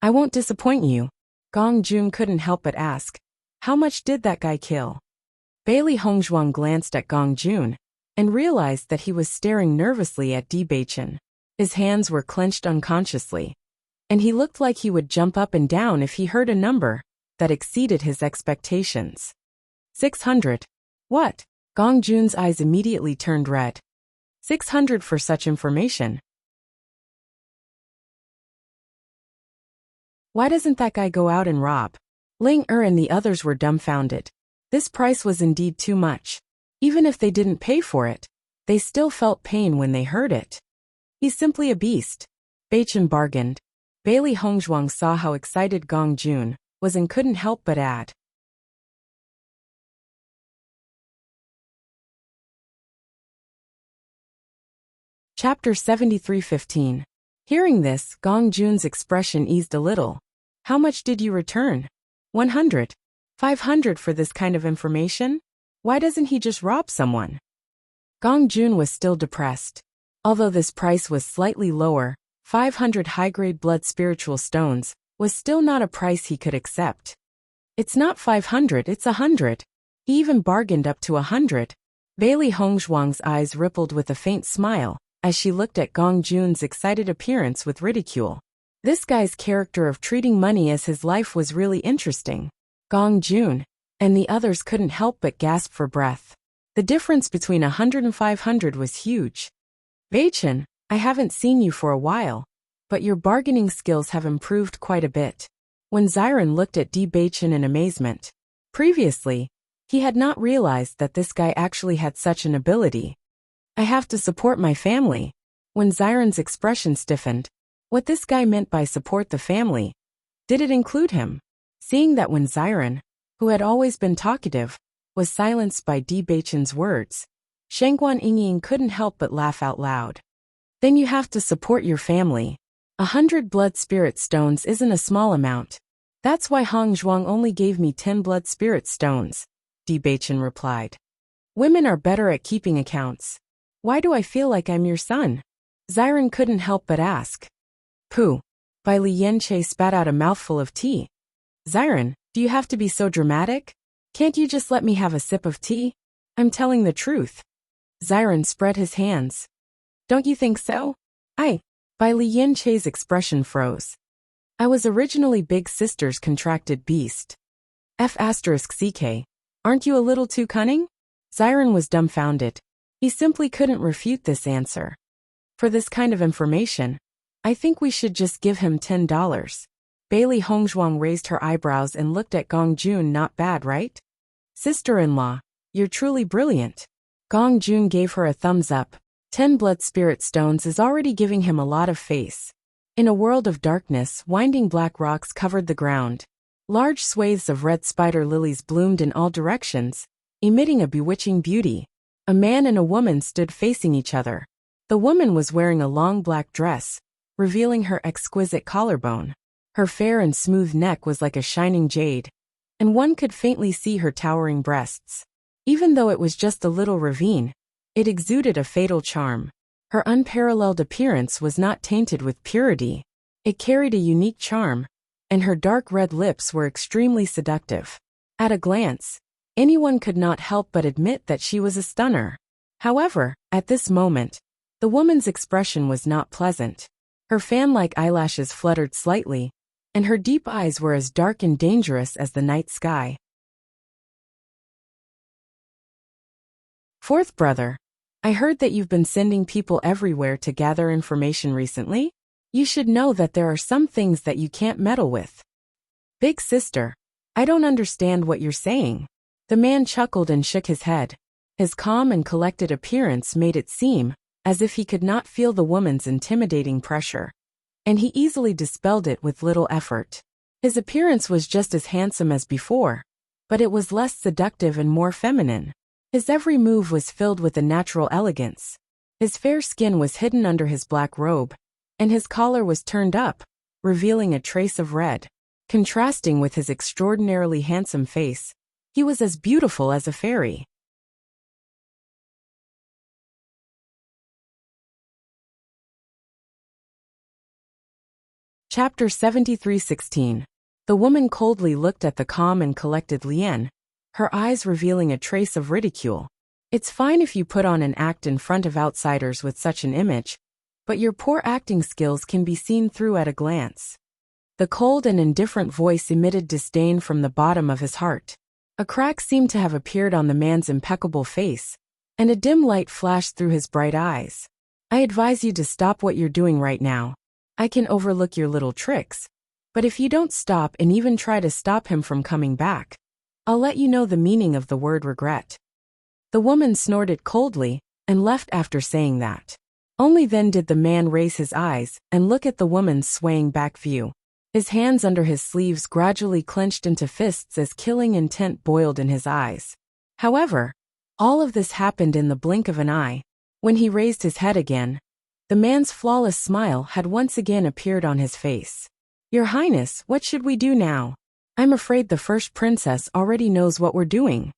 I won't disappoint you. Gong Jun couldn't help but ask. How much did that guy kill? Bailey Hongzhuang glanced at Gong Jun and realized that he was staring nervously at Di Beichen. His hands were clenched unconsciously, and he looked like he would jump up and down if he heard a number that exceeded his expectations. 600. What? Gong Jun's eyes immediately turned red. 600 for such information. Why doesn't that guy go out and rob? Ling and the others were dumbfounded. This price was indeed too much. Even if they didn't pay for it, they still felt pain when they heard it. He's simply a beast. Beichen bargained. Bailey Hongzhuang saw how excited Gong Jun was and couldn't help but add. Chapter 73:15. Hearing this, Gong Jun's expression eased a little. How much did you return? 100. 500 for this kind of information? Why doesn't he just rob someone? Gong Jun was still depressed. Although this price was slightly lower, 500 high-grade blood spiritual stones was still not a price he could accept. It's not 500, it's 100. He even bargained up to 100. Bailey Hongzhuang's eyes rippled with a faint smile as she looked at Gong Jun's excited appearance with ridicule. This guy's character of treating money as his life was really interesting. Gong Jun and the others couldn't help but gasp for breath. The difference between 100 and 500 was huge. Beichen, I haven't seen you for a while, but your bargaining skills have improved quite a bit. When Xiren looked at Di Beichen in amazement. Previously, he had not realized that this guy actually had such an ability. I have to support my family. When Xiren's expression stiffened, what this guy meant by support the family, did it include him? Seeing that when Xiren, who had always been talkative, was silenced by Di Beichen's words, Shangguan Yingying couldn't help but laugh out loud. Then you have to support your family. 100 blood spirit stones isn't a small amount. That's why Hong Zhuang only gave me 10 blood spirit stones, Di Beichen replied. Women are better at keeping accounts. Why do I feel like I'm your son? Xiren couldn't help but ask. Pooh. Bai Lianche spat out a mouthful of tea. Xiren, do you have to be so dramatic? Can't you just let me have a sip of tea? I'm telling the truth. Xiren spread his hands. Don't you think so? Bai Lianche's expression froze. I was originally Big Sister's contracted beast. F***ck. Aren't you a little too cunning? Xiren was dumbfounded. He simply couldn't refute this answer. For this kind of information, I think we should just give him $10. Bailey Hongzhuang raised her eyebrows and looked at Gong Jun. Not bad, right? Sister-in-law, you're truly brilliant. Gong Jun gave her a thumbs up. 10 blood spirit stones is already giving him a lot of face. In a world of darkness, winding black rocks covered the ground. Large swathes of red spider lilies bloomed in all directions, emitting a bewitching beauty. A man and a woman stood facing each other. The woman was wearing a long black dress, revealing her exquisite collarbone. Her fair and smooth neck was like a shining jade, and one could faintly see her towering breasts. Even though it was just a little ravine, it exuded a fatal charm. Her unparalleled appearance was not tainted with purity. It carried a unique charm, and her dark red lips were extremely seductive. At a glance, anyone could not help but admit that she was a stunner. However, at this moment, the woman's expression was not pleasant. Her fan-like eyelashes fluttered slightly, and her deep eyes were as dark and dangerous as the night sky. Fourth brother, I heard that you've been sending people everywhere to gather information recently. You should know that there are some things that you can't meddle with. Big sister, I don't understand what you're saying. The man chuckled and shook his head. His calm and collected appearance made it seem as if he could not feel the woman's intimidating pressure, and he easily dispelled it with little effort. His appearance was just as handsome as before, but it was less seductive and more feminine. His every move was filled with a natural elegance. His fair skin was hidden under his black robe, and his collar was turned up, revealing a trace of red. Contrasting with his extraordinarily handsome face, he was as beautiful as a fairy. Chapter 73:16. The woman coldly looked at the calm and collected Lien, her eyes revealing a trace of ridicule. It's fine if you put on an act in front of outsiders with such an image, but your poor acting skills can be seen through at a glance. The cold and indifferent voice emitted disdain from the bottom of his heart. A crack seemed to have appeared on the man's impeccable face, and a dim light flashed through his bright eyes. I advise you to stop what you're doing right now. I can overlook your little tricks, but if you don't stop and even try to stop him from coming back, I'll let you know the meaning of the word regret. The woman snorted coldly and left after saying that. Only then did the man raise his eyes and look at the woman's swaying back view. His hands under his sleeves gradually clenched into fists as killing intent boiled in his eyes. However, all of this happened in the blink of an eye. When he raised his head again, the man's flawless smile had once again appeared on his face. Your Highness, what should we do now? I'm afraid the first princess already knows what we're doing.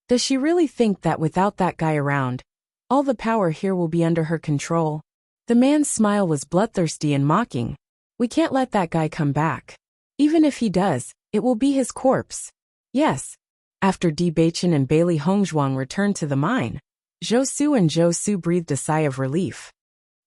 Does she really think that without that guy around, all the power here will be under her control? The man's smile was bloodthirsty and mocking. We can't let that guy come back. Even if he does, it will be his corpse. Yes. After Di Baichen and Bailey Hongzhuang returned to the mine, Zhou Su and Zhou Su breathed a sigh of relief.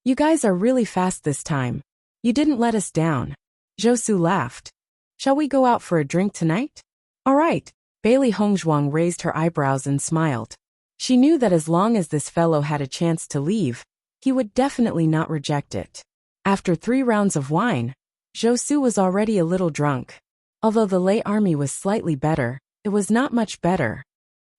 You guys are really fast this time. You didn't let us down. Zhou Su laughed. Shall we go out for a drink tonight? All right. Bailey Hongzhuang raised her eyebrows and smiled. She knew that as long as this fellow had a chance to leave, he would definitely not reject it. After 3 rounds of wine, Zhou Su was already a little drunk. Although the Lei army was slightly better, it was not much better.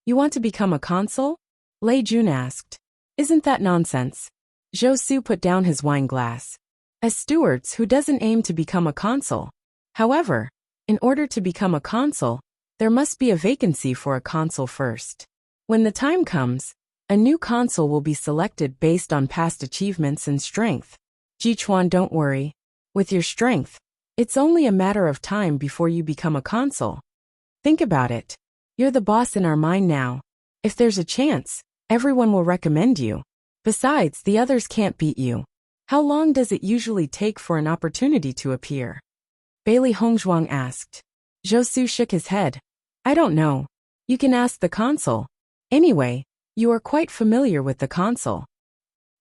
You want to become a consul? Lei Jun asked. Isn't that nonsense? Zhou Su put down his wine glass. As stewards, who doesn't aim to become a consul? However, in order to become a consul, there must be a vacancy for a consul first. When the time comes, a new consul will be selected based on past achievements and strength. Jichuan, don't worry. With your strength, it's only a matter of time before you become a consul. Think about it. You're the boss in our mine now. If there's a chance, everyone will recommend you. Besides, the others can't beat you. How long does it usually take for an opportunity to appear? Bailey Hongzhuang asked. Zhou Su shook his head. I don't know. You can ask the consul. Anyway, you are quite familiar with the consul.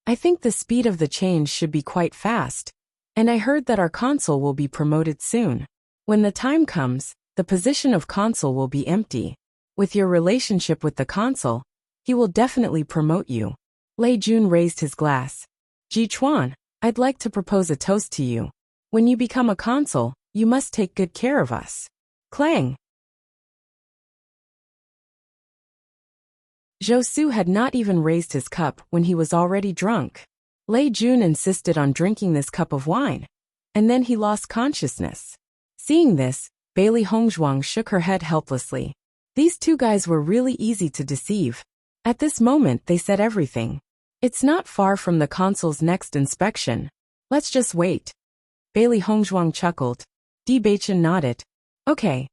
I think the speed of the change should be quite fast, and I heard that our consul will be promoted soon. When the time comes, the position of consul will be empty. With your relationship with the consul, he will definitely promote you. Lei Jun raised his glass. Ji Chuan, I'd like to propose a toast to you. When you become a consul, you must take good care of us. Clang. Zhou Su had not even raised his cup when he was already drunk. Lei Jun insisted on drinking this cup of wine, and then he lost consciousness. Seeing this, Bailey Hongzhuang shook her head helplessly. These two guys were really easy to deceive. At this moment they said everything. It's not far from the consul's next inspection. Let's just wait. Bailey Hongzhuang chuckled. Di Beichen nodded. Okay.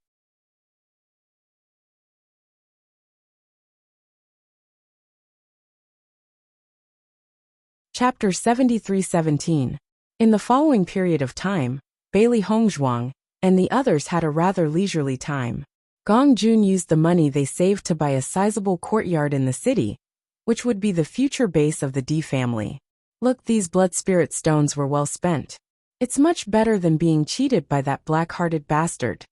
Chapter 73-17. In the following period of time, Bailey Hongzhuang and the others had a rather leisurely time. Gong Jun used the money they saved to buy a sizable courtyard in the city, which would be the future base of the D family. Look, these blood spirit stones were well spent. It's much better than being cheated by that black-hearted bastard.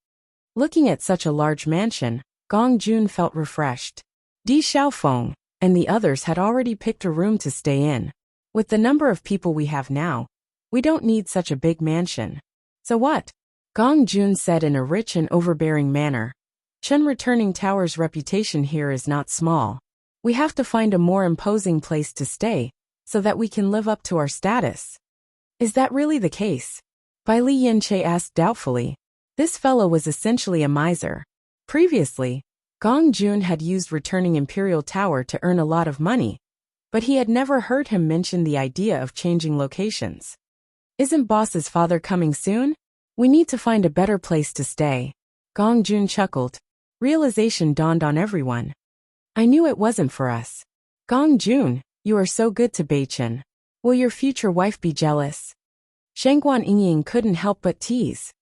Looking at such a large mansion, Gong Jun felt refreshed. Di Xiaofeng and the others had already picked a room to stay in. With the number of people we have now, we don't need such a big mansion. So what? Gong Jun said in a rich and overbearing manner. Chen Returning Tower's reputation here is not small. We have to find a more imposing place to stay, so that we can live up to our status. Is that really the case? Bai Li Yanche asked doubtfully. This fellow was essentially a miser. Previously, Gong Jun had used Returning Imperial Tower to earn a lot of money, but he had never heard him mention the idea of changing locations. Isn't boss's father coming soon? We need to find a better place to stay. Gong Jun chuckled. Realization dawned on everyone. I knew it wasn't for us. Gong Jun, you are so good to Beichen. Will your future wife be jealous? Shangguan Yingying couldn't help but tease.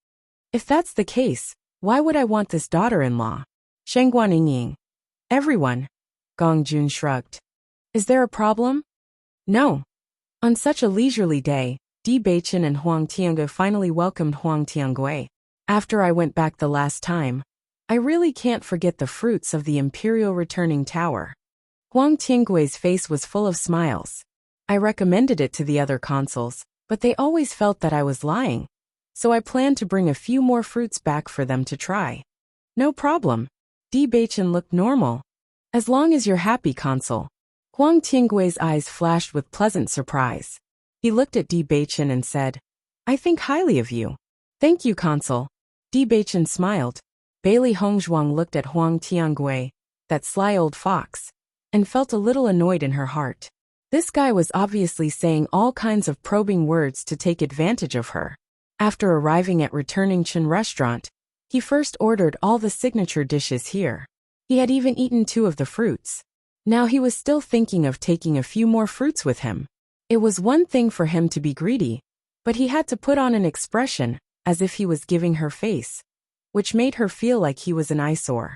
If that's the case, why would I want this daughter-in-law? Shangguan Yingying. Everyone. Gong Jun shrugged. Is there a problem? No. On such a leisurely day, Di Beichen and Huang Tiange finally welcomed Huang Tiangui. After I went back the last time, I really can't forget the fruits of the Imperial Returning Tower. Huang Tiangui's face was full of smiles. I recommended it to the other consuls, but they always felt that I was lying, so I planned to bring a few more fruits back for them to try. No problem. Di Beichen looked normal. As long as you're happy, consul. Huang Tiangui's eyes flashed with pleasant surprise. He looked at Di Beichen and said, I think highly of you. Thank you, consul. Di Beichen smiled. Bailey Hongzhuang looked at Huang Tiangui, that sly old fox, and felt a little annoyed in her heart. This guy was obviously saying all kinds of probing words to take advantage of her. After arriving at Returning Chen restaurant, he first ordered all the signature dishes here. He had even eaten 2 of the fruits. Now he was still thinking of taking a few more fruits with him. It was one thing for him to be greedy, but he had to put on an expression, as if he was giving her face, which made her feel like he was an eyesore.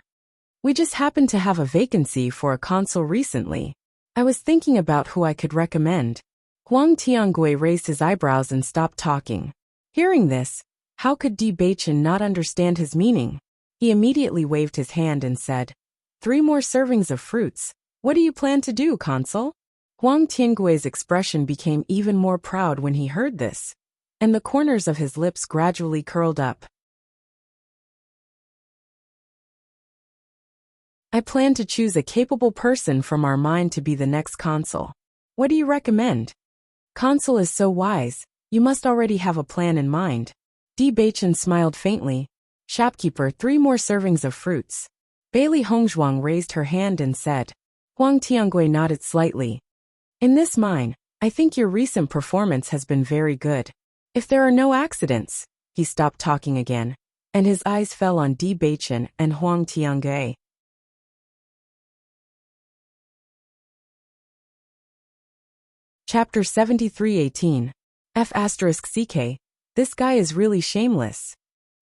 We just happened to have a vacancy for a consul recently. I was thinking about who I could recommend. Huang Tiangui raised his eyebrows and stopped talking. Hearing this, how could Di Beichen not understand his meaning? He immediately waved his hand and said, 3 more servings of fruits. What do you plan to do, consul? Huang Tiangui's expression became even more proud when he heard this, and the corners of his lips gradually curled up. I plan to choose a capable person from our mind to be the next consul. What do you recommend? Consul is so wise, you must already have a plan in mind. Di Beichen smiled faintly. Shopkeeper, 3 more servings of fruits. Bailey Hongzhuang raised her hand and said. Huang Tiangui nodded slightly. In this mine, I think your recent performance has been very good. If there are no accidents. He stopped talking again, and his eyes fell on Di Beichen and Huang Tiangui. Chapter 73:18. F***CK. This guy is really shameless.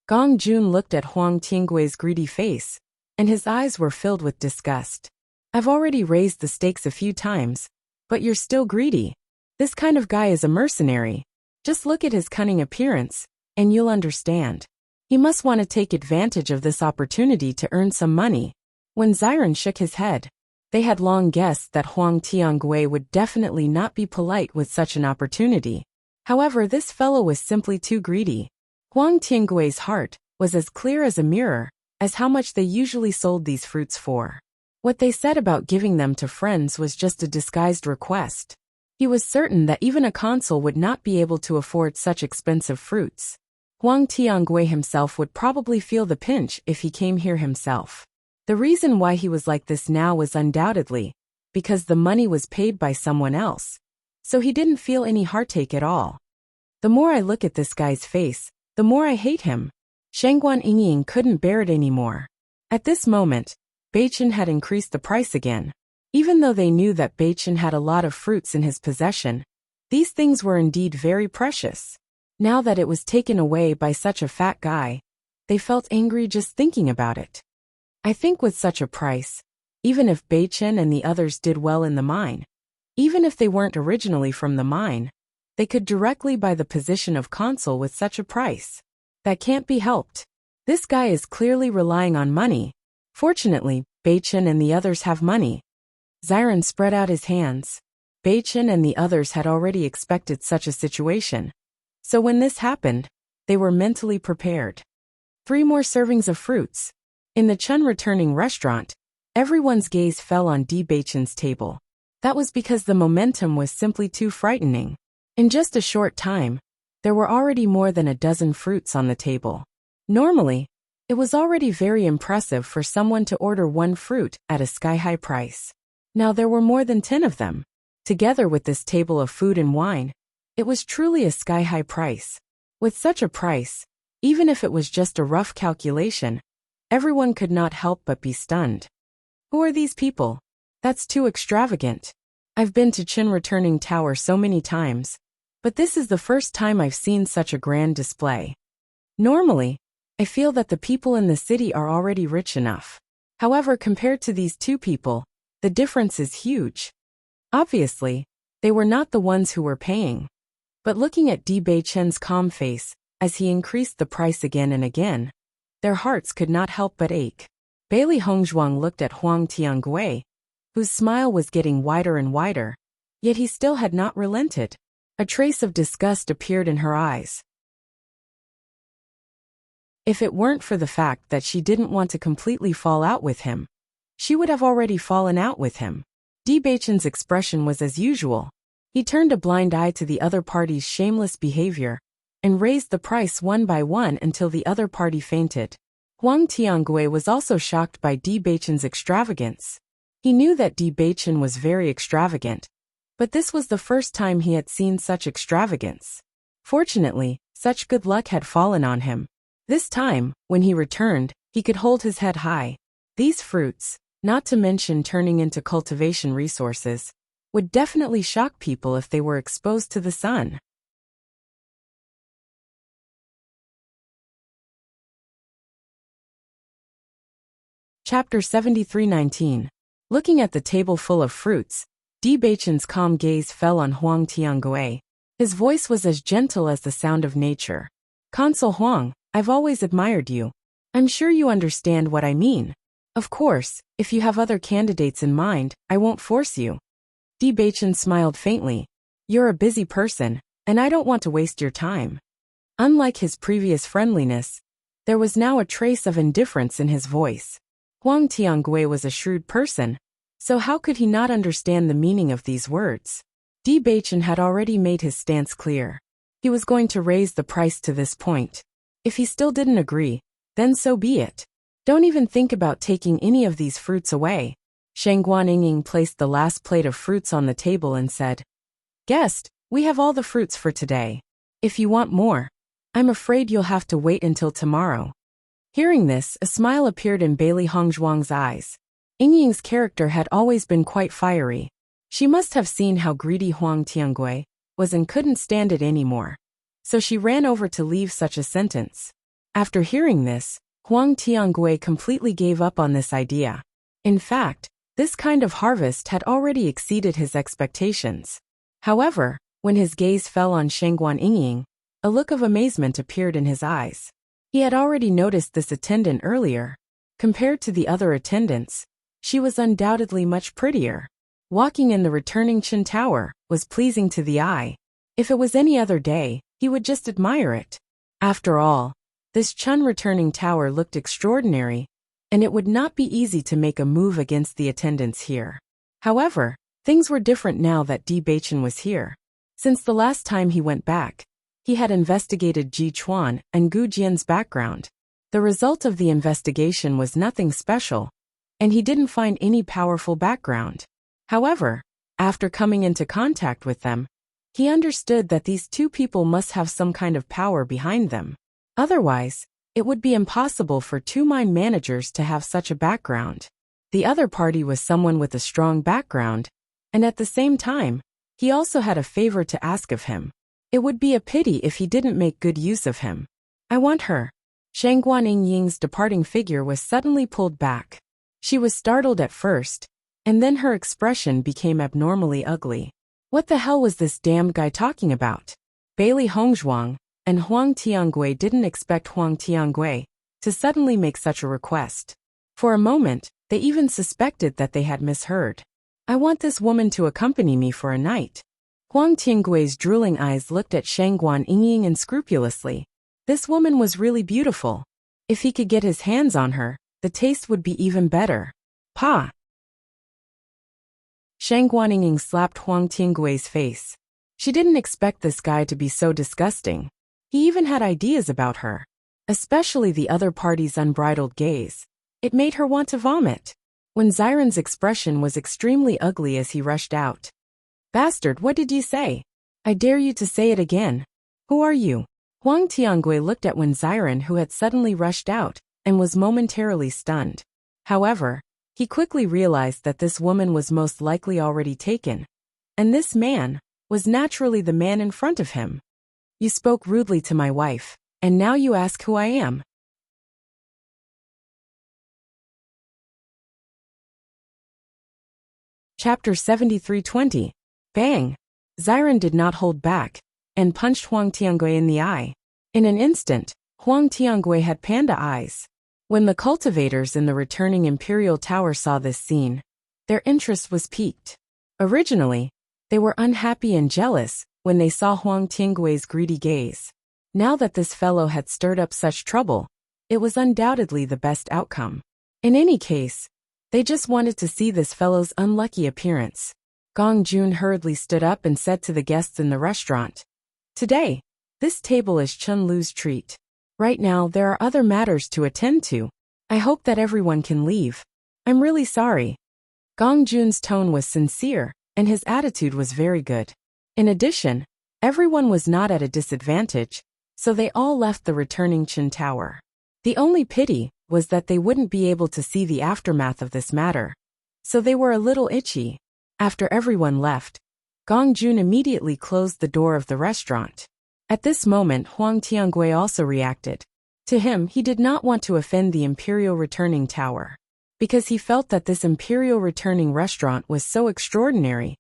Gong Jun looked at Huang Tiangui's greedy face, and his eyes were filled with disgust. I've already raised the stakes a few times, but you're still greedy. This kind of guy is a mercenary. Just look at his cunning appearance, and you'll understand. He must want to take advantage of this opportunity to earn some money. When Ziren shook his head, they had long guessed that Huang Tiangui would definitely not be polite with such an opportunity. However, this fellow was simply too greedy. Huang Tiangui's heart was as clear as a mirror as how much they usually sold these fruits for. What they said about giving them to friends was just a disguised request. He was certain that even a consul would not be able to afford such expensive fruits. Huang Tiangui himself would probably feel the pinch if he came here himself. The reason why he was like this now was undoubtedly because the money was paid by someone else, so he didn't feel any heartache at all. The more I look at this guy's face, the more I hate him. Shangguan Yingying couldn't bear it anymore. At this moment, Beichen had increased the price again. Even though they knew that Beichen had a lot of fruits in his possession, these things were indeed very precious. Now that it was taken away by such a fat guy, they felt angry just thinking about it. I think with such a price, even if Beichen and the others did well in the mine, even if they weren't originally from the mine, they could directly buy the position of consul with such a price. That can't be helped. This guy is clearly relying on money. Fortunately, Beichen and the others have money. Ziren spread out his hands. Beichen and the others had already expected such a situation. So when this happened, they were mentally prepared. 3 more servings of fruits. In the Chun returning restaurant, everyone's gaze fell on D. Beichen's table. That was because the momentum was simply too frightening. In just a short time, there were already more than a dozen fruits on the table. Normally, it was already very impressive for someone to order 1 fruit at a sky-high price. Now there were more than 10 of them. Together with this table of food and wine, it was truly a sky-high price. With such a price, even if it was just a rough calculation, everyone could not help but be stunned. Who are these people? That's too extravagant. I've been to Qin Returning Tower so many times, but this is the first time I've seen such a grand display. Normally, I feel that the people in the city are already rich enough. However, compared to these 2 people, the difference is huge. Obviously, they were not the ones who were paying. But looking at Di Beichen's calm face, as he increased the price again and again, their hearts could not help but ache. Bailey Hongzhuang looked at Huang Tiangui, whose smile was getting wider and wider, yet he still had not relented. A trace of disgust appeared in her eyes. If it weren't for the fact that she didn't want to completely fall out with him, she would have already fallen out with him. Di Beichen's expression was as usual. He turned a blind eye to the other party's shameless behavior and raised the price one by one until the other party fainted. Huang Tiangui was also shocked by Di Beichen's extravagance. He knew that Di Beichen was very extravagant, but this was the first time he had seen such extravagance. Fortunately, such good luck had fallen on him. This time, when he returned, he could hold his head high. These fruits, not to mention turning into cultivation resources, would definitely shock people if they were exposed to the sun. Chapter 73:19. Looking at the table full of fruits, Di Beichen's calm gaze fell on Huang Tiangui. His voice was as gentle as the sound of nature. Consul Huang, I've always admired you. I'm sure you understand what I mean. Of course, if you have other candidates in mind, I won't force you. Di Beichen smiled faintly. You're a busy person, and I don't want to waste your time. Unlike his previous friendliness, there was now a trace of indifference in his voice. Huang Tiangui was a shrewd person, so how could he not understand the meaning of these words? Di Beichen had already made his stance clear. He was going to raise the price to this point. If he still didn't agree, then so be it. Don't even think about taking any of these fruits away. Shangguan Yingying placed the last plate of fruits on the table and said, Guest, we have all the fruits for today. If you want more, I'm afraid you'll have to wait until tomorrow. Hearing this, a smile appeared in Bailey Hongzhuang's eyes. Yingying's character had always been quite fiery. She must have seen how greedy Huang Tiangui was and couldn't stand it anymore. So she ran over to leave such a sentence. After hearing this, Huang Tiangui completely gave up on this idea. In fact, this kind of harvest had already exceeded his expectations. However, when his gaze fell on Shangguan Yingying, a look of amazement appeared in his eyes. He had already noticed this attendant earlier. Compared to the other attendants, she was undoubtedly much prettier. Walking in the returning Qin Tower was pleasing to the eye. If it was any other day, he would just admire it. After all, this Chun returning tower looked extraordinary, and it would not be easy to make a move against the attendants here. However, things were different now that Di Baichen was here. Since the last time he went back, he had investigated Ji Chuan and Gu Jian's background. The result of the investigation was nothing special, and he didn't find any powerful background. However, after coming into contact with them, he understood that these two people must have some kind of power behind them. Otherwise, it would be impossible for two mine managers to have such a background. The other party was someone with a strong background, and at the same time, he also had a favor to ask of him. It would be a pity if he didn't make good use of him. I want her. Shangguan Yingying's departing figure was suddenly pulled back. She was startled at first, and then her expression became abnormally ugly. What the hell was this damned guy talking about? Bailey Hongzhuang and Huang Tiangui didn't expect Huang Tiangui to suddenly make such a request. For a moment, they even suspected that they had misheard. I want this woman to accompany me for a night. Huang Tiangui's drooling eyes looked at Shangguan Yingying unscrupulously. This woman was really beautiful. If he could get his hands on her, the taste would be even better. Pa! Shangguan Yingying slapped Huang Tiangui's face. She didn't expect this guy to be so disgusting. He even had ideas about her. Especially the other party's unbridled gaze. It made her want to vomit. When Xiren's expression was extremely ugly as he rushed out. Bastard, what did you say? I dare you to say it again. Who are you? Huang Tiangui looked at Wen Xiren, who had suddenly rushed out, and was momentarily stunned. However, he quickly realized that this woman was most likely already taken, and this man was naturally the man in front of him. You spoke rudely to my wife, and now you ask who I am. Chapter 73:20. Bang! Xiren did not hold back, and punched Huang Tiangui in the eye. In an instant, Huang Tiangui had panda eyes. When the cultivators in the returning Imperial Tower saw this scene, their interest was piqued. Originally, they were unhappy and jealous when they saw Huang Tiangui's greedy gaze. Now that this fellow had stirred up such trouble, it was undoubtedly the best outcome. In any case, they just wanted to see this fellow's unlucky appearance. Gong Jun hurriedly stood up and said to the guests in the restaurant, "Today, this table is Chun Lu's treat. Right now there are other matters to attend to. I hope that everyone can leave. I'm really sorry." Gong Jun's tone was sincere, and his attitude was very good. In addition, everyone was not at a disadvantage, so they all left the returning Qin Tower. The only pity was that they wouldn't be able to see the aftermath of this matter, so they were a little itchy. After everyone left, Gong Jun immediately closed the door of the restaurant. At this moment, Huang Tiangui also reacted. To him, he did not want to offend the Imperial Returning Tower, because he felt that this Imperial Returning restaurant was so extraordinary.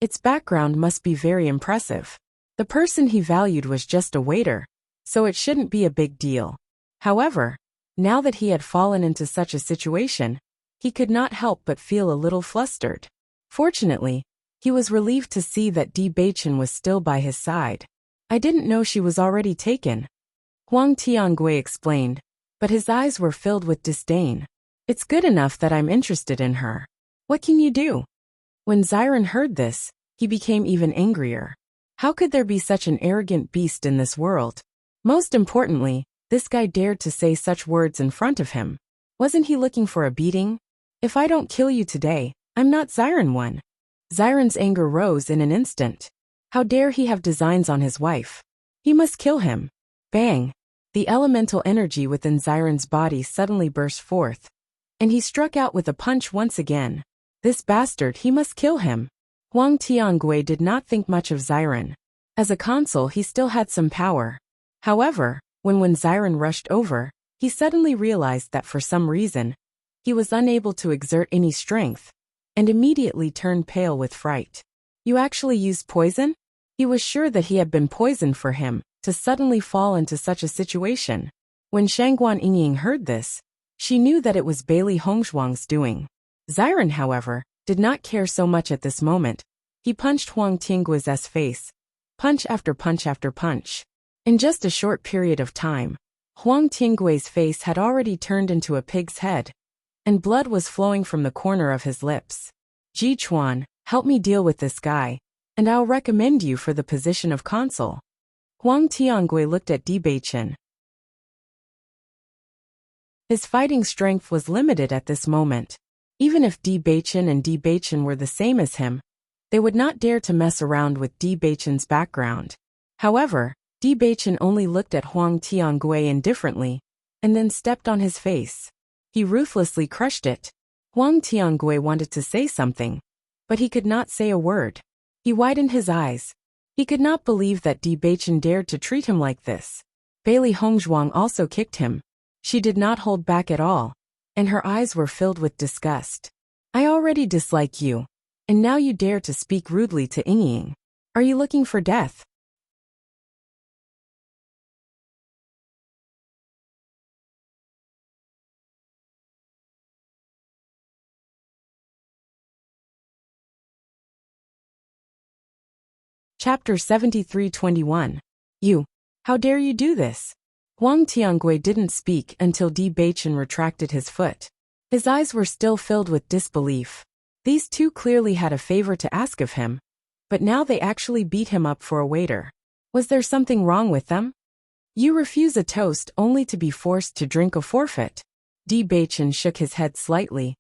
Its background must be very impressive. The person he valued was just a waiter, so it shouldn't be a big deal. However, now that he had fallen into such a situation, he could not help but feel a little flustered. Fortunately, he was relieved to see that Di Baichen was still by his side. I didn't know she was already taken, Huang Tiangui explained, but his eyes were filled with disdain. It's good enough that I'm interested in her. What can you do? When Xiren heard this, he became even angrier. How could there be such an arrogant beast in this world? Most importantly, this guy dared to say such words in front of him. Wasn't he looking for a beating? If I don't kill you today, I'm not Xiren one. Xiren's anger rose in an instant. How dare he have designs on his wife? He must kill him. Bang! The elemental energy within Xiren's body suddenly burst forth, and he struck out with a punch once again. This bastard, he must kill him. Huang Tiangui did not think much of Xiren. As a consul, he still had some power. However, when Xiren rushed over, he suddenly realized that for some reason, he was unable to exert any strength, and immediately turned pale with fright. You actually used poison? He was sure that he had been poisoned for him to suddenly fall into such a situation. When Shangguan Yingying heard this, she knew that it was Bailey Hongzhuang's doing. Xiren, however, did not care so much at this moment. He punched Huang Tiangui's face, punch after punch after punch. In just a short period of time, Huang Tiangui's face had already turned into a pig's head, and blood was flowing from the corner of his lips. Ji Chuan, help me deal with this guy, and I'll recommend you for the position of consul. Huang Tiangui looked at Di Beichen. His fighting strength was limited at this moment. Even if Di Beichen and Di Beichen were the same as him, they would not dare to mess around with Di Beichen's background. However, Di Beichen only looked at Huang Tiangui indifferently, and then stepped on his face. He ruthlessly crushed it. Huang Tiangui wanted to say something, but he could not say a word. He widened his eyes. He could not believe that Di Beichen dared to treat him like this. Bailey Hongzhuang also kicked him. She did not hold back at all, and her eyes were filled with disgust. I already dislike you, and now you dare to speak rudely to Yingying. Are you looking for death? Chapter 73-21. You. How dare you do this? Huang Tiangui didn't speak until Di Beichen retracted his foot. His eyes were still filled with disbelief. These two clearly had a favor to ask of him, but now they actually beat him up for a waiter. Was there something wrong with them? You refuse a toast only to be forced to drink a forfeit. Di Beichen shook his head slightly.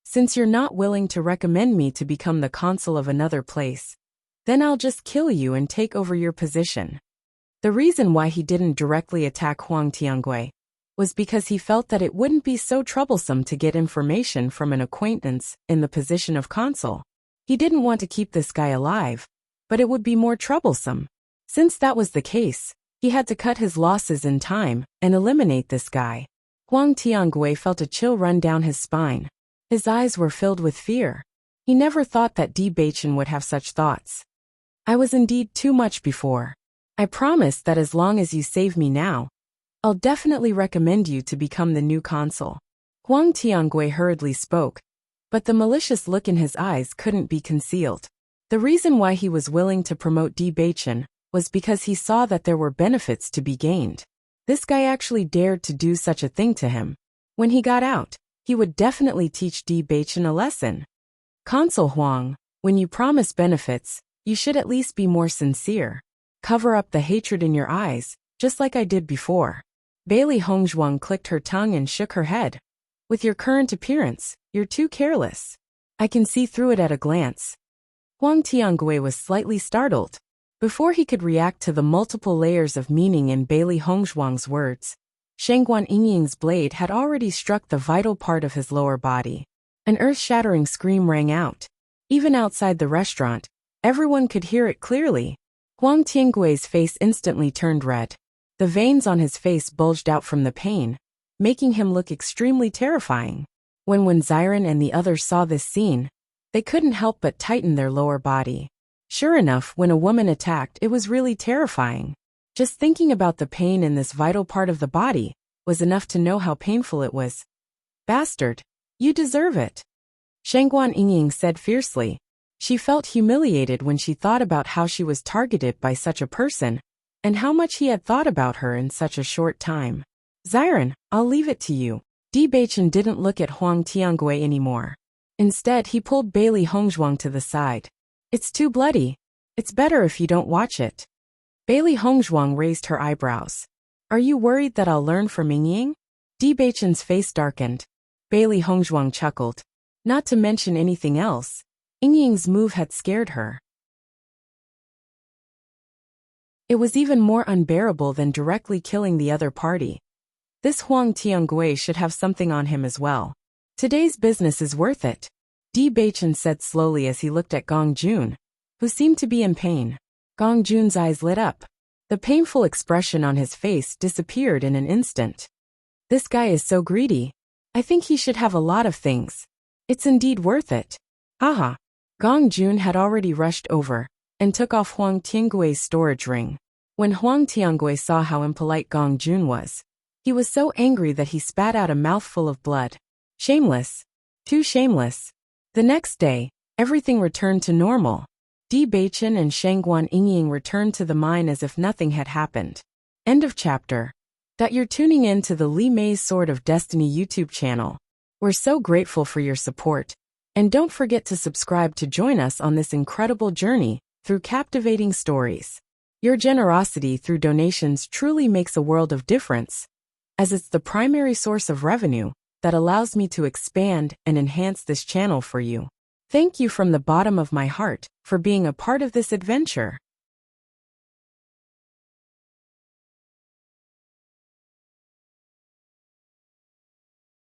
Since you're not willing to recommend me to become the consul of another place, then I'll just kill you and take over your position. The reason why he didn't directly attack Huang Tiangui was because he felt that it wouldn't be so troublesome to get information from an acquaintance in the position of consul. He didn't want to keep this guy alive, but it would be more troublesome. Since that was the case, he had to cut his losses in time and eliminate this guy. Huang Tiangui felt a chill run down his spine. His eyes were filled with fear. He never thought that Di Beichen would have such thoughts. I was indeed too much before. I promise that as long as you save me now, I'll definitely recommend you to become the new consul. Huang Tiangui hurriedly spoke, but the malicious look in his eyes couldn't be concealed. The reason why he was willing to promote Di Beichen was because he saw that there were benefits to be gained. This guy actually dared to do such a thing to him. When he got out, he would definitely teach Di Beichen a lesson. Consul Huang, when you promise benefits, you should at least be more sincere. Cover up the hatred in your eyes, just like I did before. Bailey Hongzhuang clicked her tongue and shook her head. With your current appearance, you're too careless. I can see through it at a glance. Huang Tiangui was slightly startled. Before he could react to the multiple layers of meaning in Bailey Hongzhuang's words, Shangguan Yingying's blade had already struck the vital part of his lower body. An earth-shattering scream rang out. Even outside the restaurant, everyone could hear it clearly. Huang Tiangui's face instantly turned red. The veins on his face bulged out from the pain, making him look extremely terrifying. When Xiren and the others saw this scene, they couldn't help but tighten their lower body. Sure enough, when a woman attacked, it was really terrifying. Just thinking about the pain in this vital part of the body was enough to know how painful it was. Bastard! You deserve it! Shangguan Yingying said fiercely. She felt humiliated when she thought about how she was targeted by such a person, and how much he had thought about her in such a short time. Xiren, I'll leave it to you. Di Beichen didn't look at Huang Tiangui anymore. Instead, he pulled Bailey Hongzhuang to the side. It's too bloody. It's better if you don't watch it. Bailey Hongzhuang raised her eyebrows. Are you worried that I'll learn from Yingying? Di Beichen's face darkened. Bailey Hongzhuang chuckled. Not to mention anything else, Yingying's move had scared her. It was even more unbearable than directly killing the other party. This Huang Tiangui should have something on him as well. Today's business is worth it, Di Beichen said slowly as he looked at Gong Jun. who seemed to be in pain. Gong Jun's eyes lit up. The painful expression on his face disappeared in an instant. This guy is so greedy. I think he should have a lot of things. It's indeed worth it. Haha. Gong Jun had already rushed over and took off Huang Tiangui's storage ring. When Huang Tiangui saw how impolite Gong Jun was, he was so angry that he spat out a mouthful of blood. Shameless. Too shameless. The next day, everything returned to normal. Di Beichen and Shangguan Yingying returned to the mine as if nothing had happened. End of chapter. You're tuning in to the Li Mei's Sword of Destiny YouTube channel. We're so grateful for your support. And don't forget to subscribe to join us on this incredible journey through captivating stories. Your generosity through donations truly makes a world of difference, as it's the primary source of revenue that allows me to expand and enhance this channel for you. Thank you from the bottom of my heart for being a part of this adventure.